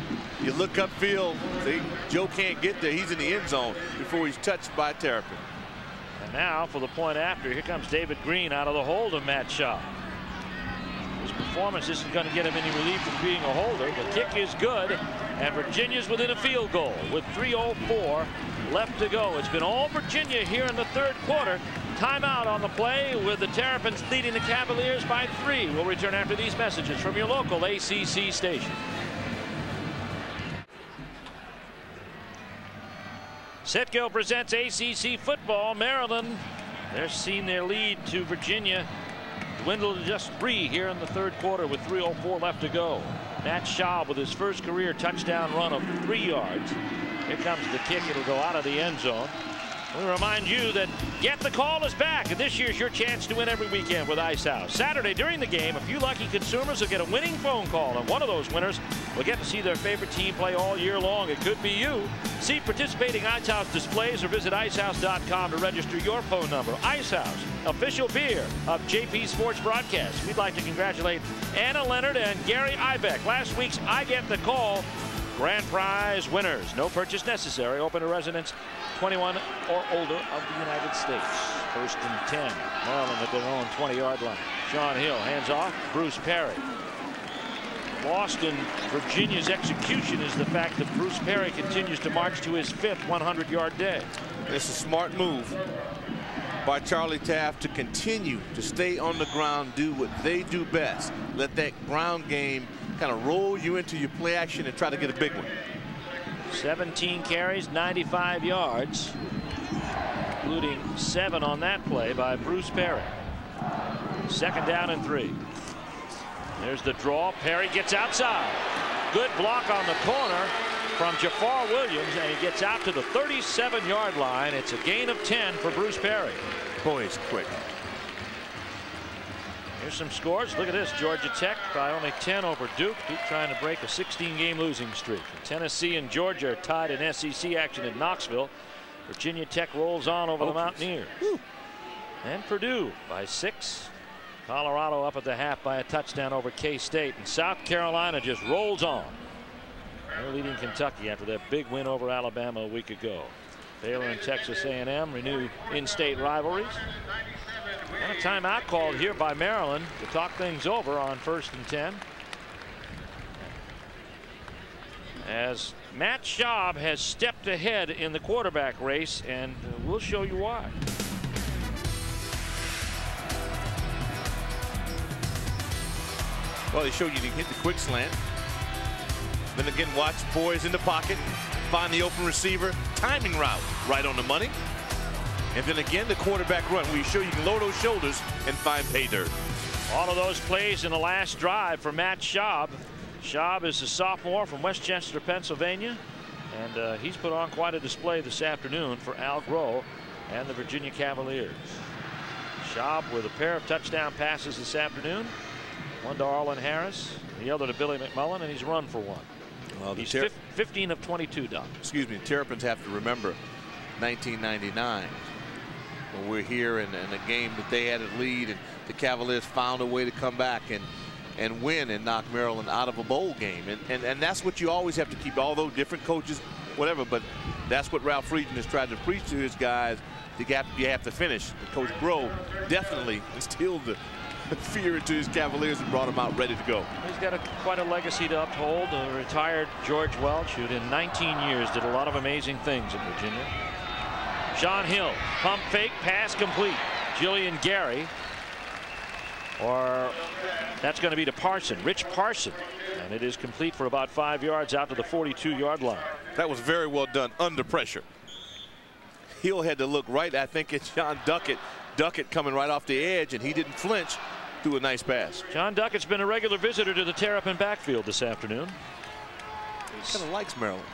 You look upfield, see, Joe can't get there. He's in the end zone before he's touched by Terrapin. And now for the point after, here comes David Green out of the hold of Matt Schaub. His performance isn't going to get him any relief from being a holder. The kick is good, and Virginia's within a field goal with 3:04 left to go. It's been all Virginia here in the third quarter. Timeout on the play with the Terrapins leading the Cavaliers by 3. We'll return after these messages from your local ACC station. Citgo presents ACC football. Maryland, they're seeing their lead to Virginia dwindle to just 3 here in the third quarter with 3:04 left to go. Matt Schaub with his first career touchdown run of 3 yards. Here comes the kick. It'll go out of the end zone. We remind you that Get the Call is back, and this year's your chance to win every weekend with Ice House. Saturday during the game, a few lucky consumers will get a winning phone call, and one of those winners will get to see their favorite team play all year long. It could be you. See participating Ice House displays or visit icehouse.com to register your phone number. Ice House, official beer of JP Sports Broadcast. We'd like to congratulate Anna Leonard and Gary Ibeck, last week's I Get the Call grand prize winners. No purchase necessary. Open to residents 21 or older of the United States. 1st and 10. Maryland at their own 20-yard line. Sean Hill hands off. Bruce Perry. Lost in Virginia's execution is the fact that Bruce Perry continues to march to his 5th 100-yard day. It's a smart move by Charlie Taft to continue to stay on the ground, do what they do best. Let that ground game kind of roll you into your play action and try to get a big one. 17 carries, 95 yards, including 7 on that play by Bruce Perry. 2nd down and 3. There's the draw. Perry gets outside. Good block on the corner from Jafar Williams, and he gets out to the 37-yard line. It's a gain of 10 for Bruce Perry. Boy, he's quick. Here's some scores. Look at this. Georgia Tech by only 10 over Duke. Duke trying to break a 16-game losing streak. Tennessee and Georgia are tied in SEC action in Knoxville. Virginia Tech rolls on over the Mountaineers. Whew. And Purdue by 6. Colorado up at the half by a touchdown over K-State. And South Carolina just rolls on. They're leading Kentucky after their big win over Alabama a week ago. Baylor and Texas A&M renew in-state rivalries. And a timeout called here by Maryland to talk things over on 1st and 10. As Matt Schaub has stepped ahead in the quarterback race, and we'll show you why. Well, they show you can hit the quick slant. Then again, watch boys in the pocket, find the open receiver, timing route right on the money. And then again, the quarterback run, where you show you can lower those shoulders and find pay dirt. All of those plays in the last drive for Matt Schaub. Schaub is a sophomore from Westchester, Pennsylvania, and he's put on quite a display this afternoon for Al Groh and the Virginia Cavaliers. Schaub with a pair of touchdown passes this afternoon. One to Arlen Harris, the other to Billy McMullen, and he's run for 1. Well, he's 15 of 22, Doc. Excuse me, Terrapins have to remember 1999. When we're here in a game that they had a lead, and the Cavaliers found a way to come back and win and knock Maryland out of a bowl game. And that's what you always have to keep, although different coaches, whatever, but that's what Ralph Friedgen has tried to preach to his guys. You have to finish. Coach Groh definitely instilled the fear into his Cavaliers and brought them out ready to go. He's got quite a legacy to uphold. Retired George Welch, who in 19 years did a lot of amazing things in Virginia. Sean Hill, pump fake, pass complete. Jillian Gary, or that's going to be to Parson, Rich Parson, and it is complete for about 5 yards out to the 42-yard line. That was very well done under pressure. Hill had to look right, I think it's John Duckett coming right off the edge, and he didn't flinch. threw a nice pass. John Duckett's been a regular visitor to the Terrapin backfield this afternoon. He kind of likes Maryland.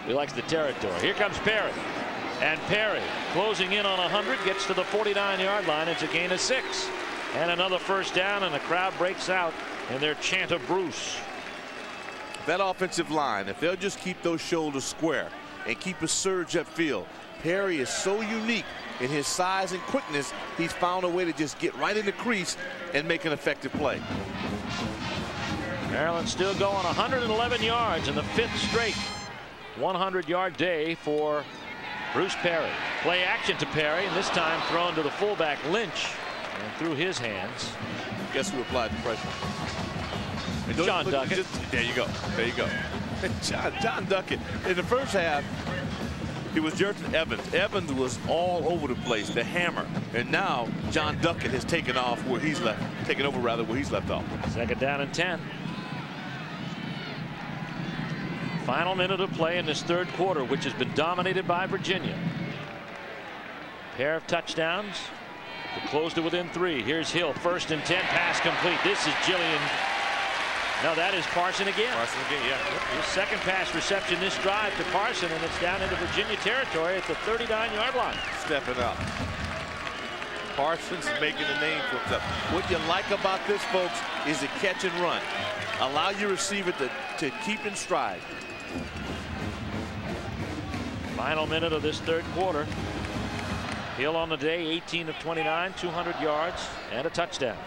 He likes the territory. Here comes Perry. And Perry closing in on 100, gets to the 49-yard line. It's a gain of 6. And another first down, and the crowd breaks out in their chant of Bruce. That offensive line, if they'll just keep those shoulders square and keep a surge upfield. Perry is so unique in his size and quickness. He's found a way to just get right in the crease and make an effective play. Maryland still going 111 yards in the 5th straight 100-yard day for Bruce Perry. Play action to Perry, and this time thrown to the fullback Lynch, and through his hands. Guess who applied the pressure? John Duckett. There you go. There you go. John Duckett. In the first half, it was Jerton Evans. Evans was all over the place, the hammer. And now John Duckett has taken off where he's left, taken over rather where he's left off. 2nd down and 10. Final minute of play in this 3rd quarter, which has been dominated by Virginia. Pair of touchdowns to close to within 3. Here's Hill, 1st and 10, pass complete. This is Jillian. No, that is Parson again. Parson again, yeah. His 2nd pass reception this drive to Parson, and it's down into Virginia territory at the 39-yard line. Stepping up. Parsons making a name for himself. What you like about this, folks, is the catch and run. Allow your receiver to keep in stride. Final minute of this 3rd quarter. Hill on the day, 18 of 29, 200 yards, and a touchdown.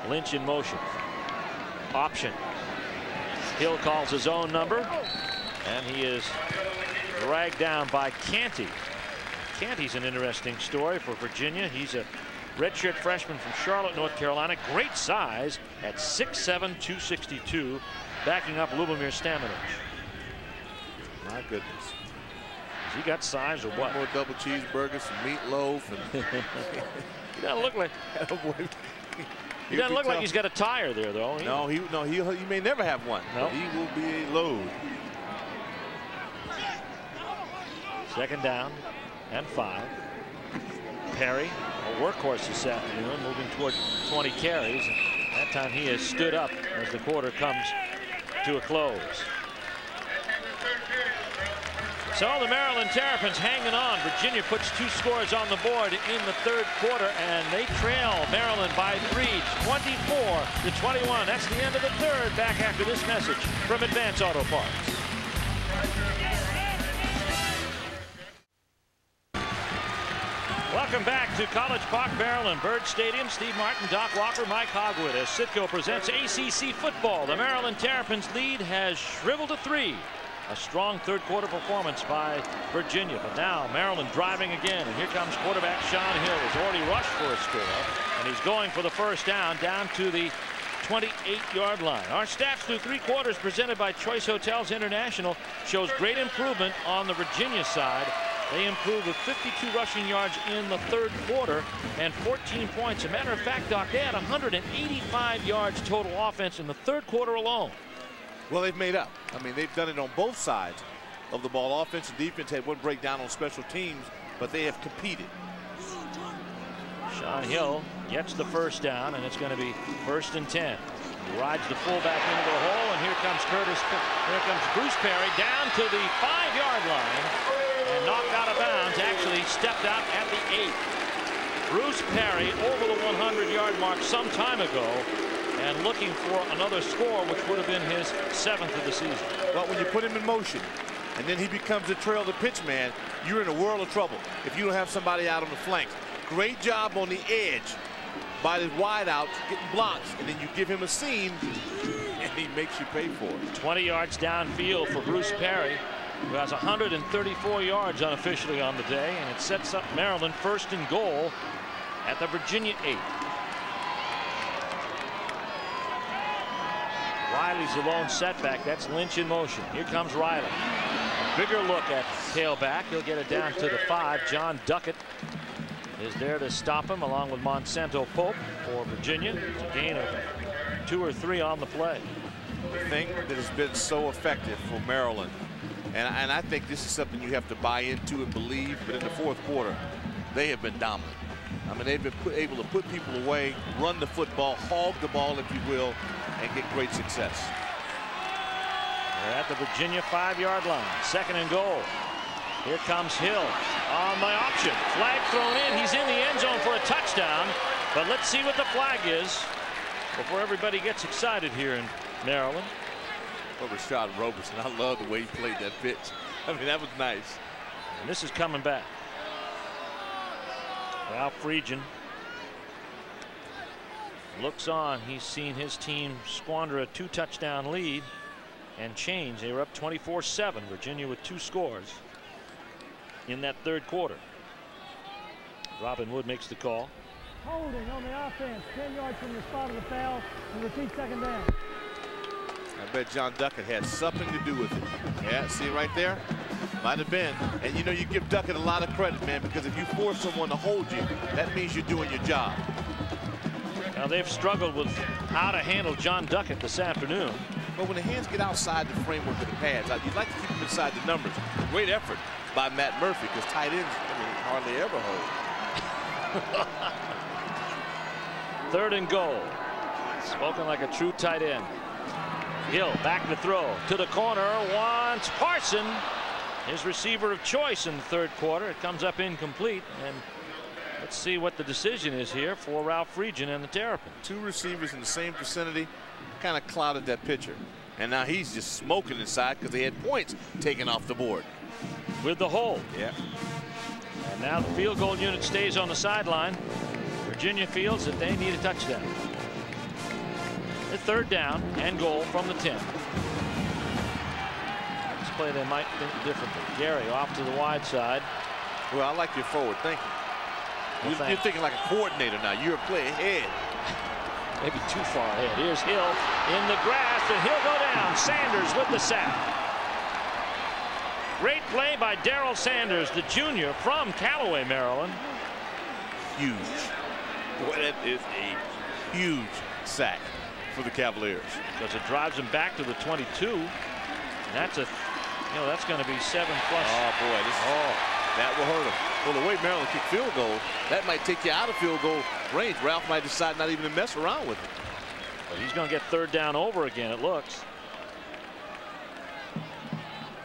Lynch in motion. Option. Hill calls his own number, and he is dragged down by Canty. Canty's an interesting story for Virginia. He's a redshirt freshman from Charlotte, North Carolina. Great size at 6'7", 262, backing up Lubomir Staminich. My goodness. Has he got size or what? More double cheeseburgers, some meatloaf. And he doesn't look like. He doesn't look like he's got a tire there, though. No, he may never have one. No. He will be a load. 2nd down and 5. Perry, a workhorse this afternoon, moving toward 20 carries. That time he has stood up as the quarter comes to a close. So the Maryland Terrapins hanging on. Virginia puts 2 scores on the board in the 3rd quarter, and they trail Maryland by 3, 24-21. That's the end of the 3rd. Back after this message from Advance Auto Parts. Welcome back to College Park, Maryland. Byrd Stadium. Steve Martin, Doc Walker, Mike Hogwood as Citgo presents ACC football. The Maryland Terrapins lead has shriveled to 3. A strong 3rd quarter performance by Virginia. But now Maryland driving again. And here comes quarterback Sean Hill. He's already rushed for a score. And he's going for the first down to the 28-yard line. Our stats through 3 quarters presented by Choice Hotels International shows great improvement on the Virginia side. They improved with 52 rushing yards in the 3rd quarter and 14 points. As a matter of fact, Doc, they had 185 yards total offense in the 3rd quarter alone. Well, they've made up. I mean, they've done it on both sides of the ball. Offense and defense had one breakdown on special teams, but they have competed. Sean Hill gets the first down, and it's going to be 1st and 10. He rides the fullback into the hole, and here comes Bruce Perry down to the 5-yard line and knocked out of bounds. Actually stepped out at the 8. Bruce Perry over the 100-yard mark some time ago, and looking for another score, which would have been his 7th of the season. Well, when you put him in motion and then he becomes a trail to pitch man, you're in a world of trouble if you don't have somebody out on the flanks. Great job on the edge by the wideouts, getting blocks, and then you give him a seam and he makes you pay for it. 20 yards downfield for Bruce Perry, who has 134 yards unofficially on the day, and it sets up Maryland 1st and goal at the Virginia 8. Riley's the lone setback. That's Lynch in motion. Here comes Riley. Bigger look at tailback. He'll get it down to the 5. John Duckett is there to stop him, along with Monsanto Pope for Virginia. It's a gain of 2 or 3 on the play. The thing that has been so effective for Maryland, and I think this is something you have to buy into and believe, but in the 4th quarter, they have been dominant. I mean, they've been able to put people away, run the football, hog the ball, if you will, and get great success. They're at the Virginia 5-yard line. 2nd and goal. Here comes Hill on the option. Flag thrown in. He's in the end zone for a touchdown. But let's see what the flag is before everybody gets excited here in Maryland. For Rashad Roberson, I love the way he played that pitch. I mean, that was nice. And this is coming back. Ralph Friedgen looks on. He's seen his team squander a 2-touchdown lead and change. They were up 24-7. Virginia with 2 scores in that 3rd quarter. Robin Wood makes the call. Holding on the offense, 10 yards from the spot of the foul, and repeat 2nd down. I bet John Duckett had something to do with it. Yeah, see right there? Might have been. And you know, you give Duckett a lot of credit, man, because if you force someone to hold you, that means you're doing your job. Now they've struggled with how to handle John Duckett this afternoon. But when the hands get outside the framework of the pads, you'd like to keep them inside the numbers. Great effort by Matt Murphy, because tight ends, I mean, hardly ever hold. 3rd and goal. Spoken like a true tight end. Hill back to throw to the corner. Wants Parson, his receiver of choice in the 3rd quarter. It comes up incomplete. And let's see what the decision is here for Ralph Friedgen and the Terrapins. 2 receivers in the same vicinity kind of clouded that pitcher. And now he's just smoking inside because they had points taken off the board. With the hold. Yeah. And now the field goal unit stays on the sideline. Virginia feels that they need a touchdown. The 3rd down and goal from the 10. This play they might think differently. Gary off to the wide side. Well, I like your forward thinking. Well, you're thinking like a coordinator now. You're a play ahead. Maybe too far ahead. Here's Hill in the grass, and he'll go down. Sanders with the sack. Great play by Darrell Sanders, the junior from Callaway, Maryland. Huge. Boy, that is a huge sack for the Cavaliers. Because it drives him back to the 22. And that's that's going to be 7+. Oh boy, that will hurt him. Well, the way Maryland kicked field goal, that might take you out of field goal range. Ralph might decide not even to mess around with it. But he's going to get 3rd down over again, it looks.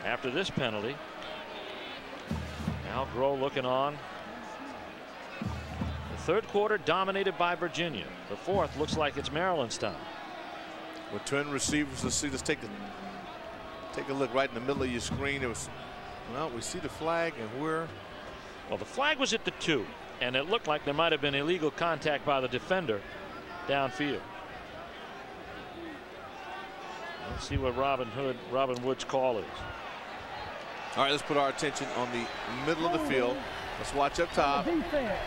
After this penalty. Now Groh looking on. The 3rd quarter dominated by Virginia. The 4th looks like it's Maryland's time. With 10 receivers, let's take a look right in the middle of your screen. Well, we see the flag, and well, the flag was at the 2, and it looked like there might have been illegal contact by the defender downfield. Let's see what Robin Wood's call is. All right, let's put our attention on the middle of the field. Let's watch up top. Defense.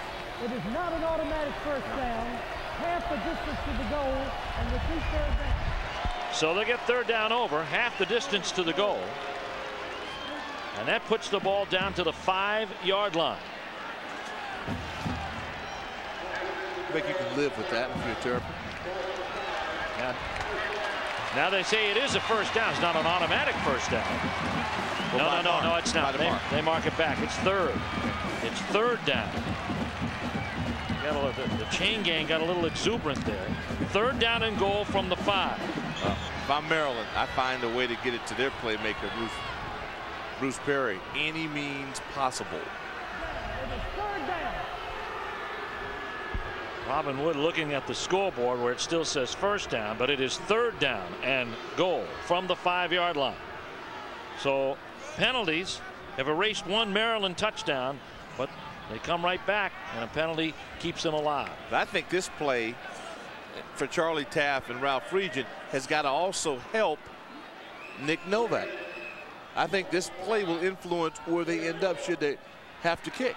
It is not an automatic 1st down. Half the distance to the goal, and repeat 3rd down. So they get 3rd down over, half the distance to the goal. And that puts the ball down to the 5-yard line. I think you can live with that if you're a Terrapin. Now they say it is a 1st down. It's not an automatic 1st down. Well, no, it's not. They mark it back. It's 3rd. It's 3rd down. The chain gang got a little exuberant there. 3rd down and goal from the 5. If I'm Maryland, I find a way to get it to their playmaker, Bruce Perry, any means possible. Robin Wood looking at the scoreboard where it still says 1st down, but it is 3rd down and goal from the 5-yard line. So penalties have erased 1 Maryland touchdown, but they come right back, and a penalty keeps them alive. I think this play for Charlie Taft and Ralph Friedgen has got to also help Nick Novak. I think this play will influence where they end up should they have to kick.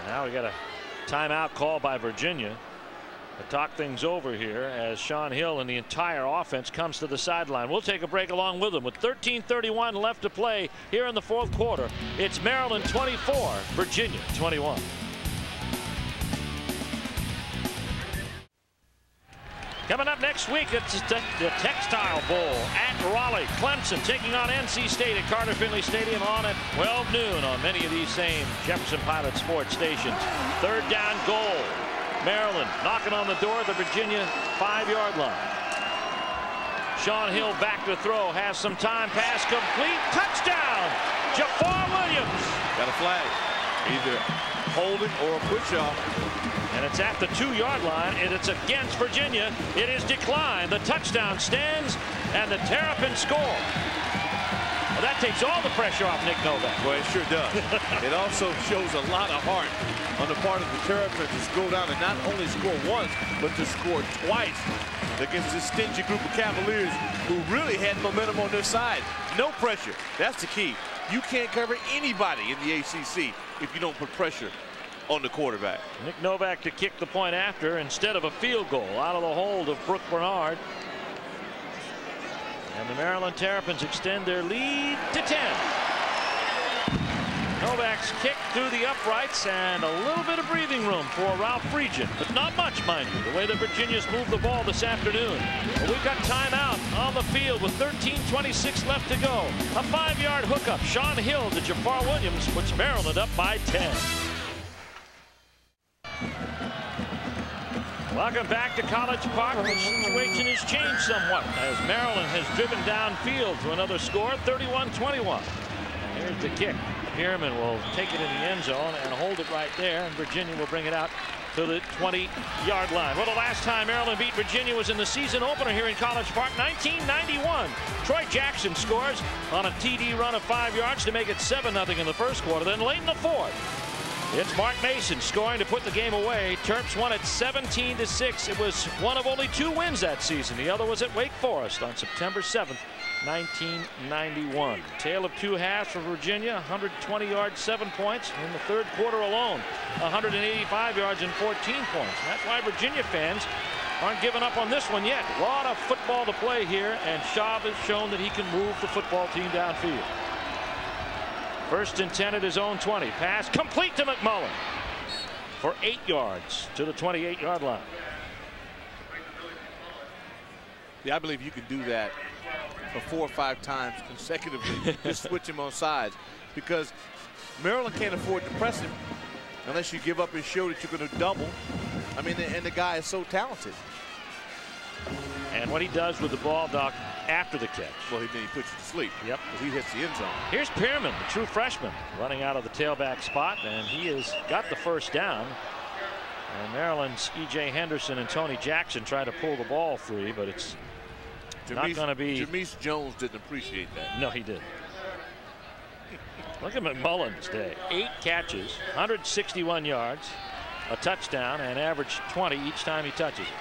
Now we got a timeout call by Virginia to talk things over here as Sean Hill and the entire offense comes to the sideline. We'll take a break along with them. With 13:31 left to play here in the 4th quarter, it's Maryland 24, Virginia 21. Coming up next week, it's the Textile Bowl at Raleigh. Clemson taking on NC State at Carter Finley Stadium on at 12 noon on many of these same Jefferson Pilot sports stations. Third down goal. Maryland knocking on the door at the Virginia 5-yard line. Sean Hill back to throw, has some time, pass complete, touchdown, Jafar Williams. Got a flag, either holding or a push off. And it's at the 2-yard line, and it's against Virginia. It is declined. The touchdown stands, and the Terrapins score. Well, that takes all the pressure off Nick Novak. Well, it sure does. It also shows a lot of heart on the part of the Terrapins to go down and not only score once, but to score twice against this stingy group of Cavaliers who really had momentum on their side. No pressure. That's the key. You can't cover anybody in the ACC if you don't put pressure on the quarterback. Nick Novak to kick the point after instead of a field goal out of the hold of Brooke Bernard. And the Maryland Terrapins extend their lead to 10. Novak's kick through the uprights and a little bit of breathing room for Ralph Friedgen, but not much, mind you, the way that Virginia's moved the ball this afternoon. But we've got timeout on the field with 13:26 left to go. A 5-yard hookup. Sean Hill to Jafar Williams puts Maryland up by 10. Welcome back to College Park. The situation has changed somewhat as Maryland has driven downfield to another score, 31-21. Here's the kick. Pearman will take it in the end zone and hold it right there, and Virginia will bring it out to the 20-yard line. Well, the last time Maryland beat Virginia was in the season opener here in College Park, 1991. Troy Jackson scores on a TD run of 5 yards to make it 7-0 in the first quarter. Then late in the fourth, it's Mark Mason scoring to put the game away. Terps won it 17-6. It was one of only 2 wins that season. The other was at Wake Forest on September 7th, 1991. Tale of 2 halves for Virginia. 120 yards, 7 points. In the third quarter alone, 185 yards and 14 points. And that's why Virginia fans aren't giving up on this one yet. A lot of football to play here, and Schaub has shown that he can move the football team downfield. First and 10 at his own 20. Pass complete to McMullen for 8 yards to the 28-yard line. Yeah, I believe you can do that for 4 or 5 times consecutively. Just switch him on sides, because Maryland can't afford to press him unless you give up and show that you're going to double. I mean, and the guy is so talented. And what he does with the ball, Doc, after the catch. Well, then he puts you to sleep. Yep. He hits the end zone. Here's Pearman, the true freshman, running out of the tailback spot, and he has got the first down. And Maryland's E.J. Henderson and Tony Jackson try to pull the ball free, but it's not going to be. Jameis Jones didn't appreciate that. No, he didn't. Look at McMullen's day. 8 catches, 161 yards, a touchdown, and averaged 20 each time he touches it.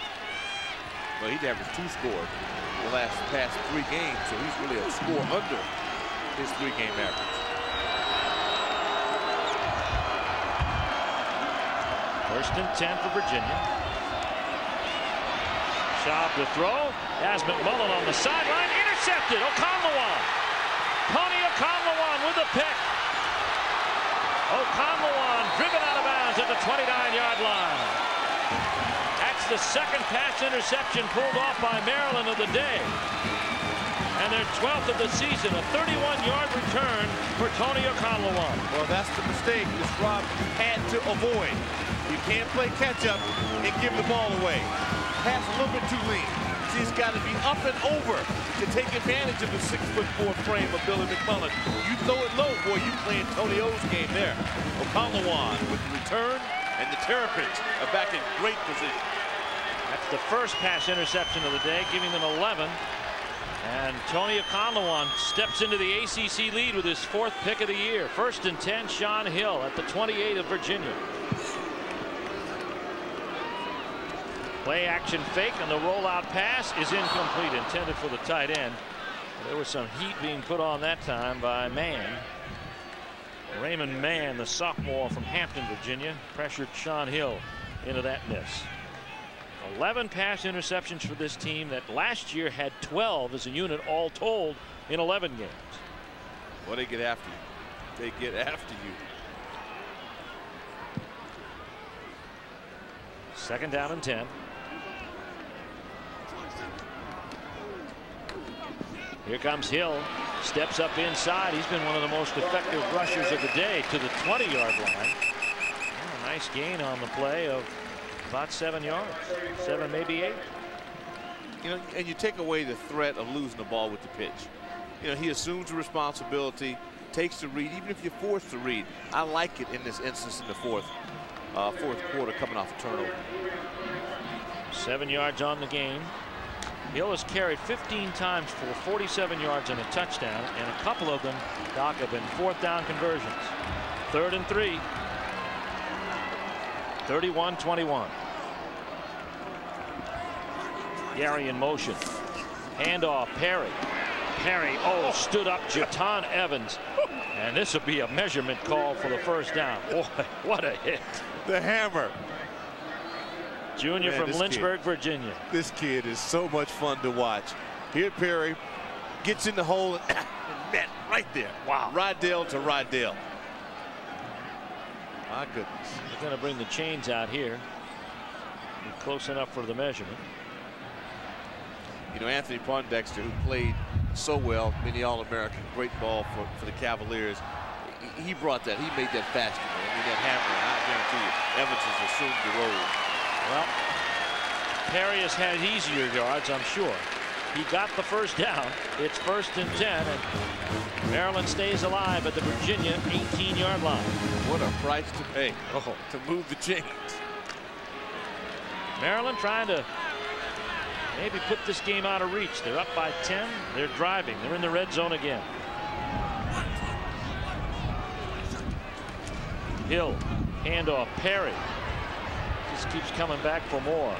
Well, he's averaged 2 scores the past 3 games, so he's really a score under his 3-game average. First and 10 for Virginia. Schaub to throw. Has McMullen on the sideline. Intercepted. Okonlawon. Tony Okonlawon with a pick. Okonlawon driven out of bounds at the 29-yard line. That's the second pass interception pulled off by Maryland of the day. And their 12th of the season, a 31-yard return for Tony Okonlawon. Well, that's the mistake that Rob had to avoid. You can't play catch-up and give the ball away. Pass a little bit too lean. So he's got to be up and over to take advantage of the 6'4" frame of Billy McMullen. You throw it low, boy, you playing Tony O's game there. Okonlawon with the return, and the Terrapins are back in great position. That's the first pass interception of the day, giving them 11. And Tony Okonlawon steps into the ACC lead with his 4th pick of the year. First and 10, Sean Hill at the 28 of Virginia. Play action fake, and the rollout pass is incomplete, intended for the tight end. There was some heat being put on that time by Mann. Raymond Mann, the sophomore from Hampton, Virginia, pressured Sean Hill into that miss. 11 pass interceptions for this team that last year had 12 as a unit all told in 11 games. Well, they get after you. They get after you. Second down and 10. Here comes Hill. Steps up inside. He's been one of the most effective rushers of the day to the 20-yard line. Oh, nice gain on the play of about 7 yards. 7, maybe 8. You know, and you take away the threat of losing the ball with the pitch. You know, he assumes the responsibility, takes the read, even if you're forced to read. I like it in this instance in the fourth quarter coming off a turnover. 7 yards on the game. Hill has carried 15 times for 47 yards and a touchdown, and a couple of them, Doc, have been 4th down conversions. 3rd and 3. 31-21. Gary in motion. Handoff, Perry. Perry, stood up Jaton Evans. And this will be a measurement call for the first down. Boy, what a hit. The hammer. Junior from Lynchburg, Virginia. This kid is so much fun to watch. Here Perry gets in the hole and met right there. Wow. Rydell to Rydell. My goodness. They're going to bring the chains out here. Be close enough for the measurement. You know, Anthony Pondexter, who played so well, mini All-American, great ball for the Cavaliers. He brought that. He made that basketball. I mean, that hammer. I guarantee you, Evans has assumed the role. Well, Perry has had easier yards, I'm sure. He got the first down. It's 1st and 10, and Maryland stays alive at the Virginia 18-yard line. What a price to pay to move the chains. Maryland trying to maybe put this game out of reach. They're up by 10. They're driving. They're in the red zone again. Hill, handoff, Perry. Just keeps coming back for more.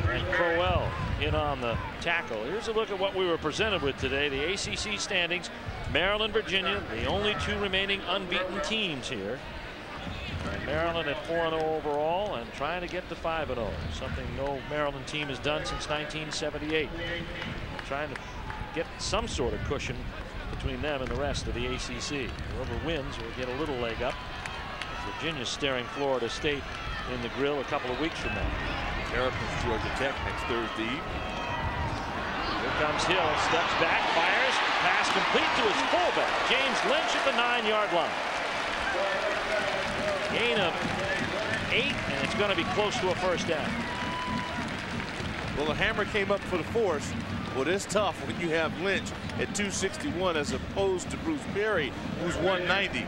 And Crowell in on the tackle. Here's a look at what we were presented with today. The ACC standings. Maryland, Virginia, the only 2 remaining unbeaten teams here. And Maryland at 4-0 overall and trying to get to 5-0. Something no Maryland team has done since 1978. Trying to get some sort of cushion between them and the rest of the ACC. Whoever wins will get a little leg up. Virginia's staring Florida State in the grill a couple of weeks from now. Terrapins, Georgia Tech next Thursday. Here comes Hill, steps back, fires, pass complete to his fullback, James Lynch at the 9-yard line. Gain of 8, and it's going to be close to a first down. Well, the hammer came up for the force. Well, it's tough when you have Lynch at 261 as opposed to Bruce Perry, who's 190.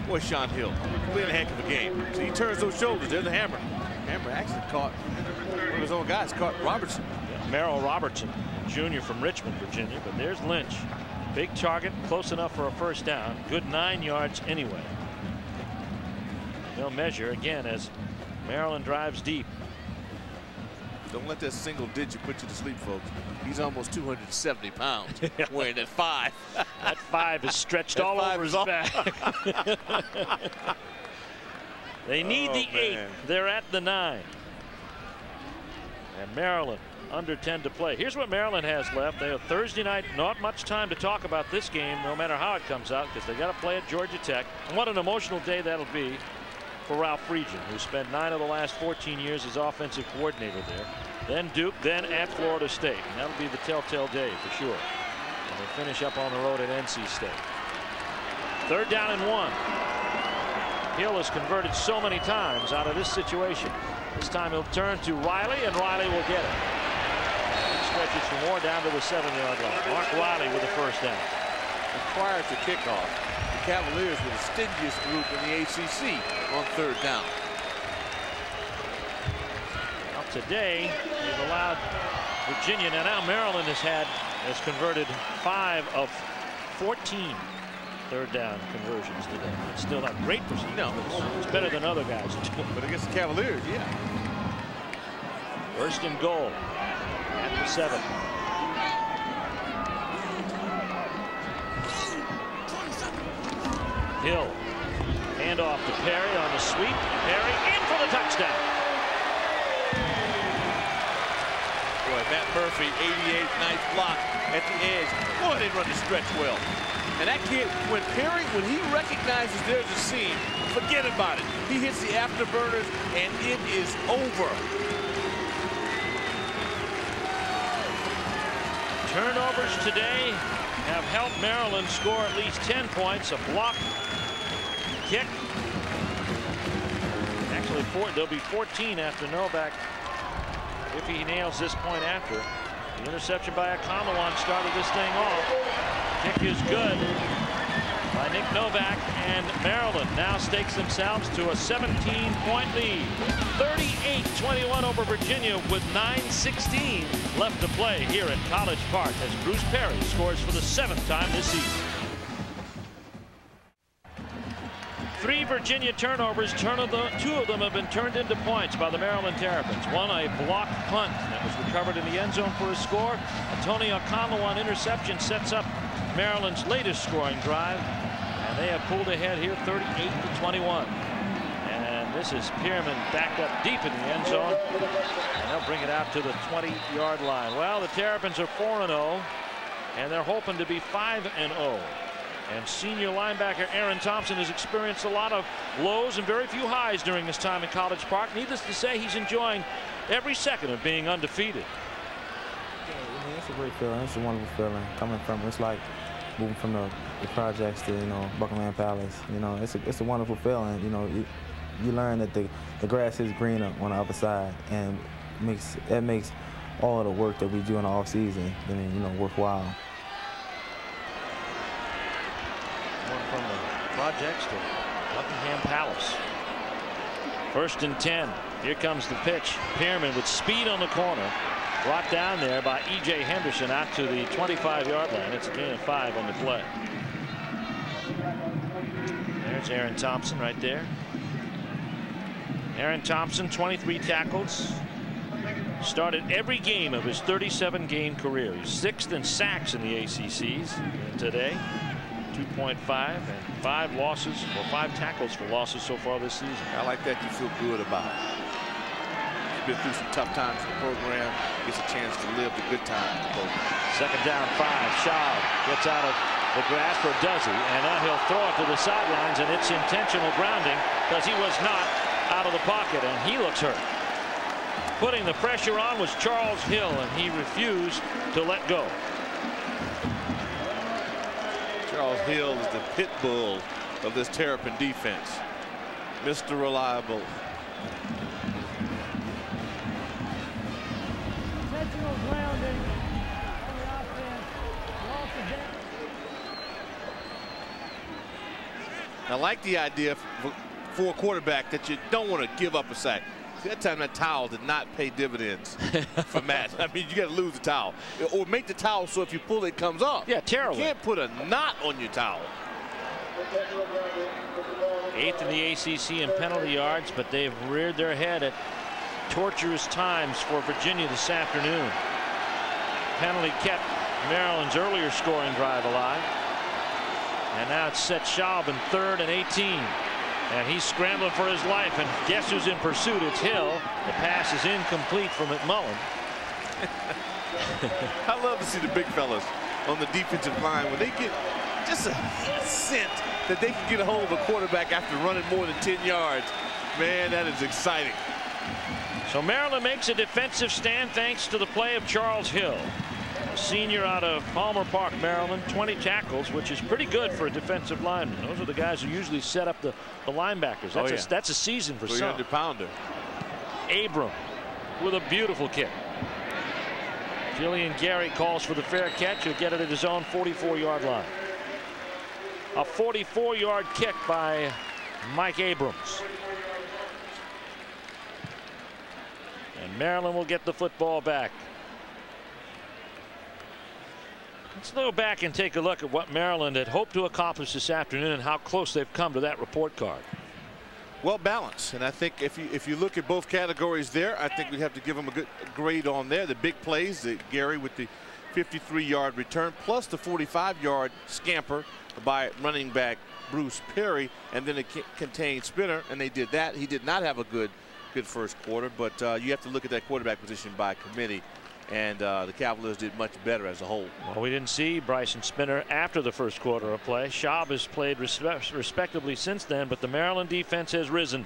Boy, Sean Hill playing a heck of a game. So he turns those shoulders. There's the hammer. Hammer actually caught one of his own guys, caught Robertson. Yeah, Merrill Robertson, Jr. from Richmond, Virginia. But there's Lynch. Big target, close enough for a first down. Good 9 yards anyway. They'll measure again as Maryland drives deep. Don't let that single digit put you to sleep, folks. He's almost 270 pounds wearing that 5. That 5 is stretched all over his back. They need the 8. They're at the 9. And Maryland under 10 to play. Here's what Maryland has left. They have Thursday night. Not much time to talk about this game, no matter how it comes out, because they got to play at Georgia Tech. And what an emotional day that'll be for Ralph Friedgen, who spent 9 of the last 14 years as offensive coordinator there. Then Duke, then at Florida State. And that'll be the telltale day for sure. And they finish up on the road at NC State. 3rd down and 1. Hill has converted so many times out of this situation. This time he'll turn to Riley, and Riley will get it. He stretches for more down to the 7-yard line. Mark Riley with the first down. And prior to kickoff, the Cavaliers were the stingiest group in the ACC on 3rd down. Well, today they've allowed Virginia. Now Maryland has converted 5 of 14 3rd down conversions today. It's still not great percentage. No, it's better than other guys. But against the Cavaliers, yeah. 1st and goal at the 7. Hill, handoff to Perry on the sweep. Perry in for the touchdown. Boy, Matt Murphy, 88, nice block at the edge. Boy, they run the stretch well. And that kid, when he recognizes there's a seam, forget about it. He hits the afterburners, and it is over. Turnovers today have helped Maryland score at least 10 points. A block kick. Actually, there'll be 14 after Novak if he nails this point after. The interception by Akamwan started this thing off. Kick is good by Nick Novak, and Maryland now stakes themselves to a 17-point lead. 38-21 over Virginia with 9:16 left to play here at College Park as Bruce Perry scores for the 7th time this season. 3 Virginia turnovers. 2 of them have been turned into points by the Maryland Terrapins. One, a blocked punt that was recovered in the end zone for a score. A Tony Akamwan interception sets up Maryland's latest scoring drive, and they have pulled ahead here 38-21. And this is Pearman backed up deep in the end zone, and they'll bring it out to the 20-yard line. Well, the Terrapins are 4-0, and they're hoping to be 5-0. And senior linebacker Aaron Thompson has experienced a lot of lows and very few highs during his time in College Park. Needless to say, he's enjoying every second of being undefeated. Yeah, it's a great feeling. It's a wonderful feeling coming from. It's like moving from the projects to Buckland Palace. It's a wonderful feeling. You learn that the grass is greener on the other side, and that makes all of the work that we do in the off season worthwhile. From the projects to Buckingham Palace. 1st and 10. Here comes the pitch. Pearman with speed on the corner. Brought down there by E.J. Henderson out to the 25-yard line. It's a gain of 5 on the play. There's Aaron Thompson right there. Aaron Thompson, 23 tackles. Started every game of his 37-game career. He's 6th in sacks in the ACCs today. 2.5 and 5 losses, or 5 tackles for losses so far this season. I like that. You feel good about it. He's been through some tough times in the program. Gets a chance to live the good times in the program. 2nd down, 5. Schaub gets out of the grasp, or does he? And now he'll throw it to the sidelines, and it's intentional grounding because he was not out of the pocket, and he looks hurt. Putting the pressure on was Charles Hill, and he refused to let go. Charles Hill is the pit bull of this Terrapin defense. Mr. Reliable. Intentional grounding on the offense. I like the idea for a quarterback that you don't want to give up a sack. That time that towel did not pay dividends for Matt. I mean, you got to lose the towel, or make the towel so if you pull it comes off. Yeah, terrible. You can't put a knot on your towel. 8th in the ACC in penalty yards, but they've reared their head at torturous times for Virginia this afternoon. Penalty kept Maryland's earlier scoring drive alive, and now it's set Schaub in 3rd and 18. And he's scrambling for his life, and guess who's in pursuit? It's Hill. The pass is incomplete from McMullen. I love to see the big fellas on the defensive line when they get just a scent that they can get a hold of a quarterback after running more than 10 yards. Man, that is exciting. So Maryland makes a defensive stand thanks to the play of Charles Hill, a senior out of Palmer Park, Maryland. 20 tackles, which is pretty good for a defensive lineman. Those are the guys who usually set up the linebackers. That's a season for some. 300-pounder. Abrams with a beautiful kick. Jillian Gary calls for the fair catch. He'll get it at his own 44-yard line. A 44-yard kick by Mike Abrams. And Maryland will get the football back. Let's go back and take a look at what Maryland had hoped to accomplish this afternoon and how close they've come to that report card. Well balanced, and I think if you look at both categories there, I think we'd have to give them a good grade on there. The big plays, Gary with the 53-yard return, plus the 45-yard scamper by running back Bruce Perry, and then it contained Spinner, and they did that. He did not have a good first quarter, but you have to look at that quarterback position by committee. And the Cavaliers did much better as a whole. Well, we didn't see Bryson Spinner after the first quarter of play. Schaub has played respectably since then, but the Maryland defense has risen.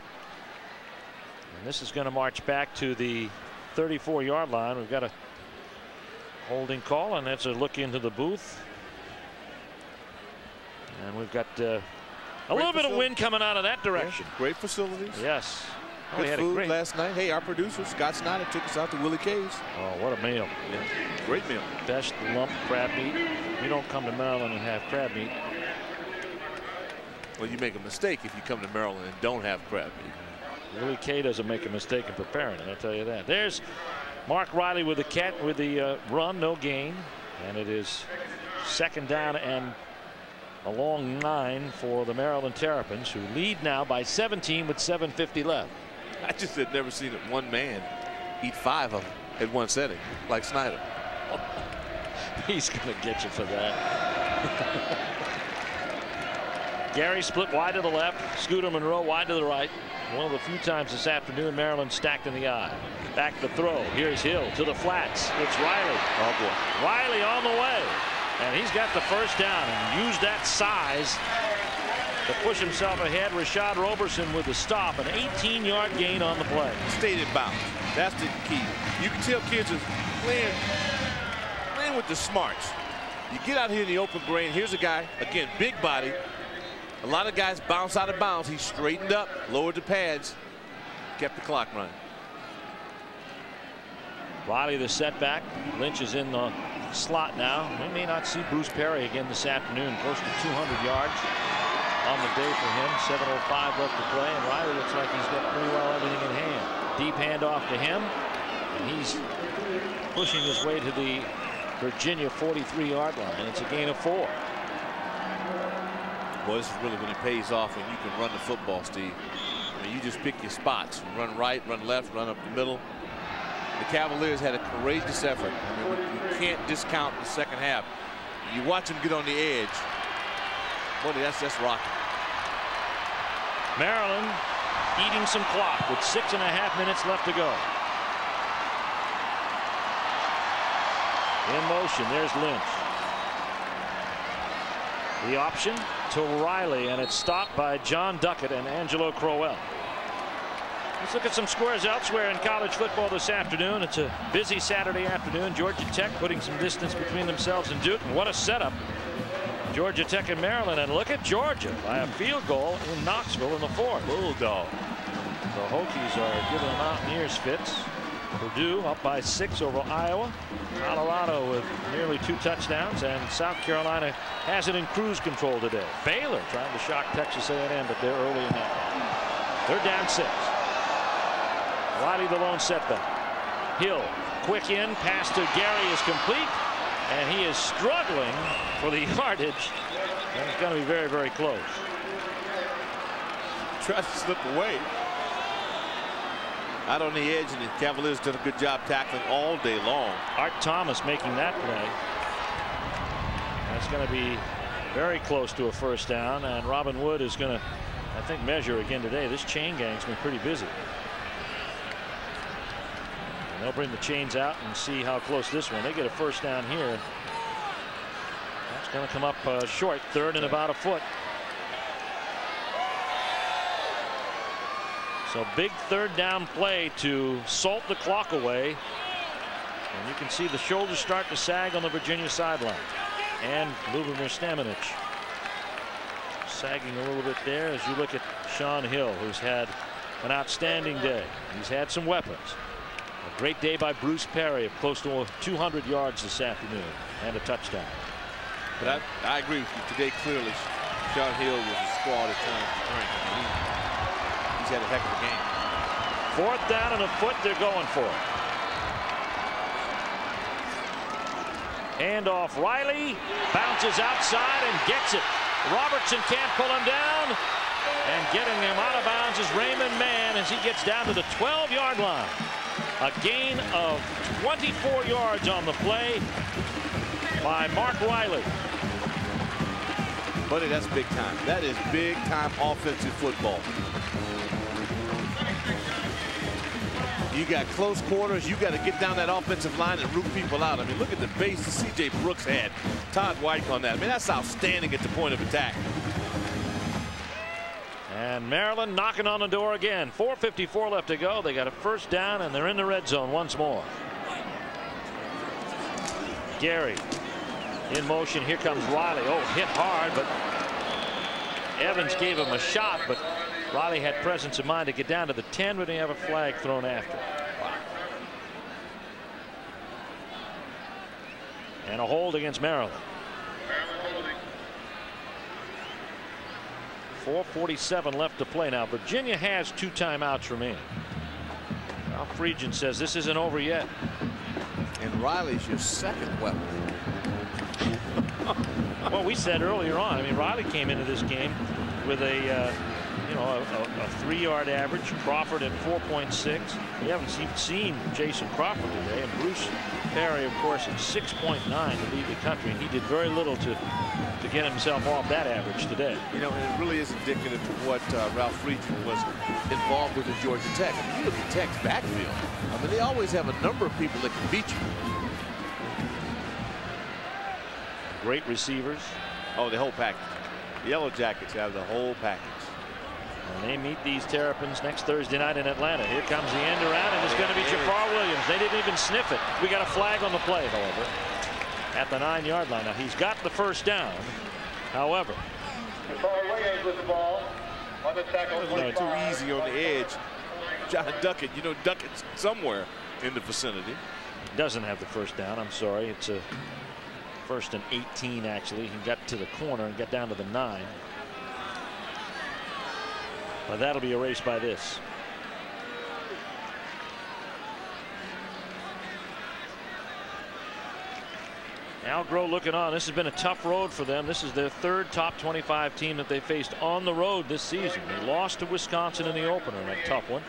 And this is going to march back to the 34-yard line. We've got a Holding call, and that's a look into the booth. And we've got a little bit of wind coming out of that direction. Yeah, great facilities. Yes. Oh, Good food last night. Hey, our producer, Scott Snyder, took us out to Willie K's. Oh, what a meal. Yeah, great meal. Best lump crab meat. You don't come to Maryland and have crab meat. Well, you make a mistake if you come to Maryland and don't have crab meat. Willie K doesn't make a mistake in preparing it, I'll tell you that. There's Mark Riley with the run, no gain. And it is 2nd down and a long 9 for the Maryland Terrapins, who lead now by 17 with 7:50 left. I just had never seen one man eat 5 of them at one setting, like Snyder. He's going to get you for that. Gary split wide to the left. Scooter Monroe wide to the right. One of the few times this afternoon Maryland stacked in the eye. Back the throw. Here's Hill to the flats. It's Riley. Oh, boy. Riley on the way. And he's got the first down and used that size to push himself ahead. Rashad Roberson with the stop. An 18-yard gain on the play. Stayed in bounds. That's the key. You can tell kids are playing with the smarts. You get out here in the open grain. Here's a guy, again, big body. A lot of guys bounce out of bounds. He straightened up, lowered the pads, kept the clock running. Riley the setback. Lynch is in the slot now. We may not see Bruce Perry again this afternoon. Close to 200 yards on the day for him. 7:05 left to play, and Riley looks like he's got pretty well everything in hand. Deep handoff to him, and he's pushing his way to the Virginia 43-yard line. It's a gain of 4. Boy, this is really when it pays off when you can run the football, Steve. I mean, you just pick your spots. Run right, run left, run up the middle. The Cavaliers had a courageous effort. I mean, you can't discount the second half. You watch them get on the edge. Boy, that's rocking. Maryland eating some clock with 6.5 minutes left to go. In motion, there's Lynch. The option to Riley, and it's stopped by John Duckett and Angelo Crowell. Let's look at some scores elsewhere in college football this afternoon. It's a busy Saturday afternoon. Georgia Tech putting some distance between themselves and Duke. And what a setup. Georgia Tech and Maryland. And look at Georgia by a field goal in Knoxville in the 4th. Bulldog. The Hokies are giving the Mountaineers fits. Purdue up by 6 over Iowa. Colorado with nearly 2 touchdowns, and South Carolina has it in cruise control today. Baylor trying to shock Texas A&M, but they're early in that. They're down 6. Riley the lone setback. Hill quick in, pass to Gary is complete, and he is struggling for the yardage, and it's going to be very, very close. Tried to slip away. Out on the edge, and the Cavaliers did a good job tackling all day long. Art Thomas making that play. That's going to be very close to a first down, and Robin Wood is going to, I think, measure again today. This chain gang's been pretty busy. And they'll bring the chains out and see how close this one. They get a first down here. That's going to come up short, 3rd and about a foot. So big 3rd down play to salt the clock away. And you can see the shoulders start to sag on the Virginia sideline. And Lubomir Stamenic sagging a little bit there as you look at Sean Hill, who's had an outstanding day. He's had some weapons. A great day by Bruce Perry of close to 200 yards this afternoon and a touchdown. But I agree with you today. Clearly, Sean Hill was a squad at times. He's had a heck of a game. 4th down and a foot. They're going for it. Handoff. Riley bounces outside and gets it. Robertson can't pull him down, and getting him out of bounds is Raymond Mann as he gets down to the 12-yard line. A gain of 24 yards on the play by Mark Riley. Buddy, that's big time. That is big time offensive football. You got close quarters. You got to get down that offensive line and root people out. I mean, look at the base that C.J. Brooks had. Todd White on that. I mean, that's outstanding at the point of attack. And Maryland knocking on the door again. 4:54 left to go. They got a first down, and they're in the red zone once more. Gary in motion. Here comes Riley. Oh, hit hard, but Evans gave him a shot, but Riley had presence of mind to get down to the 10, but he have a flag thrown after. And a hold against Maryland. 4:47 left to play now. Virginia has 2 timeouts remaining. Ralph Friedgen says this isn't over yet. And Riley's your second weapon. Well, we said earlier on, I mean, Riley came into this game with a 3-yard average. Crawford at 4.6. We haven't seen Jason Crawford today. And Bruce Perry, of course, at 6.9 to lead the country. He did very little to get himself off that average today. You know, and it really is indicative of what Ralph Friedgen was involved with at Georgia Tech. I mean, you look at Tech's backfield. I mean, they always have a number of people that can beat you. Great receivers. Oh, the whole package. The Yellow Jackets have the whole package. And they meet these Terrapins next Thursday night in Atlanta. Here comes the end around, and it's going to be Jafar Williams. They didn't even sniff it. We got a flag on the play, however, at the 9-yard line. Now, he's got the first down. However, Jafar Williams with the ball on the tackle. Too easy on the edge. John Duckett, you know, Duckett's somewhere in the vicinity. Doesn't have the first down. I'm sorry. It's a 1st and 18, actually. He got to the corner and got down to the 9. But that'll be erased by this. Algro looking on. This has been a tough road for them. This is their 3rd top 25 team that they faced on the road this season. They lost to Wisconsin in the opener in a tough one.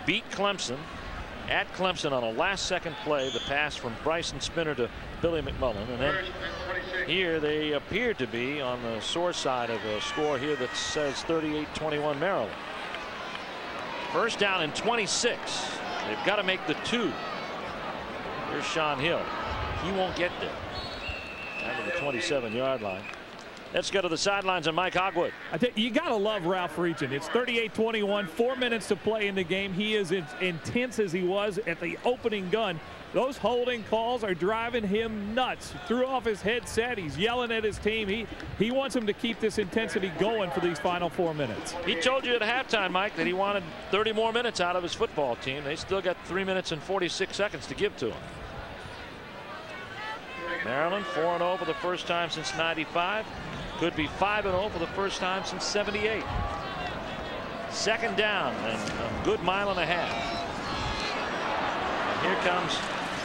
Beat Clemson at Clemson on a last-second play. The pass from Bryson Spinner to Billy McMullen. And then here they appear to be on the sore side of a score here that says 38-21 Maryland. First down and 26. They've got to make the 2. Here's Sean Hill. He won't get there. Down to the 27-yard line. Let's go to the sidelines and Mike Hogwood. I think you got to love Ralph Friedgen. It's 38-21, 4 minutes to play in the game. He is as intense as he was at the opening gun. Those holding calls are driving him nuts. Threw off his headset. He's yelling at his team. He wants him to keep this intensity going for these final 4 minutes. He told you at halftime, Mike, that he wanted 30 more minutes out of his football team. They still got 3 minutes and 46 seconds to give to him. Maryland 4-0 for the first time since '95. Could be 5-0 for the first time since '78. Second down and a good mile and a half. And here comes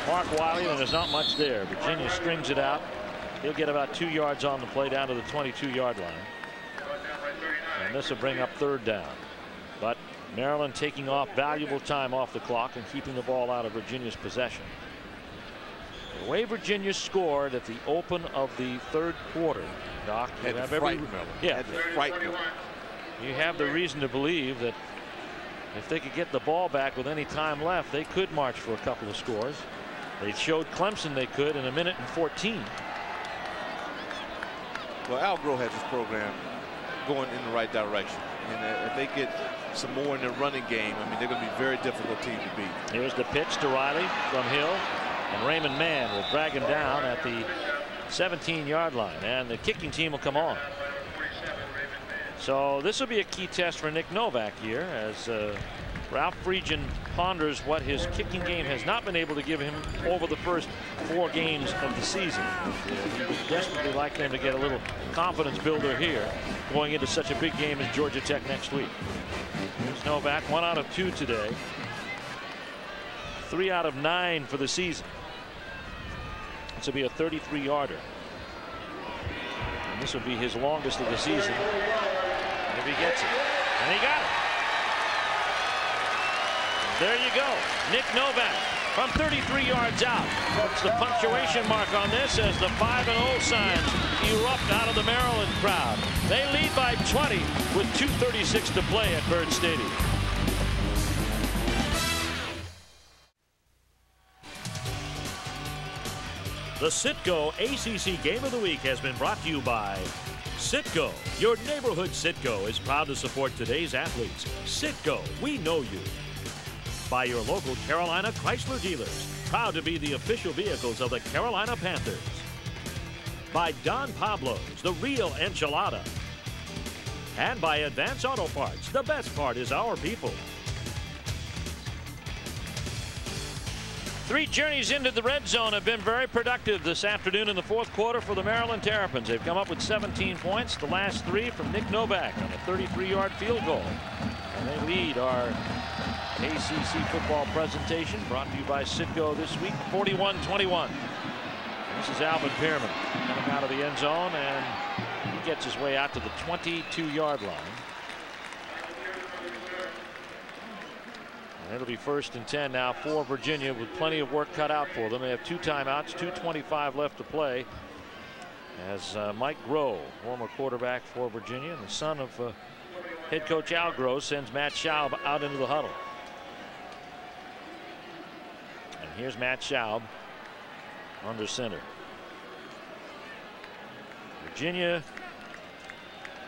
Mark Wiley, and there's not much there. Virginia strings it out. He'll get about 2 yards on the play down to the 22-yard line. And this will bring up 3rd down. But Maryland taking off valuable time off the clock and keeping the ball out of Virginia's possession. The way Virginia scored at the open of the 3rd quarter, Doc, you have you have the reason to believe that if they could get the ball back with any time left, they could march for a couple of scores. They showed Clemson they could in 1:14. Well, Algro has his program going in the right direction. And if they get some more in their running game, I mean, they're going to be a very difficult team to beat. Here's the pitch to Riley from Hill. And Raymond Mann will drag him down at the 17-yard line. And the kicking team will come on. So this will be a key test for Nick Novak here as Ralph Friedgen ponders what his kicking game has not been able to give him over the first 4 games of the season. He would desperately like them to get a little confidence builder here going into such a big game as Georgia Tech next week. Here's Novak, 1 out of 2 today. 3 out of 9 for the season. This will be a 33-yarder. And this will be his longest of the season. If he gets it. And he got it. There you go. Nick Novak from 33 yards out. Puts the punctuation mark on this as the 5-0 signs erupt out of the Maryland crowd. They lead by 20 with 2:36 to play at Byrd Stadium. The Citgo ACC Game of the Week has been brought to you by Citgo. Your neighborhood Citgo is proud to support today's athletes. Citgo, we know you. By your local Carolina Chrysler dealers. proud to be the official vehicles of the Carolina Panthers. By Don Pablo's, the real enchilada. And by Advance Auto Parts, the best part is our people. 3 journeys into the red zone have been very productive this afternoon in the fourth quarter for the Maryland Terrapins. They've come up with 17 points, the last 3 from Nick Novak on a 33-yard field goal. And they lead our ACC football presentation, brought to you by Citgo this week, 41-21. This is Alvin Pearman coming out of the end zone, and he gets his way out to the 22-yard line. And it'll be 1st and 10 now for Virginia, with plenty of work cut out for them. They have 2 timeouts, 2:25 left to play, as Mike Groh, former quarterback for Virginia and the son of head coach Al Groh, sends Matt Schaub out into the huddle. And here's Matt Schaub under center. Virginia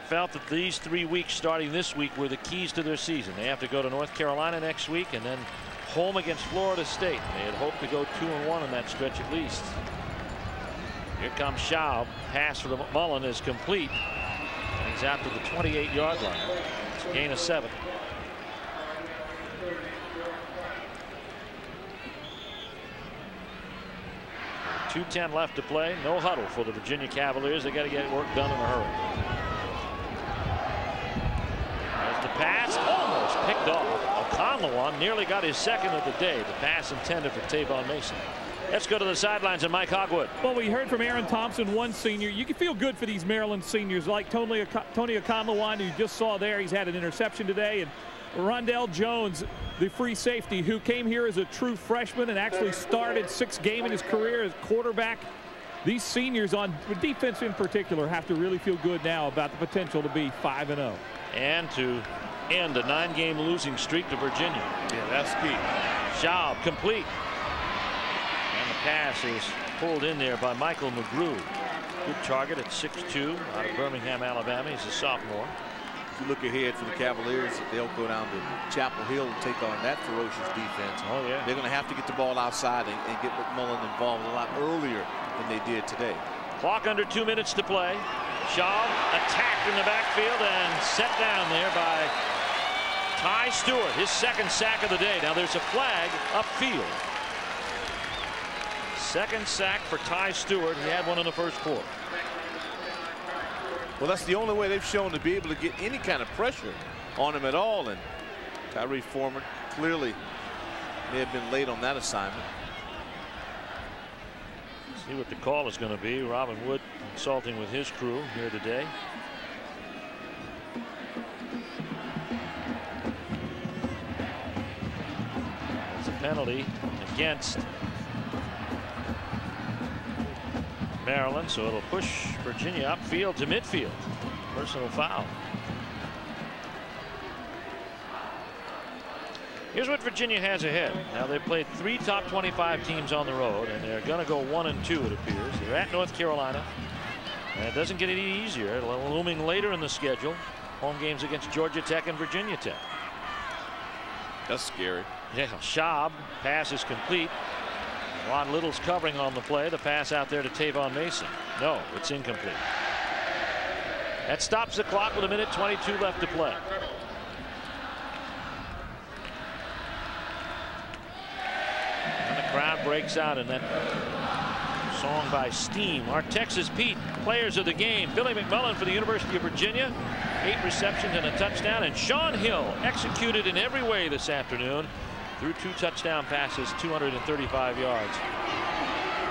felt that these 3 weeks starting this week were the keys to their season. They have to go to North Carolina next week and then home against Florida State. They had hoped to go 2-1 in that stretch at least. Here comes Schaub. Pass for the McMullen is complete. And he's out to the 28-yard line. It's a gain of 7. .210 left to play. No huddle for the Virginia Cavaliers. They got to get work done in a hurry. As the pass almost picked off. O'Conlon nearly got his second of the day. The pass intended for Tavon Mason. Let's go to the sidelines and Mike Hogwood. Well, we heard from Aaron Thompson, one senior. You can feel good for these Maryland seniors like Tony O'Conlon, who you just saw there. He's had an interception today. And Rondell Jones, the free safety, who came here as a true freshman and actually started 6th game in his career as quarterback. These seniors on defense in particular have to really feel good now about the potential to be 5-0. And to end a 9-game losing streak to Virginia. Yeah, that's key. Schaub complete. And the pass is pulled in there by Michael McGrew. Good target at 6'2", out of Birmingham, Alabama. He's a sophomore. If you look ahead for the Cavaliers, they'll go down to Chapel Hill and take on that ferocious defense. Oh, yeah. They're going to have to get the ball outside and get McMullen involved a lot earlier than they did today. Clock under 2 minutes to play. Schaub attacked in the backfield and set down there by Ty Stewart, his 2nd sack of the day. Now there's a flag upfield. 2nd sack for Ty Stewart. He had one in the first quarter. Well, that's the only way they've shown to be able to get any kind of pressure on him at all. And Tyree Foreman clearly may have been late on that assignment. See what the call is going to be. Robin Wood consulting with his crew here today. It's a penalty against Maryland, so it'll push Virginia upfield to midfield. Personal foul. Here's what Virginia has ahead. Now they've played 3 top 25 teams on the road, and they're going to go 1-2, it appears. They're at North Carolina, and it doesn't get any easier. Looming later in the schedule, home games against Georgia Tech and Virginia Tech. That's scary. Yeah, Schaub, pass is complete. Ron Little's covering on the play. The pass out there to Tavon Mason. No, it's incomplete. That stops the clock with 1:22 left to play. And the crowd breaks out in that song by Steam. Our Texas Pete players of the game. Billy McMullen for the University of Virginia. 8 receptions and a touchdown. And Sean Hill executed in every way this afternoon. Threw 2 touchdown passes, 235 yards.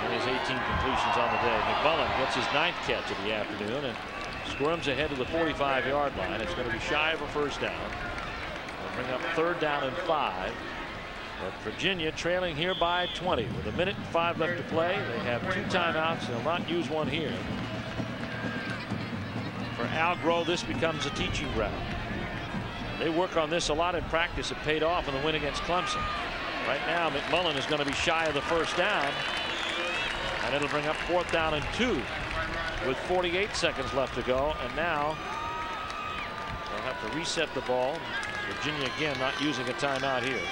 And his 18 completions on the day. McMullen gets his 9th catch of the afternoon and squirms ahead to the 45-yard line. It's going to be shy of a first down. They'll bring up 3rd down and 5. But Virginia trailing here by 20 with 1:05 left to play. They have 2 timeouts. They'll not use one here. For Al Groh, this becomes a teaching ground. They work on this a lot in practice. It paid off in the win against Clemson. Right now, McMullen is going to be shy of the first down. And it'll bring up 4th down and 2 with 48 seconds left to go. And now they'll have to reset the ball. Virginia again not using a timeout here.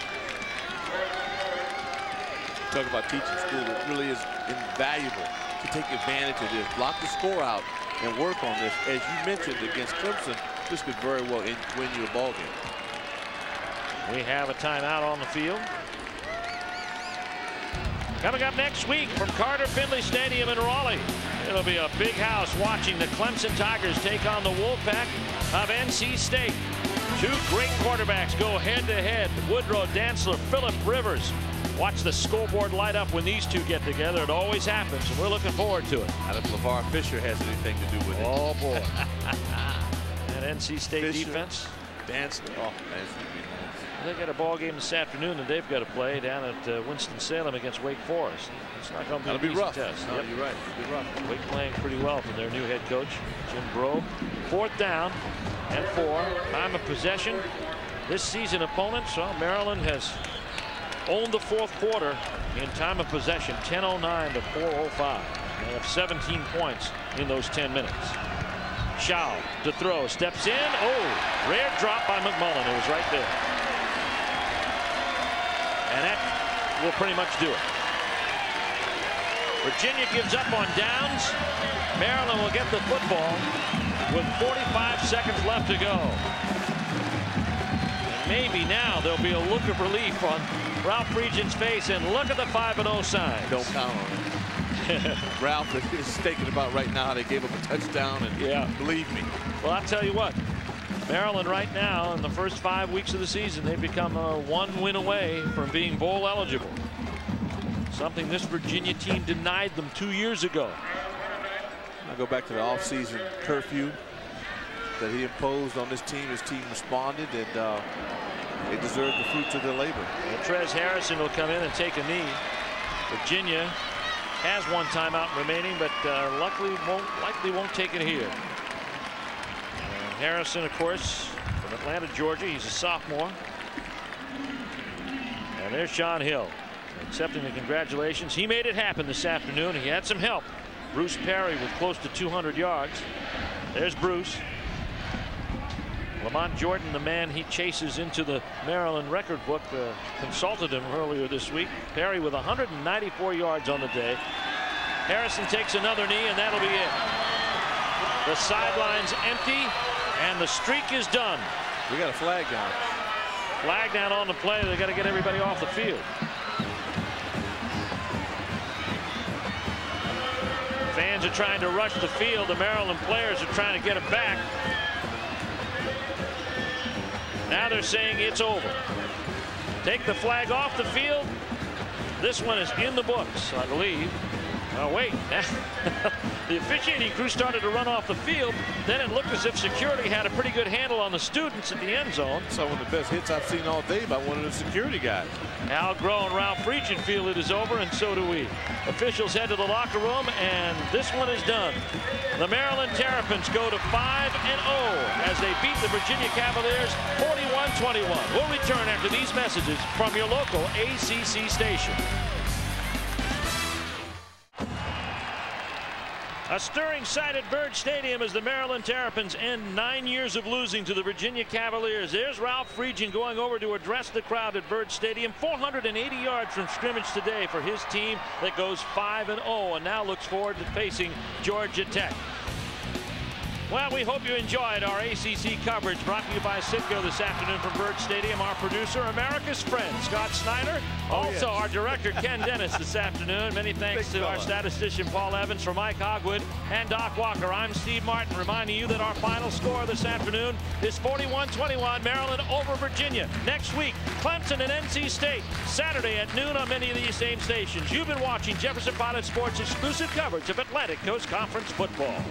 talk about teaching school, it really is invaluable to take advantage of this, block the score out, and work on this. As you mentioned, against Clemson, this could very well win you a ball game. We have a timeout on the field. Coming up next week from Carter Finley Stadium in Raleigh, it'll be a big house watching the Clemson Tigers take on the Wolfpack of NC State. Two great quarterbacks go head-to-head. Woodrow Dantzler, Phillip Rivers. Watch the scoreboard light up when these two get together. It always happens, and we're looking forward to it. I don't know if LeVar Fisher has anything to do with it. Oh, boy. That NC State Fisher, defense. Dantzler. Oh, man. They got a ball game this afternoon that they've got to play down at Winston-Salem against Wake Forest. It's not going to be an easy test. No, you're right. It'll be rough. Wake playing pretty well from their new head coach, Jim Breaux. 4th down and 4. Time of possession. This season opponents, well, Maryland has owned the 4th quarter in time of possession, 10:09 to 4:05. They have 17 points in those 10 minutes. Shaw to throw, steps in. Oh, rare drop by McMullen. It was right there. And that will pretty much do it. Virginia gives up on downs. Maryland will get the football with 45 seconds left to go. And maybe now there'll be a look of relief on Ralph Friedgen's face, and look at the 5-0 sign. Don't count on it. Ralph is thinking about right now. They gave him a touchdown, and yeah, believe me. Well, I'll tell you what. Maryland right now, in the first 5 weeks of the season, they've become 1 win away from being bowl eligible. Something this Virginia team denied them 2 years ago. I go back to the offseason curfew that he imposed on this team. His team responded, and they deserved the fruits of their labor. Well, Trez Harrison will come in and take a knee. Virginia has 1 timeout remaining, but likely won't take it here. Harrison, of course, from Atlanta, Georgia. He's a sophomore. And there's John Hill accepting the congratulations. He made it happen this afternoon. He had some help. Bruce Perry with close to 200 yards. There's Bruce. Lamont Jordan, the man he chases into the Maryland record book, consulted him earlier this week. Perry with 194 yards on the day. Harrison takes another knee, and that'll be it. The sideline's empty, and the streak is done. We got a flag down. Flag down on the play. They got to get everybody off the field. Fans are trying to rush the field. The Maryland players are trying to get it back. Now they're saying it's over. Take the flag off the field. This one is in the books, I believe. Oh, wait. The officiating crew started to run off the field. Then it looked as if security had a pretty good handle on the students at the end zone. It's one of the best hits I've seen all day by one of the security guys. Al Groh and Ralph Friedgen feel it is over, and so do we. Officials head to the locker room, and this one is done. The Maryland Terrapins go to 5-0 as they beat the Virginia Cavaliers 41-21. We'll return after these messages from your local ACC station. A stirring sight at Byrd Stadium as the Maryland Terrapins end 9 years of losing to the Virginia Cavaliers. There's Ralph Friedgen going over to address the crowd at Byrd Stadium. 480 yards from scrimmage today for his team that goes 5-0 and now looks forward to facing Georgia Tech. Well, we hope you enjoyed our ACC coverage brought to you by Citgo this afternoon from Byrd Stadium. Our producer, America's friend, Scott Snyder. Also, our director, Ken Dennis, this afternoon. Many thanks to our statistician, Paul Evans, for Mike Hogwood and Doc Walker. I'm Steve Martin, reminding you that our final score this afternoon is 41-21, Maryland over Virginia. Next week, Clemson and NC State, Saturday at noon on many of these same stations. You've been watching Jefferson Pilot Sports' exclusive coverage of Atlantic Coast Conference football.